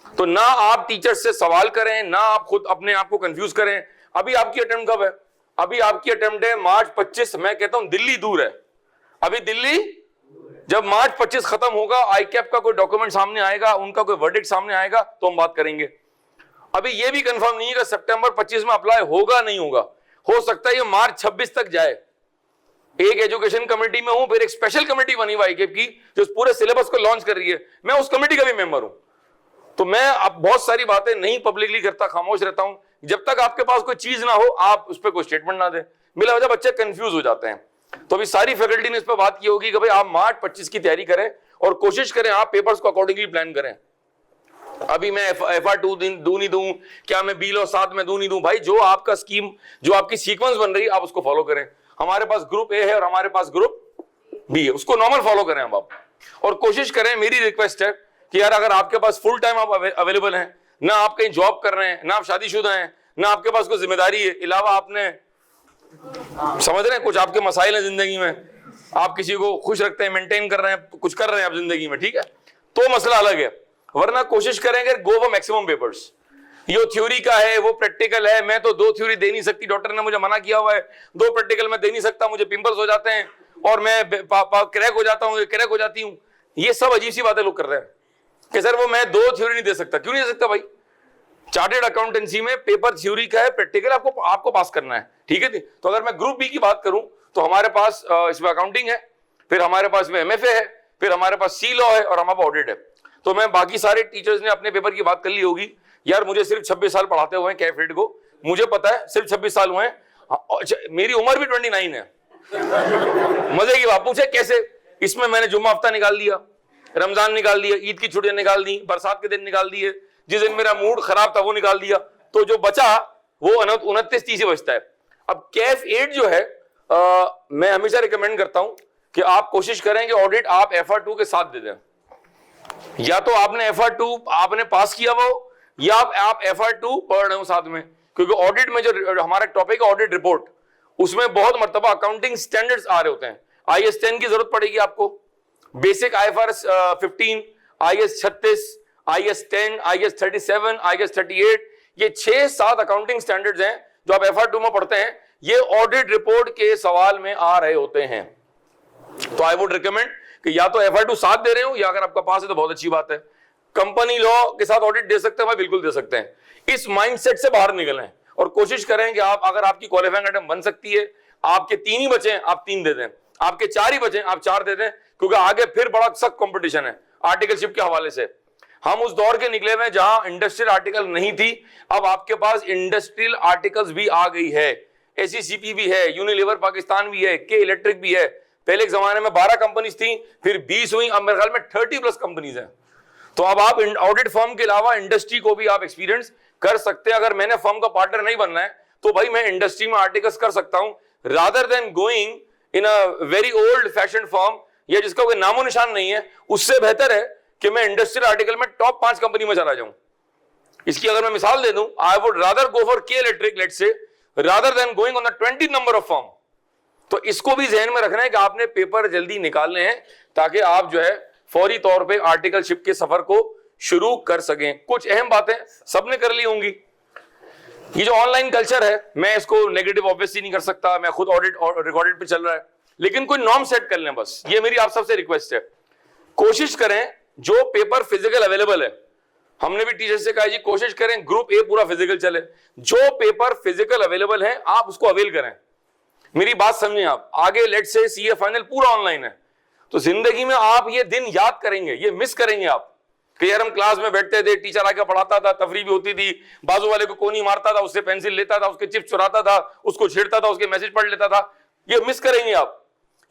G: तो ना आप टीचर से सवाल करें, ना आप खुद अपने आप को कंफ्यूज करें। अभी आपकी अटेम्प्ट कब है? अभी आपकी अटेम्प्ट है मार्च 25। मैं कहता हूं दिल्ली दूर है, अभी दिल्ली जब मार्च 25 खत्म होगा, आईकैप का कोई डॉक्यूमेंट सामने आएगा, उनका कोई वर्डिक्ट सामने आएगा तो हम बात करेंगे। अभी ये भी कंफर्म नहीं है कि सितंबर 25 में अप्लाई होगा नहीं होगा, हो सकता है ये मार्च 26 तक जाए। एक एजुकेशन कमेटी में हूं, फिर एक स्पेशल कमेटी बनी हुई आईकैप की जो पूरे सिलेबस को लॉन्च कर रही है, मैं उस कमेटी का भी मेंबर हूं। तो मैं अब बहुत सारी बातें नहीं पब्लिकली करता, खामोश रहता हूं। जब तक आपके पास कोई चीज ना हो आप उस पर कोई स्टेटमेंट ना दें, मिला वजह बच्चे कंफ्यूज हो जाते हैं। तो अभी सारी फैकल्टी ने इस पर बात की होगी कि भाई आप मार्च 25 की तैयारी करें और कोशिश करें आप पेपर्स को अकॉर्डिंगली प्लान करें। अभी मैं FR2 दूं नहीं दूं, क्या मैं B और 7 में दूं नहीं दूं, भाई जो आपका स्कीम, जो आपकी सीक्वेंस बन रही है आप उसको फॉलो करें। हमारे पास ग्रुप A है और हमारे पास ग्रुप B है, उसको नॉर्मल फॉलो करें अब आप। और कोशिश करें, मेरी रिक्वेस्ट है कि यार अगर आपके पास फुल टाइम आप अवेलेबल हैं, ना आप कहीं जॉब कर रहे हैं, ना आप शादीशुदा हैं, ना आपके पास कोई जिम्मेदारी है, अलावा आपने समझ रहे हैं कुछ आपके मसाइल हैं जिंदगी में, आप किसी को खुश रखते हैं, मेंटेन कर रहे हैं, कुछ कर रहे हैं आप जिंदगी में, ठीक है, तो मसला अलग है। वरना कोशिश करेंगे गो फॉर मैक्सिमम पेपर्स। ये थ्योरी का है, वो प्रैक्टिकल है। मैं तो 2 थ्योरी दे नहीं सकती, डॉक्टर ने मुझे मना किया हुआ है, 2 प्रैक्टिकल मैं दे नहीं सकता, मुझे पिंपल्स हो जाते हैं और मैं क्रैक हो जाता हूँ, क्रैक हो जाती हूँ। ये सब अजीब सी बातें लोग कर रहे हैं कि सर वो मैं 2 थ्योरी नहीं दे सकता। क्यों नहीं दे सकता भाई? चार्टेड अकाउंटेंसी में पेपर थ्योरी का है, प्रैक्टिकल आपको पास करना है, ठीक है। तो अगर मैं ग्रुप बी की बात करूं तो हमारे पास इसमें अकाउंटिंग है, फिर हमारे पास में एमएफए है, फिर हमारे पास सी लॉ है और हमारे पास ऑडिट है। तो मैं बाकी सारे टीचर्स ने अपने पेपर की बात कर ली होगी, यार मुझे सिर्फ 26 साल पढ़ाते हुए हैं कैफ हेड को, मुझे पता है सिर्फ 26 साल हुए हैं, मेरी उम्र भी 29 है। मजे की बात पूछे कैसे, इसमें मैंने जुम्मा हफ्ता निकाल दिया, रमजान निकाल दिया, ईद की छुट्टियां निकाल दी, बरसात के दिन निकाल दिए, जिस दिन मेरा मूड खराब था वो निकाल दिया, तो जो बचा वो 29-30 बचता है। अब कैफ 8 जो है मैं हमेशा रिकमेंड करता हूं कि आप कोशिश करें कि ऑडिट आप FR2 के साथ दे दें, या तो आपने FR2 आपने पास किया वो, या आप FR2 पढ़ रहे हो साथ में, क्योंकि ऑडिट में जो हमारा टॉपिक है ऑडिट रिपोर्ट, उसमें बहुत मर्तबा अकाउंटिंग स्टैंडर्ड्स आ रहे होते हैं। IAS 10 की जरूरत पड़ेगी आपको, basic IFRS 15, IAS 36, IAS 10, IAS 37, IAS 38, ये 6-7 अकाउंटिंग स्टैंडर्ड्स हैं जो आप FR2 में पढ़ते हैं, ये ऑडिट रिपोर्ट के सवाल में आ रहे होते हैं। तो आई वुड रिकमेंड कि या तो FR2 साथ दे रहे हो, या अगर आपका पास है तो बहुत अच्छी बात है। कंपनी लॉ के साथ ऑडिट दे सकते हैं भाई, बिल्कुल दे सकते हैं। इस माइंडसेट से बाहर निकलें और कोशिश करें कि आप, अगर आपकी क्वालिफाइंग आइटम बन सकती है, आपके 3 ही बचे आप 3 दे दें, आपके 4 ही बचे आप 4 दे दें, क्योंकि आगे फिर बड़ा सख्त कंपटीशन है आर्टिकलशिप के हवाले से। हम उस दौर के निकले हुए जहां इंडस्ट्रियल आर्टिकल नहीं थी, अब आपके पास इंडस्ट्रियल आर्टिकल्स भी आ गई है, SECP भी है, यूनिलीवर पाकिस्तान भी है, के इलेक्ट्रिक भी है। पहले एक जमाने में 12 कंपनीज थी, फिर 20 हुई, अब मेरे ख्याल में 30+ कंपनीज हैं। तो अब आप ऑडिट फर्म के अलावा इंडस्ट्री को भी आप एक्सपीरियंस कर सकते हैं। अगर मैंने फर्म का पार्टनर नहीं बनना है तो भाई मैं इंडस्ट्री में आर्टिकल्स कर सकता हूं, rather than going in a very old fashion firm या जिसका कोई नामो निशान नहीं है। उससे बेहतर है कि मैं इंडस्ट्रियल आर्टिकल में टॉप 5 कंपनी में चला जाऊं। इसकी अगर मैं मिसाल दे दूं, I would rather go for K Electric let's say, rather than going on the 20 number of firm. तो इसको भी जहन में रखना है कि आपने पेपर जल्दी निकालने हैं, ताकि आप जो है फौरी तौर पे आर्टिकलशिप के सफर को शुरू कर सकें। कुछ अहम बातें सबने कर ली होंगी। ये जो ऑनलाइन कल्चर है, मैं इसको नेगेटिव ऑब्वियसली नहीं कर सकता, मैं खुद ऑडिट और रिकॉर्डेड पे चल रहा है, लेकिन कोई नॉर्म सेट कर लें बस। ये मेरी आप सबसे रिक्वेस्ट है, कोशिश करें जो पेपर फिजिकल अवेलेबल है, हमने भी टीचर से कहा जी कोशिश करें ग्रुप ए पूरा फिजिकल चले, जो पेपर फिजिकल अवेलेबल है आप उसको अवेल करें। मेरी बात समझें आप, आगे लेट से CA फाइनल पूरा ऑनलाइन है, तो जिंदगी में आप ये दिन याद करेंगे, ये मिस करेंगे आप कि यार हम क्लास में बैठते थे, टीचर आके पढ़ाता था, तफरी भी होती थी, बाजू वाले को कोनी मारता था, उससे पेंसिल लेता था, उसके चिप्स चुराता था, उसको छेड़ता था, उसके मैसेज पढ़ लेता था, ये मिस करेंगे आप।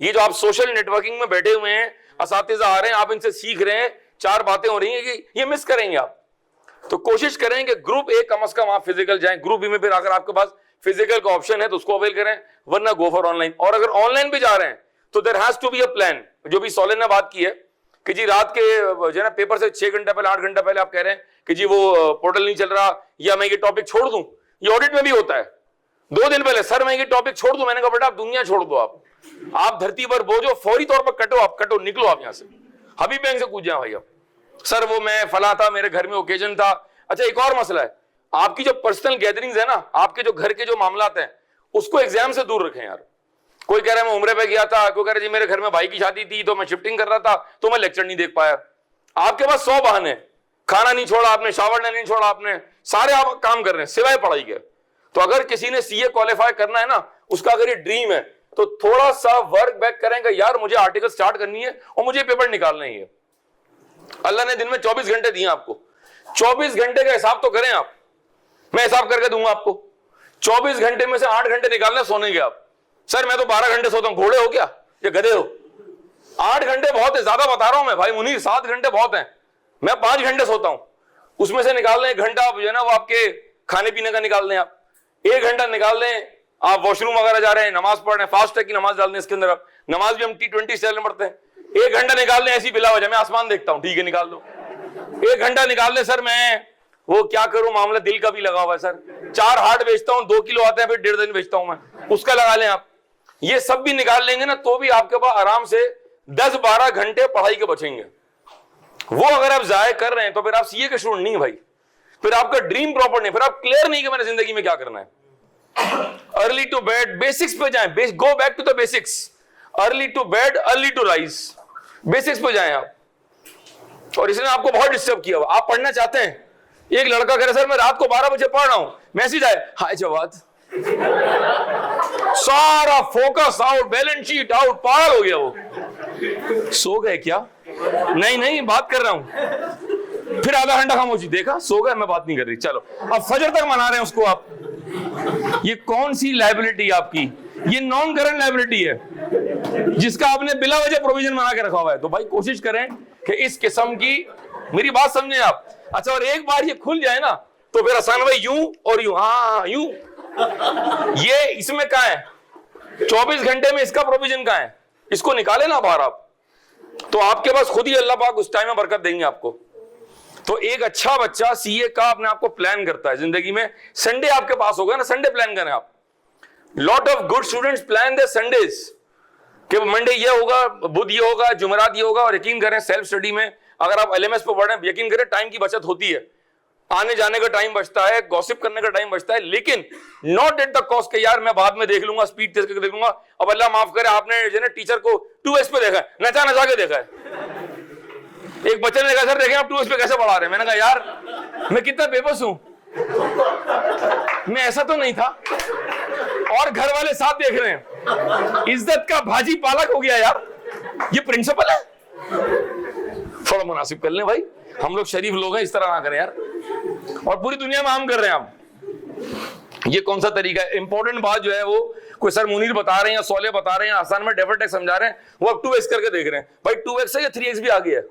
G: ये जो आप सोशल नेटवर्किंग में बैठे हुए हैं, असातिज़ा आ रहे हैं, आप इनसे सीख रहे हैं, 4 बातें हो रही हैं, कि ये मिस करेंगे आप। तो कोशिश करें कि ग्रुप ए कम से कम आप फिजिकल जाएं, ग्रुप बी में फिर अगर आपके पास फिजिकल का ऑप्शन है तो उसको अवेल करें, वरना गो फॉर ऑनलाइन। और अगर ऑनलाइन भी जा रहे हैं तो there has to be a plan, जो भी सोलेन ने बात की है कि जी रात के जो है ना पेपर से 6 घंटा पहले 8 घंटा पहले आप कह रहे हैं कि जी वो पोर्टल नहीं चल रहा या मैं ये टॉपिक छोड़ दूं। ये ऑडिट में भी होता है, 2 दिन पहले सर मैं ये टॉपिक छोड़ दूं, मैंने कहा बेटा आप दुनिया छोड़ दो, आप धरती पर बोझो, फौरी तौर पर कटो, आप कटो, निकलो आप यहां से, हबीब बैंक से कूद जाए भाई आप। सर वो मैं फला था, मेरे घर में ओकेजन था। अच्छा एक और मसला है, आपकी जो पर्सनल गैदरिंग्स है ना, आपके जो घर के जो मामलात हैं, उसको एग्जाम से दूर रखें यार। कोई कह रहा है मैं उम्रे पे गया था, कोई कह रहा है जी मेरे घर में भाई की शादी थी तो मैं शिफ्टिंग कर रहा था तो मैं लेक्चर नहीं देख पाया। आपके पास 100 बहाने, खाना नहीं छोड़ा आपने, शावर नहीं छोड़ा आपने, सारे आप काम कर रहे हैं सिवाय पढ़ाई के। तो अगर किसी ने CA क्वालिफाई करना है ना, उसका अगर ये ड्रीम है तो थोड़ा सा वर्क बैक करेंगे, यार मुझे आर्टिकल स्टार्ट करनी है और मुझे पेपर निकालना ही है। अल्लाह ने दिन में 24 घंटे दिए आपको, 24 घंटे का हिसाब तो करें आप, मैं हिसाब करके दूंगा आपको। 24 घंटे में से 8 घंटे निकालने सोने के आप। सर मैं तो 12 घंटे सोता हूं, घोड़े हो क्या या गधे हो? 8 घंटे बहुत है, ज्यादा बता रहा हूं मैं भाई मुनीर, 7 घंटे बहुत है, मैं 5 घंटे सोता हूं। उसमें से निकाल लें 1 घंटा जो है ना वो आपके खाने पीने का निकाल लें आप, 1 घंटा निकाल लें आप वॉशरूम वगैरह जा रहे हैं, नमाज पढ़ रहे हैं, फास्ट है की नमाज डाल दें इसके अंदर। आप नमाज भी हम T20 स्टाइल में पढ़ते हैं। 1 घंटा निकाल लें ऐसी बिला वजह, मैं आसमान देखता हूं, ठीक है निकाल लो। 1 घंटा निकाल लें, सर मैं वो क्या करूं, मामला दिल का भी लगा हुआ है सर, 4 हार्ट बेचता हूं, 2 किलो आते हैं, फिर 1.5 दिन बेचता हूं मैं, उसका लगा लें आप। ये सब भी निकाल लेंगे ना तो भी आपके पास आराम से 10-12 घंटे पढ़ाई के बचेंगे। वो अगर आप जाया कर रहे हैं तो फिर आप CA के स्टूडेंट नहीं भाई, फिर आपका ड्रीम प्रॉपर नहीं, फिर आप क्लियर नहीं कि मैंने जिंदगी में क्या करना है। अर्ली टू बेड, बेसिक्स पे जाएं, go back to the basics. Early to bed, early to rise, basics पे जाएं आप। और इसने आपको बहुत डिस्टर्ब किया हुआ, आप पढ़ना चाहते हैं एक लड़का कह रहा सर मैं रात को 12 बजे पढ़ रहा हूं, मैसेज आए हाय जवाद, सारा focus out, balance sheet out, पागल हो गया वो। सो गए क्या? नहीं बात कर रहा हूं। फिर आधा घंटा खामोशी, देखा सो गए, मैं बात नहीं कर रही, चलो। अब फजर तक मना रहे हैं उसको आप। ये कौन सी लायबिलिटी आपकी? ये नॉन करंट लायबिलिटी है जिसका आपने बिला वजह प्रोविजन बना के रखा हुआ है। तो भाई कोशिश करें कि इस किस्म की, मेरी बात समझें आप। अच्छा, और एक बार ये खुल जाए ना तो फिर आसान भाई यूं और यूं, हाँ यूं, ये इसमें कहां है? 24 घंटे में इसका प्रोविजन कहां है? इसको निकाले ना बाहर आप, तो आपके पास खुद ही अल्लाह पाक उस टाइम में बरकत देंगे आपको। तो एक अच्छा बच्चा सीए का अपने आप को प्लान करता है जिंदगी में। संडे आपके पास होगा ना, संडे प्लान करें आप। Lot of good students plan their Sundays कि मंडे ये होगा, बुध ये होगा, जुमेरात ये होगा। और यकीन करें सेल्फ स्टडी में अगर आप एलएमएस पे पढ़ रहे हैं, यकीन करें टाइम की बचत होती है, आने जाने का टाइम बचता है, गॉसिप करने का टाइम बचता है, लेकिन नॉट एट द कॉस्ट के यार मैं बाद में देख लूंगा, स्पीड टेस्ट करके देख लूंगा। अब अल्लाह माफ करे आपने जो है टीचर को 2x पे देखा है, नचा के देखा है। एक बच्चे ने कहा सर देखें आप 2x पे कैसे पढ़ा रहे हैं। मैंने कहा यार मैं कितना बेबस हूं, मैं ऐसा तो नहीं था। और घर वाले साथ देख रहे हैं, इज्जत का भाजी पालक हो गया यार, ये प्रिंसिपल है। थोड़ा मुनासिब कर लें भाई, हम लोग शरीफ लोग हैं, इस तरह ना करें यार। और पूरी दुनिया में हम कर रहे हैं आप। ये कौन सा तरीका है? इंपॉर्टेंट बात जो है वो कोई सर मुनीर बता रहे हैं या सोले बता रहे हैं, आसान में डेफिनेट समझा रहे हैं, वो अब 2x करके देख रहे हैं। भाई 2x है या 3x भी आ गया है?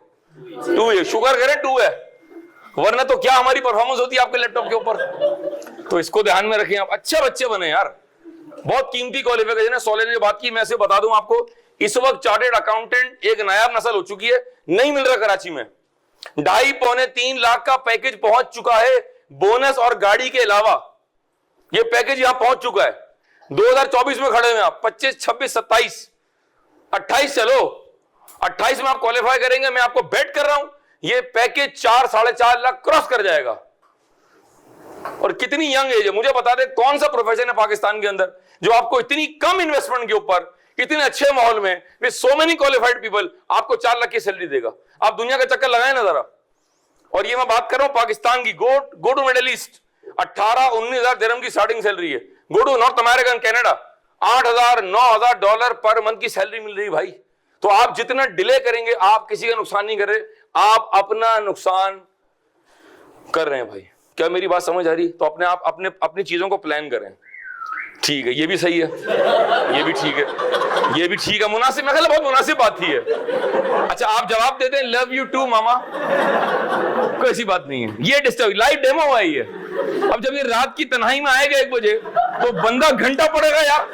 G: 2 है, शुगर करें 2 है, वरना तो क्या हमारी परफॉर्मेंस होती है आपके लैपटॉप के ऊपर। तो इसको ध्यान में रखें, आप अच्छे बच्चे बने यार। बहुत कीमती क्वालिफिकेशन है। सोले ने बात की, मैं से बता दूं आपको, इस वक्त चार्टेड अकाउंटेंट एक नायाब नस्ल हो चुकी है, नहीं मिल रहा कराची में। 2.5-3 लाख का पैकेज पहुंच चुका है, बोनस और गाड़ी के अलावा ये पैकेज यहां पहुंच चुका है। 2024 में खड़े हुए आप, 25, 26, 27, 28, चलो 28 में आप क्वालिफाई करेंगे, मैं आपको बेट कर रहा हूं ये पैकेज 4-4.5 लाख क्रॉस कर जाएगा। और कितनी यंग एज है, मुझे बता दे कौन सा प्रोफेशन है पाकिस्तान के अंदर जो आपको इतनी कम इन्वेस्टमेंट के ऊपर, इतने अच्छे माहौल में, with so many qualified people, आपको 4 लाख की सैलरी देगा। आप दुनिया का चक्कर लगाएं ना जरा। और ये मैं बात कर रहा हूं पाकिस्तान की, गो टू मिडिल ईस्ट, 18-19 दिरहम की स्टार्टिंग सैलरी है। Go to North America, Canada, 8,000-9,000 dollar per month की सैलरी मिल रही भाई। तो आप जितना डिले करेंगे, आप किसी का नुकसान नहीं कर रहे, आप अपना नुकसान कर रहे हैं भाई। क्या मेरी बात समझ आ रही? तो अपने आप अपनी चीजों को प्लान करें। ठीक है, ये भी सही है, ये भी ठीक है, ये भी ठीक है, मुनासिब, मैं बहुत मुनासिब बात थी है। अच्छा, आप जवाब देते हैं लव यू टू मामा, कोई ऐसी बात नहीं है, ये डिस्टर्ब लाइव डेमो है ये। अब जब ये रात की तन्हाई में आएगा 1 बजे तो बंदा घंटा पड़ेगा यार।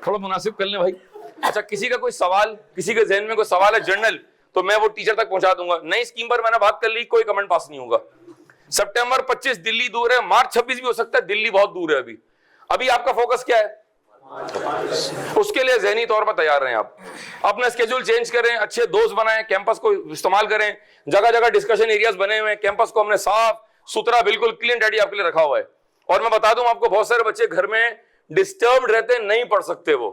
G: थोड़ा मुनासिब कर लें भाई। अच्छा, किसी का कोई सवाल, किसी के जहन में कोई सवाल है जर्नल, तो मैं वो टीचर तक पहुंचा दूंगा। नई स्कीम पर मैंने बात कर ली, कोई कमेंट पास नहीं होगा। सितंबर 25 दिल्ली दूर है, मार्च 26 भी हो सकता है, दिल्ली बहुत दूर है। अभी आपका फोकस क्या है? उसके लिए जहनी तौर पर तैयार रहें। आप अपना स्केड्यूल चेंज करें, अच्छे दोस्त बनाएं, कैंपस को इस्तेमाल करें, जगह जगह डिस्कशन एरियाज बने हुए हैं, कैंपस को हमने साफ सुथरा बिल्कुल क्लीन रेडी आपके लिए रखा हुआ है। और मैं बता दूं आपको, बहुत सारे बच्चे घर में डिस्टर्ब रहते, नहीं पढ़ सकते। वो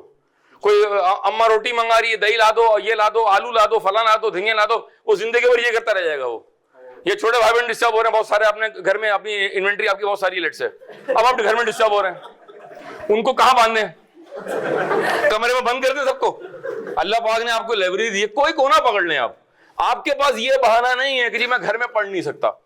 G: कोई अम्मा रोटी मंगा रही है, दही ला दो, ये ला दो, आलू ला दो, फला ला दो, झींगे ला दो, वो जिंदगी भर ये करता रह जाएगा। वो ये छोटे भाई बहन डिस्टर्ब हो रहे हैं बहुत सारे, अपने घर में अपनी इन्वेंट्री आपकी बहुत सारी लेट से, अब आप घर में डिस्टर्ब हो रहे हैं, उनको कहां बांधे? कमरे में बंद कर दे सबको। अल्लाह पाक ने आपको लाइब्रेरी दी है, कोई कोना पकड़ लें आप। आपके पास ये बहाना नहीं है कि जी मैं घर में पढ़ नहीं सकता,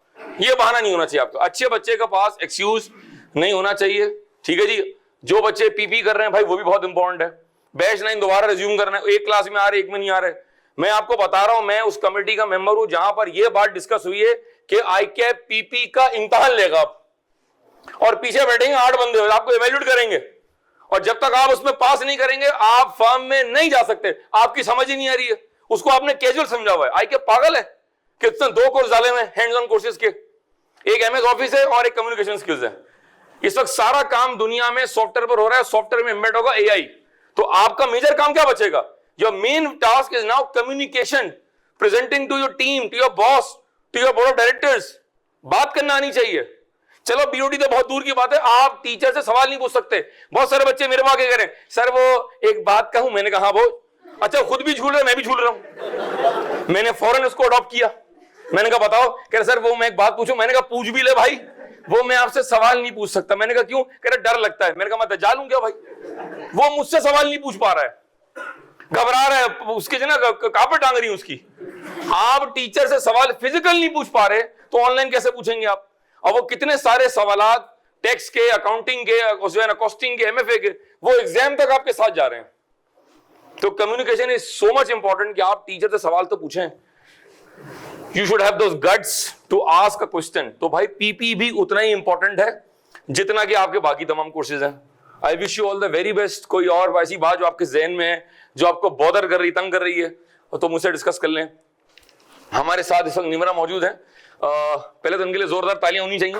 G: ये बहाना नहीं होना चाहिए आपका। अच्छे बच्चे के पास एक्सक्यूज नहीं होना चाहिए, ठीक है जी। जो बच्चे पीपी कर रहे हैं भाई, वो भी बहुत इंपॉर्टेंट है। बैच 9 दोबारा रिज्यूम करना है, एक क्लास में आ रहे, एक में नहीं आ रहे। मैं आपको बता रहा हूं, मैं उस कमेटी का मेंबर हूं जहां पर यह बात डिस्कस हुई है कि आईकैप पीपी का इम्तिहान लेगा आप, और पीछे बैठेंगे 8 बंदे, आपको इवैल्यूएट करेंगे, और जब तक आप उसमें पास नहीं करेंगे आप फर्म में नहीं जा सकते। आपकी समझ ही नहीं आ रही है, उसको आपने कैजुअल समझा हुआ है। आईकैप पागल है कि उसने 2 कोर्स डाले हुए हैं हैंड्स ऑन कोर्सेज के, एक एमएस ऑफिस है और एक कम्युनिकेशन स्किल्स है। इस वक्त सारा काम दुनिया में सॉफ्टवेयर पर हो रहा है, सॉफ्टवेयर में एम्बेड होगा एआई। तो आपका मेजर काम क्या बचेगा? Your main task is now communication, presenting to your team, to your boss, to your board of directors. बात करना आनी चाहिए। चलो बीओडी तो बहुत दूर की बात है, आप टीचर से सवाल नहीं पूछ सकते। बहुत सारे बच्चे मेरे पास कह रहे हैं सर वो एक बात कहूं, मैंने कहा वो अच्छा खुद भी झूल रहे, मैं भी झूल रहा हूं। मैंने फौरन इसको अडॉप्ट किया। मैंने कहा बताओ, कह रहे सर वो मैं एक बात पूछूं। मैंने कहा पूछ भी ले भाई, वो मैं आपसे सवाल नहीं पूछ सकता। मैंने कहा क्यों? कह रहे डर लगता है। मैंने कहा मैं दज्जाल हूं क्या भाई? वो मुझसे सवाल नहीं पूछ पा रहा है, घबरा रहा है, उसके जो ना कहां पे टांग रही उसकी। आप टीचर से सवाल फिजिकल नहीं पूछ पा रहे तो ऑनलाइन कैसे पूछेंगे आप? और वो कितने सारे सवालात टैक्स के, अकाउंटिंग के, कॉस्टिंग के, एमएफए के, वो एग्जाम तक आपके साथ जा रहे हैं। तो communication is so much important कि आप टीचर से सवाल तो पूछें। You should have those guts to ask a question. तो भाई पीपी भी उतना ही इंपॉर्टेंट है जितना कि आपके बाकी तमाम कोर्सेज हैं। आई wish you all the very best. कोई और ऐसी बात जो आपके जहन में है, जो आपको बॉदर कर रही, तंग कर रही है, तो मुझसे डिस्कस कर लें। हमारे साथ इस वक्त निमरा मौजूद है। पहले तो उनके लिए जोरदार तालियां होनी चाहिए।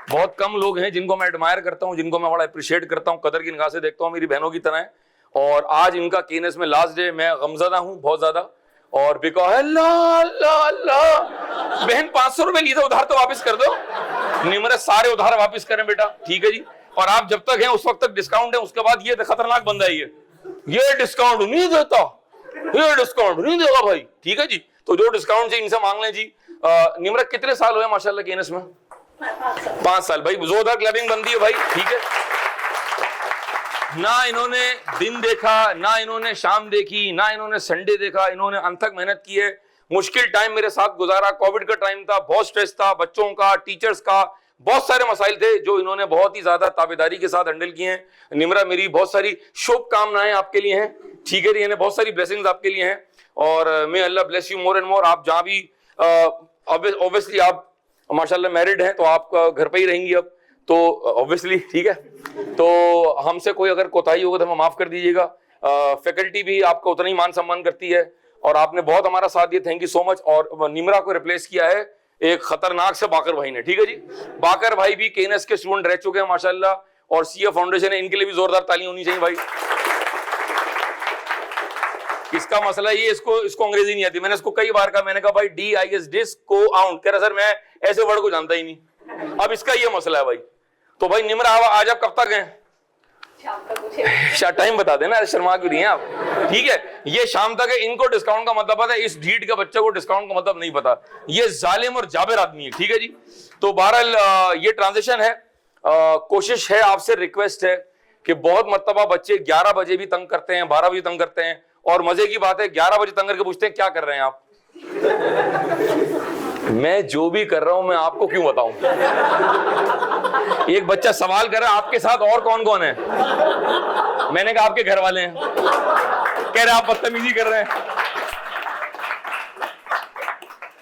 G: बहुत कम लोग हैं जिनको मैं एडमायर करता हूं, जिनको मैं बड़ा अप्रिशिएट करता हूं, कदर की निगाह से देखता हूं, मेरी बहनों की तरह है। और आज इनका केएनएस में लास्ट डे, मैं गमज़दा हूं बहुत ज्यादा। और बिकॉज बहन 500 रुपए लिए थे उधार, तो वापस कर दो। निमरा सारे उधार वापस करें बेटा, ठीक है जी। और आप जब तक हैं उस वक्त तक डिस्काउंट है, उसके बाद ये खतरनाक बंदा है ये डिस्काउंट नहीं देता, ये डिस्काउंट नहीं देगा भाई, ठीक है जी। तो जो डिस्काउंट से इनसे मांग लें जी। निमरा कितने साल हुए माशाल्लाह केएनएस में? 5 साल। भाई जोरदार क्लैपिंग बनती है भाई, ठीक है। ना इन्होंने दिन देखा, ना इन्होंने शाम देखी, ना इन्होंने संडे देखा, इन्होंने अनथक मेहनत की है। मुश्किल टाइम मेरे साथ गुजारा, कोविड का टाइम था, बहुत स्ट्रेस था, बच्चों का, टीचर्स का, बहुत सारे मसाइल थे जो इन्होंने बहुत ही ज्यादा ताबेदारी के साथ हैंडल किए हैं। निमरा मेरी बहुत सारी शुभकामनाएं आपके लिए हैं, ठीक है, यानी बहुत सारी ब्लेसिंग्स आपके लिए हैं। और मे अल्लाह bless you more and more. आप जहां भी ऑब्वियसली आप माशाल्लाह मैरिड हैं, तो आप घर पे ही रहेंगी अब, तो ऑब्वियसली ठीक है। तो हमसे कोई अगर कोताही होगा तो हमें माफ कर दीजिएगा। फैकल्टी भी आपका उतना ही मान सम्मान करती है और आपने बहुत हमारा साथ दिया, थैंक यू सो मच। और निमरा को रिप्लेस किया है एक खतरनाक से बाकर भाई ने, ठीक है जी। बाकर भाई भी केएनएस के स्टूडेंट रह चुके हैं माशाल्लाह, और सीए फाउंडेशन है, इनके लिए भी जोरदार ताली होनी चाहिए भाई। इसका मसला ये, इसको अंग्रेजी नहीं आती। मैंने इसको कई बार कहा, मैंने कहा भाई DIS डिस्क को आउट, कह रहा सर मैं ऐसे वर्ड को जानता ही नहीं। अब इसका ये मसला है भाई। तो भाई निमरा आज आप कब तक हैं? टाइम बता देना, शर्मा क्यों रही हैं आप, ठीक है। ये शाम तक है। इनको डिस्काउंट का मतलब पता है, इस ढीठ के बच्चे को डिस्काउंट का मतलब नहीं पता। ये जालिम और जाबिर आदमी है, ठीक है जी। तो बहरहाल ये ट्रांजिशन है। कोशिश है, आपसे रिक्वेस्ट है कि बहुत मर्तबा बच्चे 11 बजे भी तंग करते हैं, 12 बजे तंग करते हैं, और मजे की बात है 11 बजे तंग करके पूछते हैं क्या कर रहे हैं आप। मैं जो भी कर रहा हूं मैं आपको क्यों बताऊं? एक बच्चा सवाल कर रहा है आपके साथ और कौन कौन है? मैंने कहा आपके घर वाले हैं। कह रहे आप बदतमीजी कर रहे हैं,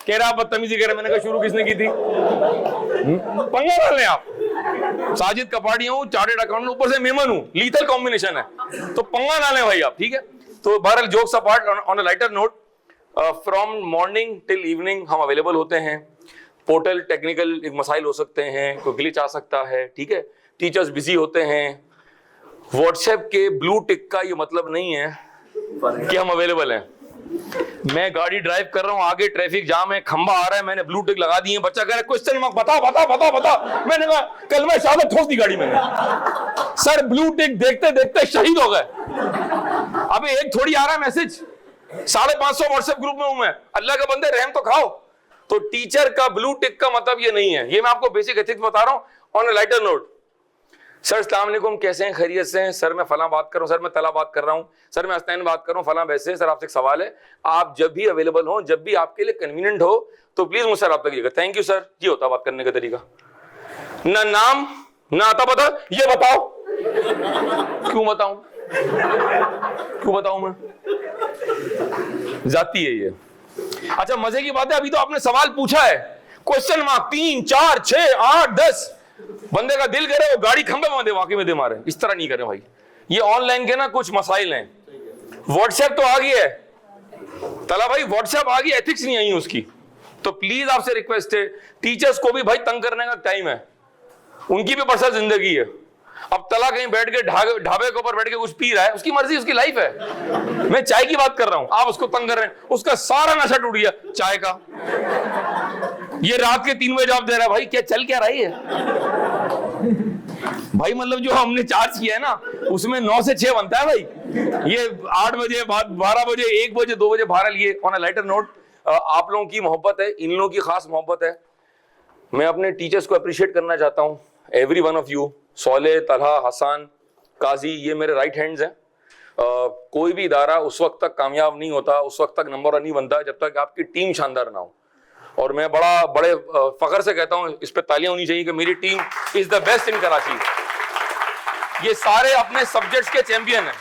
G: कह रहे आप बदतमीजी कर रहे हैं। मैंने कहा शुरू किसने की थी? पंगा डाल रहे आप। साजिद कपाड़िया हूं, चार्टेड अकाउंटेंट, ऊपर से मेमन हूं, लीथल कॉम्बिनेशन है, तो पंगा डालें भाई आप, ठीक है। तो बहरहाल jokes apart, on a lighter note, from morning till evening हम अवेलेबल होते हैं। पोर्टल टेक्निकल एक मसाइल हो सकते हैं, कोई ग्लिच आ सकता है, ठीक है, टीचर्स बिजी होते हैं। व्हाट्सएप के ब्लू टिक का ये मतलब नहीं है कि हम अवेलेबल हैं। मैं गाड़ी ड्राइव कर रहा हूं, आगे ट्रैफिक जाम है, खंबा आ रहा है, मैंने ब्लू टिक लगा दी है, बच्चा कह रहा है क्वेश्चन मार्क बता बता बता बता। मैंने कहा कल मैं शहादत ठोक दी गाड़ी मैंने। सर ब्लू टिक देखते देखते शहीद हो गए। अबे एक थोड़ी आ रहा है मैसेज, 550 व्हाट्सएप ग्रुप में हूं मैं। अल्लाह के बंदे रहम तो खाओ। तो टीचर का ब्लू टिक का मतलब ये नहीं है। ये मैं आपको बेसिक एथिक्स बता रहा हूं on a lighter note. Sir अस्सलाम वालेकुम, कैसे हैं, खैरियत से हैं? सर मैं फला बात कर रहा हूं, सर मैं तला बात कर रहा हूं, सर मैं हसनैन बात कर रहा हूं, फला वैसे। सर आपसे एक सवाल है, आप जब भी अवेलेबल हो, जब भी आपके लिए कन्वीनियंट हो, तो प्लीज मुझसे रब्ता कीजिएगा। Thank you sir. ये होता बात करने का तरीका। ना नाम ना आता पता, ये बताओ। क्यों बताऊं, क्यों बताऊं मैं? जाती है ये। अच्छा मजे की बात है, अभी तो आपने सवाल पूछा है, क्वेश्चन मार्क 3 4 6 8 10, बंदे का दिल करे वो गाड़ी खंबे में दे, वाकई में दे मारे। इस तरह नहीं करें भाई। ये ऑनलाइन के ना कुछ मसाइल हैं। व्हाट्सएप तो आ गई है तला भाई, व्हाट्सएप आ गई, एथिक्स नहीं आई उसकी। तो प्लीज आपसे रिक्वेस्ट है, टीचर्स को भी भाई तंग करने का टाइम है, उनकी भी पर्सनल जिंदगी है। अब तला कहीं बैठ के ढाबे के ऊपर बैठ के कुछ पी रहा है, उसकी मर्जी, उसकी लाइफ है। मैं चाय की बात कर रहा हूं, आप उसको तंग कर रहे हैं, उसका सारा नशा टूट गया चाय का। ये रात के 3 बजे जवाब दे रहा है, भाई क्या चल क्या रही है भाई? मतलब जो हमने चार्ज किया है ना, उसमें 9 से 6 बनता है भाई। ये 8 बजे 12 बजे 1 बजे 2 बजे बहरहाल ये ऑन अ लाइटर नोट आप लोगों की मोहब्बत है, इन लोगों की खास मोहब्बत है। मैं अपने टीचर्स को अप्रिशिएट करना चाहता हूँ, एवरी वन ऑफ यू, सोले, तलहा, हसन, काजी, ये मेरे राइट हैंड्स हैं। कोई भी इदारा उस वक्त तक कामयाब नहीं होता, उस वक्त तक नंबर 1 नहीं बनता जब तक आपकी टीम शानदार ना हो। और मैं बड़े फख्र से कहता हूँ, इस पे तालियां होनी चाहिए कि मेरी team is the best in Karachi. ये सारे अपने सब्जेक्ट्स के चैंपियन हैं,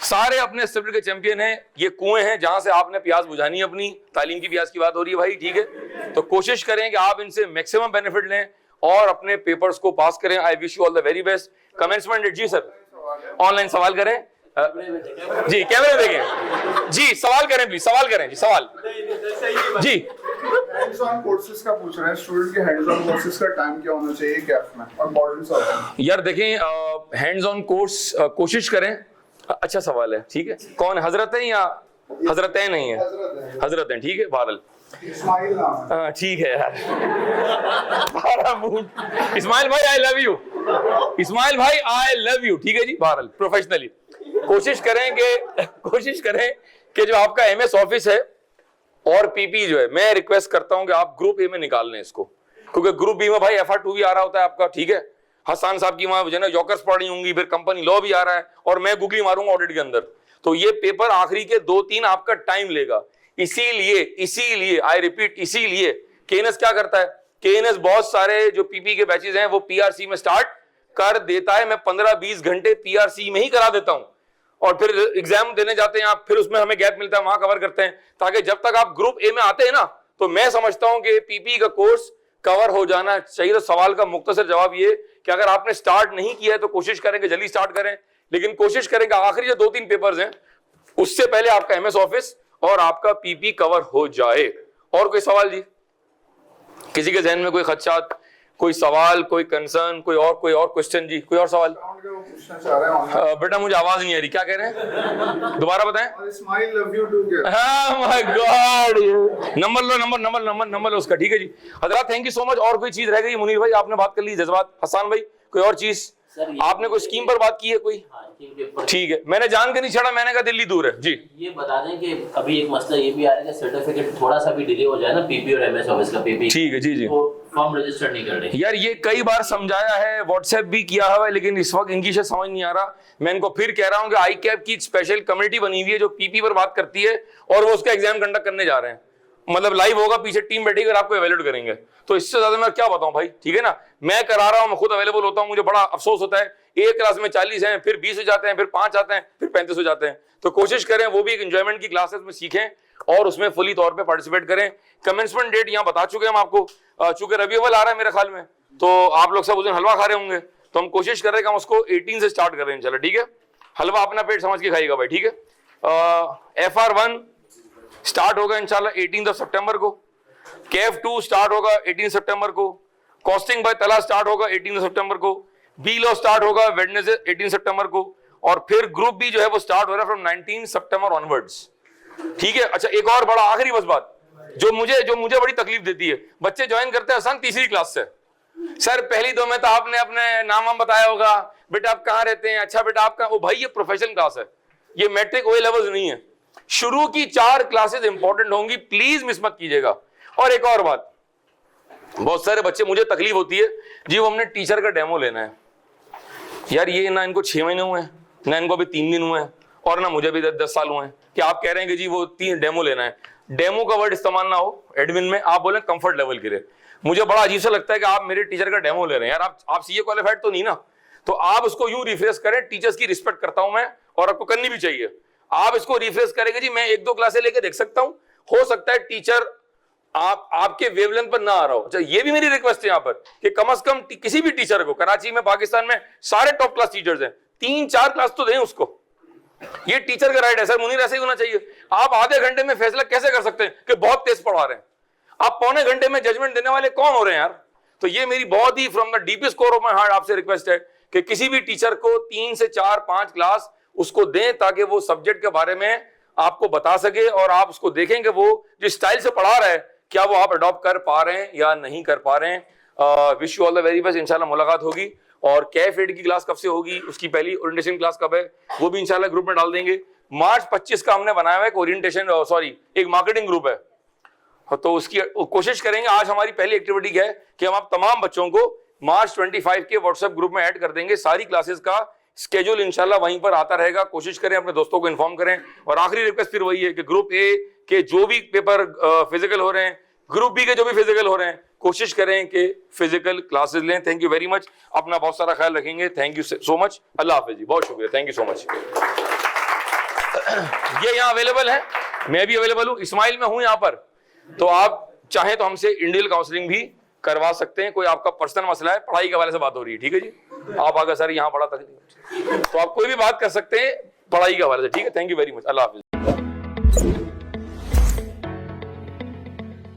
G: सारे अपने सब्जेक्ट के चैंपियन हैं। ये कुएं हैं जहां से आपने प्यास बुझानी है अपनी, तालीम की प्यास की बात हो रही है भाई, ठीक है। तो कोशिश करें कि आप इनसे मैक्सिमम बेनिफिट लें और अपने पेपर्स को पास करें। I wish you all the very best. Commencement date जी सर, ऑनलाइन सवाल करें जी, कैमरे देखें जी, सवाल करें प्लीज, सवाल करें जी, सवाल जी।
F: हैंड्स ऑन कोर्सेज का पूछ रहे हैं स्टूडेंट के, हैंड्स ऑन कोर्सेज का टाइम क्या होना चाहिए कैफ में और मॉडल सवाल।
G: यार देखें, हैंड्स ऑन कोर्स कोशिश करें। अच्छा सवाल है, ठीक है। कौन, हजरत है या हजरतैन नहीं है? हजरत हैं, ठीक है। बहरहाल
F: इस्माइल नाम है।
G: ठीक है यार। इस्माइल भाई आई लव यू, इस्माइल भाई आई लव यू, ठीक है जी। बहरहाल प्रोफेशनली कोशिश करें कि जो आपका एमएस ऑफिस है और पीपी जो है, मैं रिक्वेस्ट करता हूं कि आप ग्रुप ए में निकाल लें इसको, क्योंकि ग्रुप बी में भाई FR2 भी आ रहा होता है आपका, ठीक है। हसन साहब की वहां जो है ना यॉकर्स पढ़नी होंगी, फिर कंपनी लॉ भी आ रहा है और मैं गुगली मारूंगा ऑडिट के अंदर। तो ये पेपर आखिरी के 2-3 आपका टाइम लेगा। इसीलिए आई रिपीट, इसीलिए केएनएस क्या करता है, केएनएस बहुत सारे जो पीपी के बैचेस हैं वो पीआरसी में स्टार्ट कर देता है। मैं 15-20 घंटे पीआरसी में ही करा देता हूं और फिर एग्जाम देने जाते हैं आप, फिर उसमें हमें गैप मिलता है, वहां कवर करते हैं, ताकि जब तक आप ग्रुप ए में आते हैं ना, तो मैं समझता हूं कि पीपी का कोर्स कवर हो जाना चाहिए। तो सवाल का मुख्तसर जवाब ये कि अगर आपने स्टार्ट नहीं किया है तो कोशिश करें कि जल्दी स्टार्ट करें, लेकिन कोशिश करें कि आखिरी जो 2-3 पेपर्स हैं उससे पहले आपका एमएस ऑफिस और आपका पीपी कवर हो जाए। और कोई सवाल जी, किसी के जहन में कोई खदशात, कोई सवाल, कोई कंसर्न, कोई और क्वेश्चन जी, कोई और सवाल?
F: पूछना चाह रहे हैं
G: बेटा मुझे आवाज नहीं आ रही, क्या कह रहे हैं, दोबारा बताएं।
F: और इस्माइल लव यू टू के।
G: Oh my God! नंबर लो उसका, ठीक है जी। हजरात थैंक यू सो मच। और कोई चीज रह गई? मुनीर भाई आपने बात कर ली, जज्बात। हसन भाई कोई और चीज? आपने कोई स्कीम पर बात की है कोई? ठीक है, मैंने जान के नहीं छड़ा, मैंने कहा दिल्ली दूर है जी।
H: ये बता दें कि अभी एक मसला ये भी आ रहा है कि सर्टिफिकेट थोड़ा सा भी डिले हो जाए ना, पीपी और एमएस ऑफिस का पीपी,
G: ठीक है जी,
H: तो फॉर्म रजिस्टर नहीं कर रहे
G: यार ये कई बार समझाया है, व्हाट्सएप भी किया हुआ है, लेकिन इस वक्त इनकी समझ नहीं आ रहा। मैं इनको फिर कह रहा हूँ कि आई कैप की स्पेशल कमेटी बनी हुई है जो पीपी पर बात करती है और वो उसका एग्जाम कंडक्ट करने जा रहे हैं। मतलब लाइव होगा, पीछे टीम बैठेगी और आपको एवेल्यूएट करेंगे। तो इससे ज्यादा मैं क्या बताऊं भाई, ठीक है ना। मैं करा रहा हूं, मैं खुद अवेलेबल होता हूं, मुझे बड़ा अफसोस होता है। एक क्लास में 40 हैं, फिर 20 हो जाते हैं, फिर 5 आते हैं, फिर 35 हो जाते हैं। तो कोशिश करें वो भी एक एंजॉयमेंट की क्लासेस में सीखें और उसमें फुली तौर पे पार्टिसिपेट करें। कमेंसमेंट डेट यहाँ बता चुके हैं हम आपको, चूंकि रबी अव्वल आ रहा है मेरे ख्याल में, तो आप लोग सब उस दिन हलवा खा रहे होंगे, तो हम कोशिश कर रहे हैं कि हम उसको 18 से स्टार्ट कर रहे हैं, चलो ठीक है। हलवा अपना पेट समझ के खाइएगा भाई, ठीक है। FR1 स्टार्ट होगा इंशाल्लाह 18 सितंबर को, केफ 2 स्टार्ट होगा 18 सितंबर को, कॉस्टिंग बाय तला स्टार्ट होगा 18 सितंबर को, बी लॉ स्टार्ट होगा वेडनेसडे 18 सितंबर को, और फिर ग्रुप बी जो है वो स्टार्ट हो रहा है फ्रॉम 19 सितंबर ऑनवर्ड्स, ठीक है। अच्छा एक और बड़ा आखिरी बस बात जो मुझे बड़ी तकलीफ देती है, बच्चे ज्वाइन करते हैं आसान 3री क्लास से। सर पहली 2 में तो आपने अपने नाम वाम बताया होगा, बेटा आप कहाँ रहते हैं, अच्छा बेटा आप कहाँ, ओ भाई ये प्रोफेशनल क्लास है, ये मैट्रिक ओ लेवल्स नहीं है। शुरू की 4 क्लासेस इंपॉर्टेंट होंगी, प्लीज मिस मत कीजिएगा। और एक और बात, बहुत सारे बच्चे, मुझे तकलीफ होती है जी, वो हमने टीचर का डेमो लेना है। यार ये ना इनको 6 महीने हुए हैं, ना इनको अभी 3 दिन हुए हैं, और ना मुझे भी 10 साल हुए हैं कि आप कह रहे हैं कि जी वो 3 डेमो लेना है। डेमो का वर्ड इस्तेमाल ना हो एडमिन में, आप बोले कंफर्ट लेवल के लिए। मुझे बड़ा अजीब सा लगता है कि आप मेरे टीचर का डेमो ले रहे हैं। यार आप सीए क्वालिफाइड तो नहीं ना, तो आप उसको यूं रिफ्रेश करें। टीचर्स की रिस्पेक्ट करता हूं मैं और आपको करनी भी चाहिए। आप इसको रिफ्रेश करेंगे जी, मैं 1-2 क्लासें लेके देख सकता हूं, हो सकता है टीचर आपके वेवलेंथ पर ना आ रहा हो। अच्छा ये भी मेरी रिक्वेस्ट है यहाँ पर कि कम से कम किसी भी टीचर को, कराची में पाकिस्तान में सारे टॉप क्लास टीचर्स हैं, 3-4 क्लास तो दें उसको। ये टीचर का राइट है। सर मुनीर ऐसे ही होना चाहिए। आप आधे घंटे में फैसला कैसे कर सकते हैं कि बहुत तेज पढ़ा रहे हैं, आप पौने घंटे में जजमेंट देने वाले कौन हो रहे हैं यार। तो ये मेरी बहुत ही from the deepest core of my heart आपसे रिक्वेस्ट है कि किसी भी टीचर को 3 से 4-5 क्लास उसको दें, ताकि वो सब्जेक्ट के बारे में आपको बता सके और आप उसको देखें कि वो जिस स्टाइल से पढ़ा रहा है क्या वो आप अडॉप्ट कर पा रहे हैं या नहीं कर पा रहे हैं। Wish you all the very best, इंशाल्लाह मुलाकात होगी। और कैफ एड की क्लास कब से होगी, उसकी पहली ओरिएंटेशन क्लास कब है, वो भी इंशाल्लाह ग्रुप में डाल देंगे। मार्च 25 का हमने बनाया हुआ है ओरिएंटेशन, सॉरी एक मार्केटिंग ग्रुप है, तो उसकी कोशिश करेंगे। आज हमारी पहली एक्टिविटी क्या है कि हम आप तमाम बच्चों को मार्च 25 के व्हाट्सएप ग्रुप में ऐड कर देंगे। सारी क्लासेस का स्केड्यूल इंशाल्लाह वहीं पर आता रहेगा। कोशिश करें अपने दोस्तों को इन्फॉर्म करें। और आखिरी रिक्वेस्ट फिर वही है कि ग्रुप ए के जो भी पेपर फिजिकल हो रहे हैं, ग्रुप बी के जो भी फिजिकल हो रहे हैं, कोशिश करें कि फिजिकल क्लासेस लें। थैंक यू वेरी मच, अपना बहुत सारा ख्याल रखेंगे। थैंक यू सो मच, अल्लाह हाफिज जी, बहुत शुक्रिया, थैंक यू सो मच। ये यहाँ अवेलेबल है, मैं भी अवेलेबल हूँ, इस्माइल में हूँ यहाँ पर, तो आप चाहें तो हमसे इंडिविजुअल काउंसलिंग भी करवा सकते हैं। कोई आपका पर्सनल मसला है, पढ़ाई के हवाले से बात हो रही है, ठीक है जी, आप आगे सर यहाँ पढ़ा तक, तो आप कोई भी बात कर सकते हैं पढ़ाई के हवाले से, ठीक है। Thank you very much, Allah Hafiz.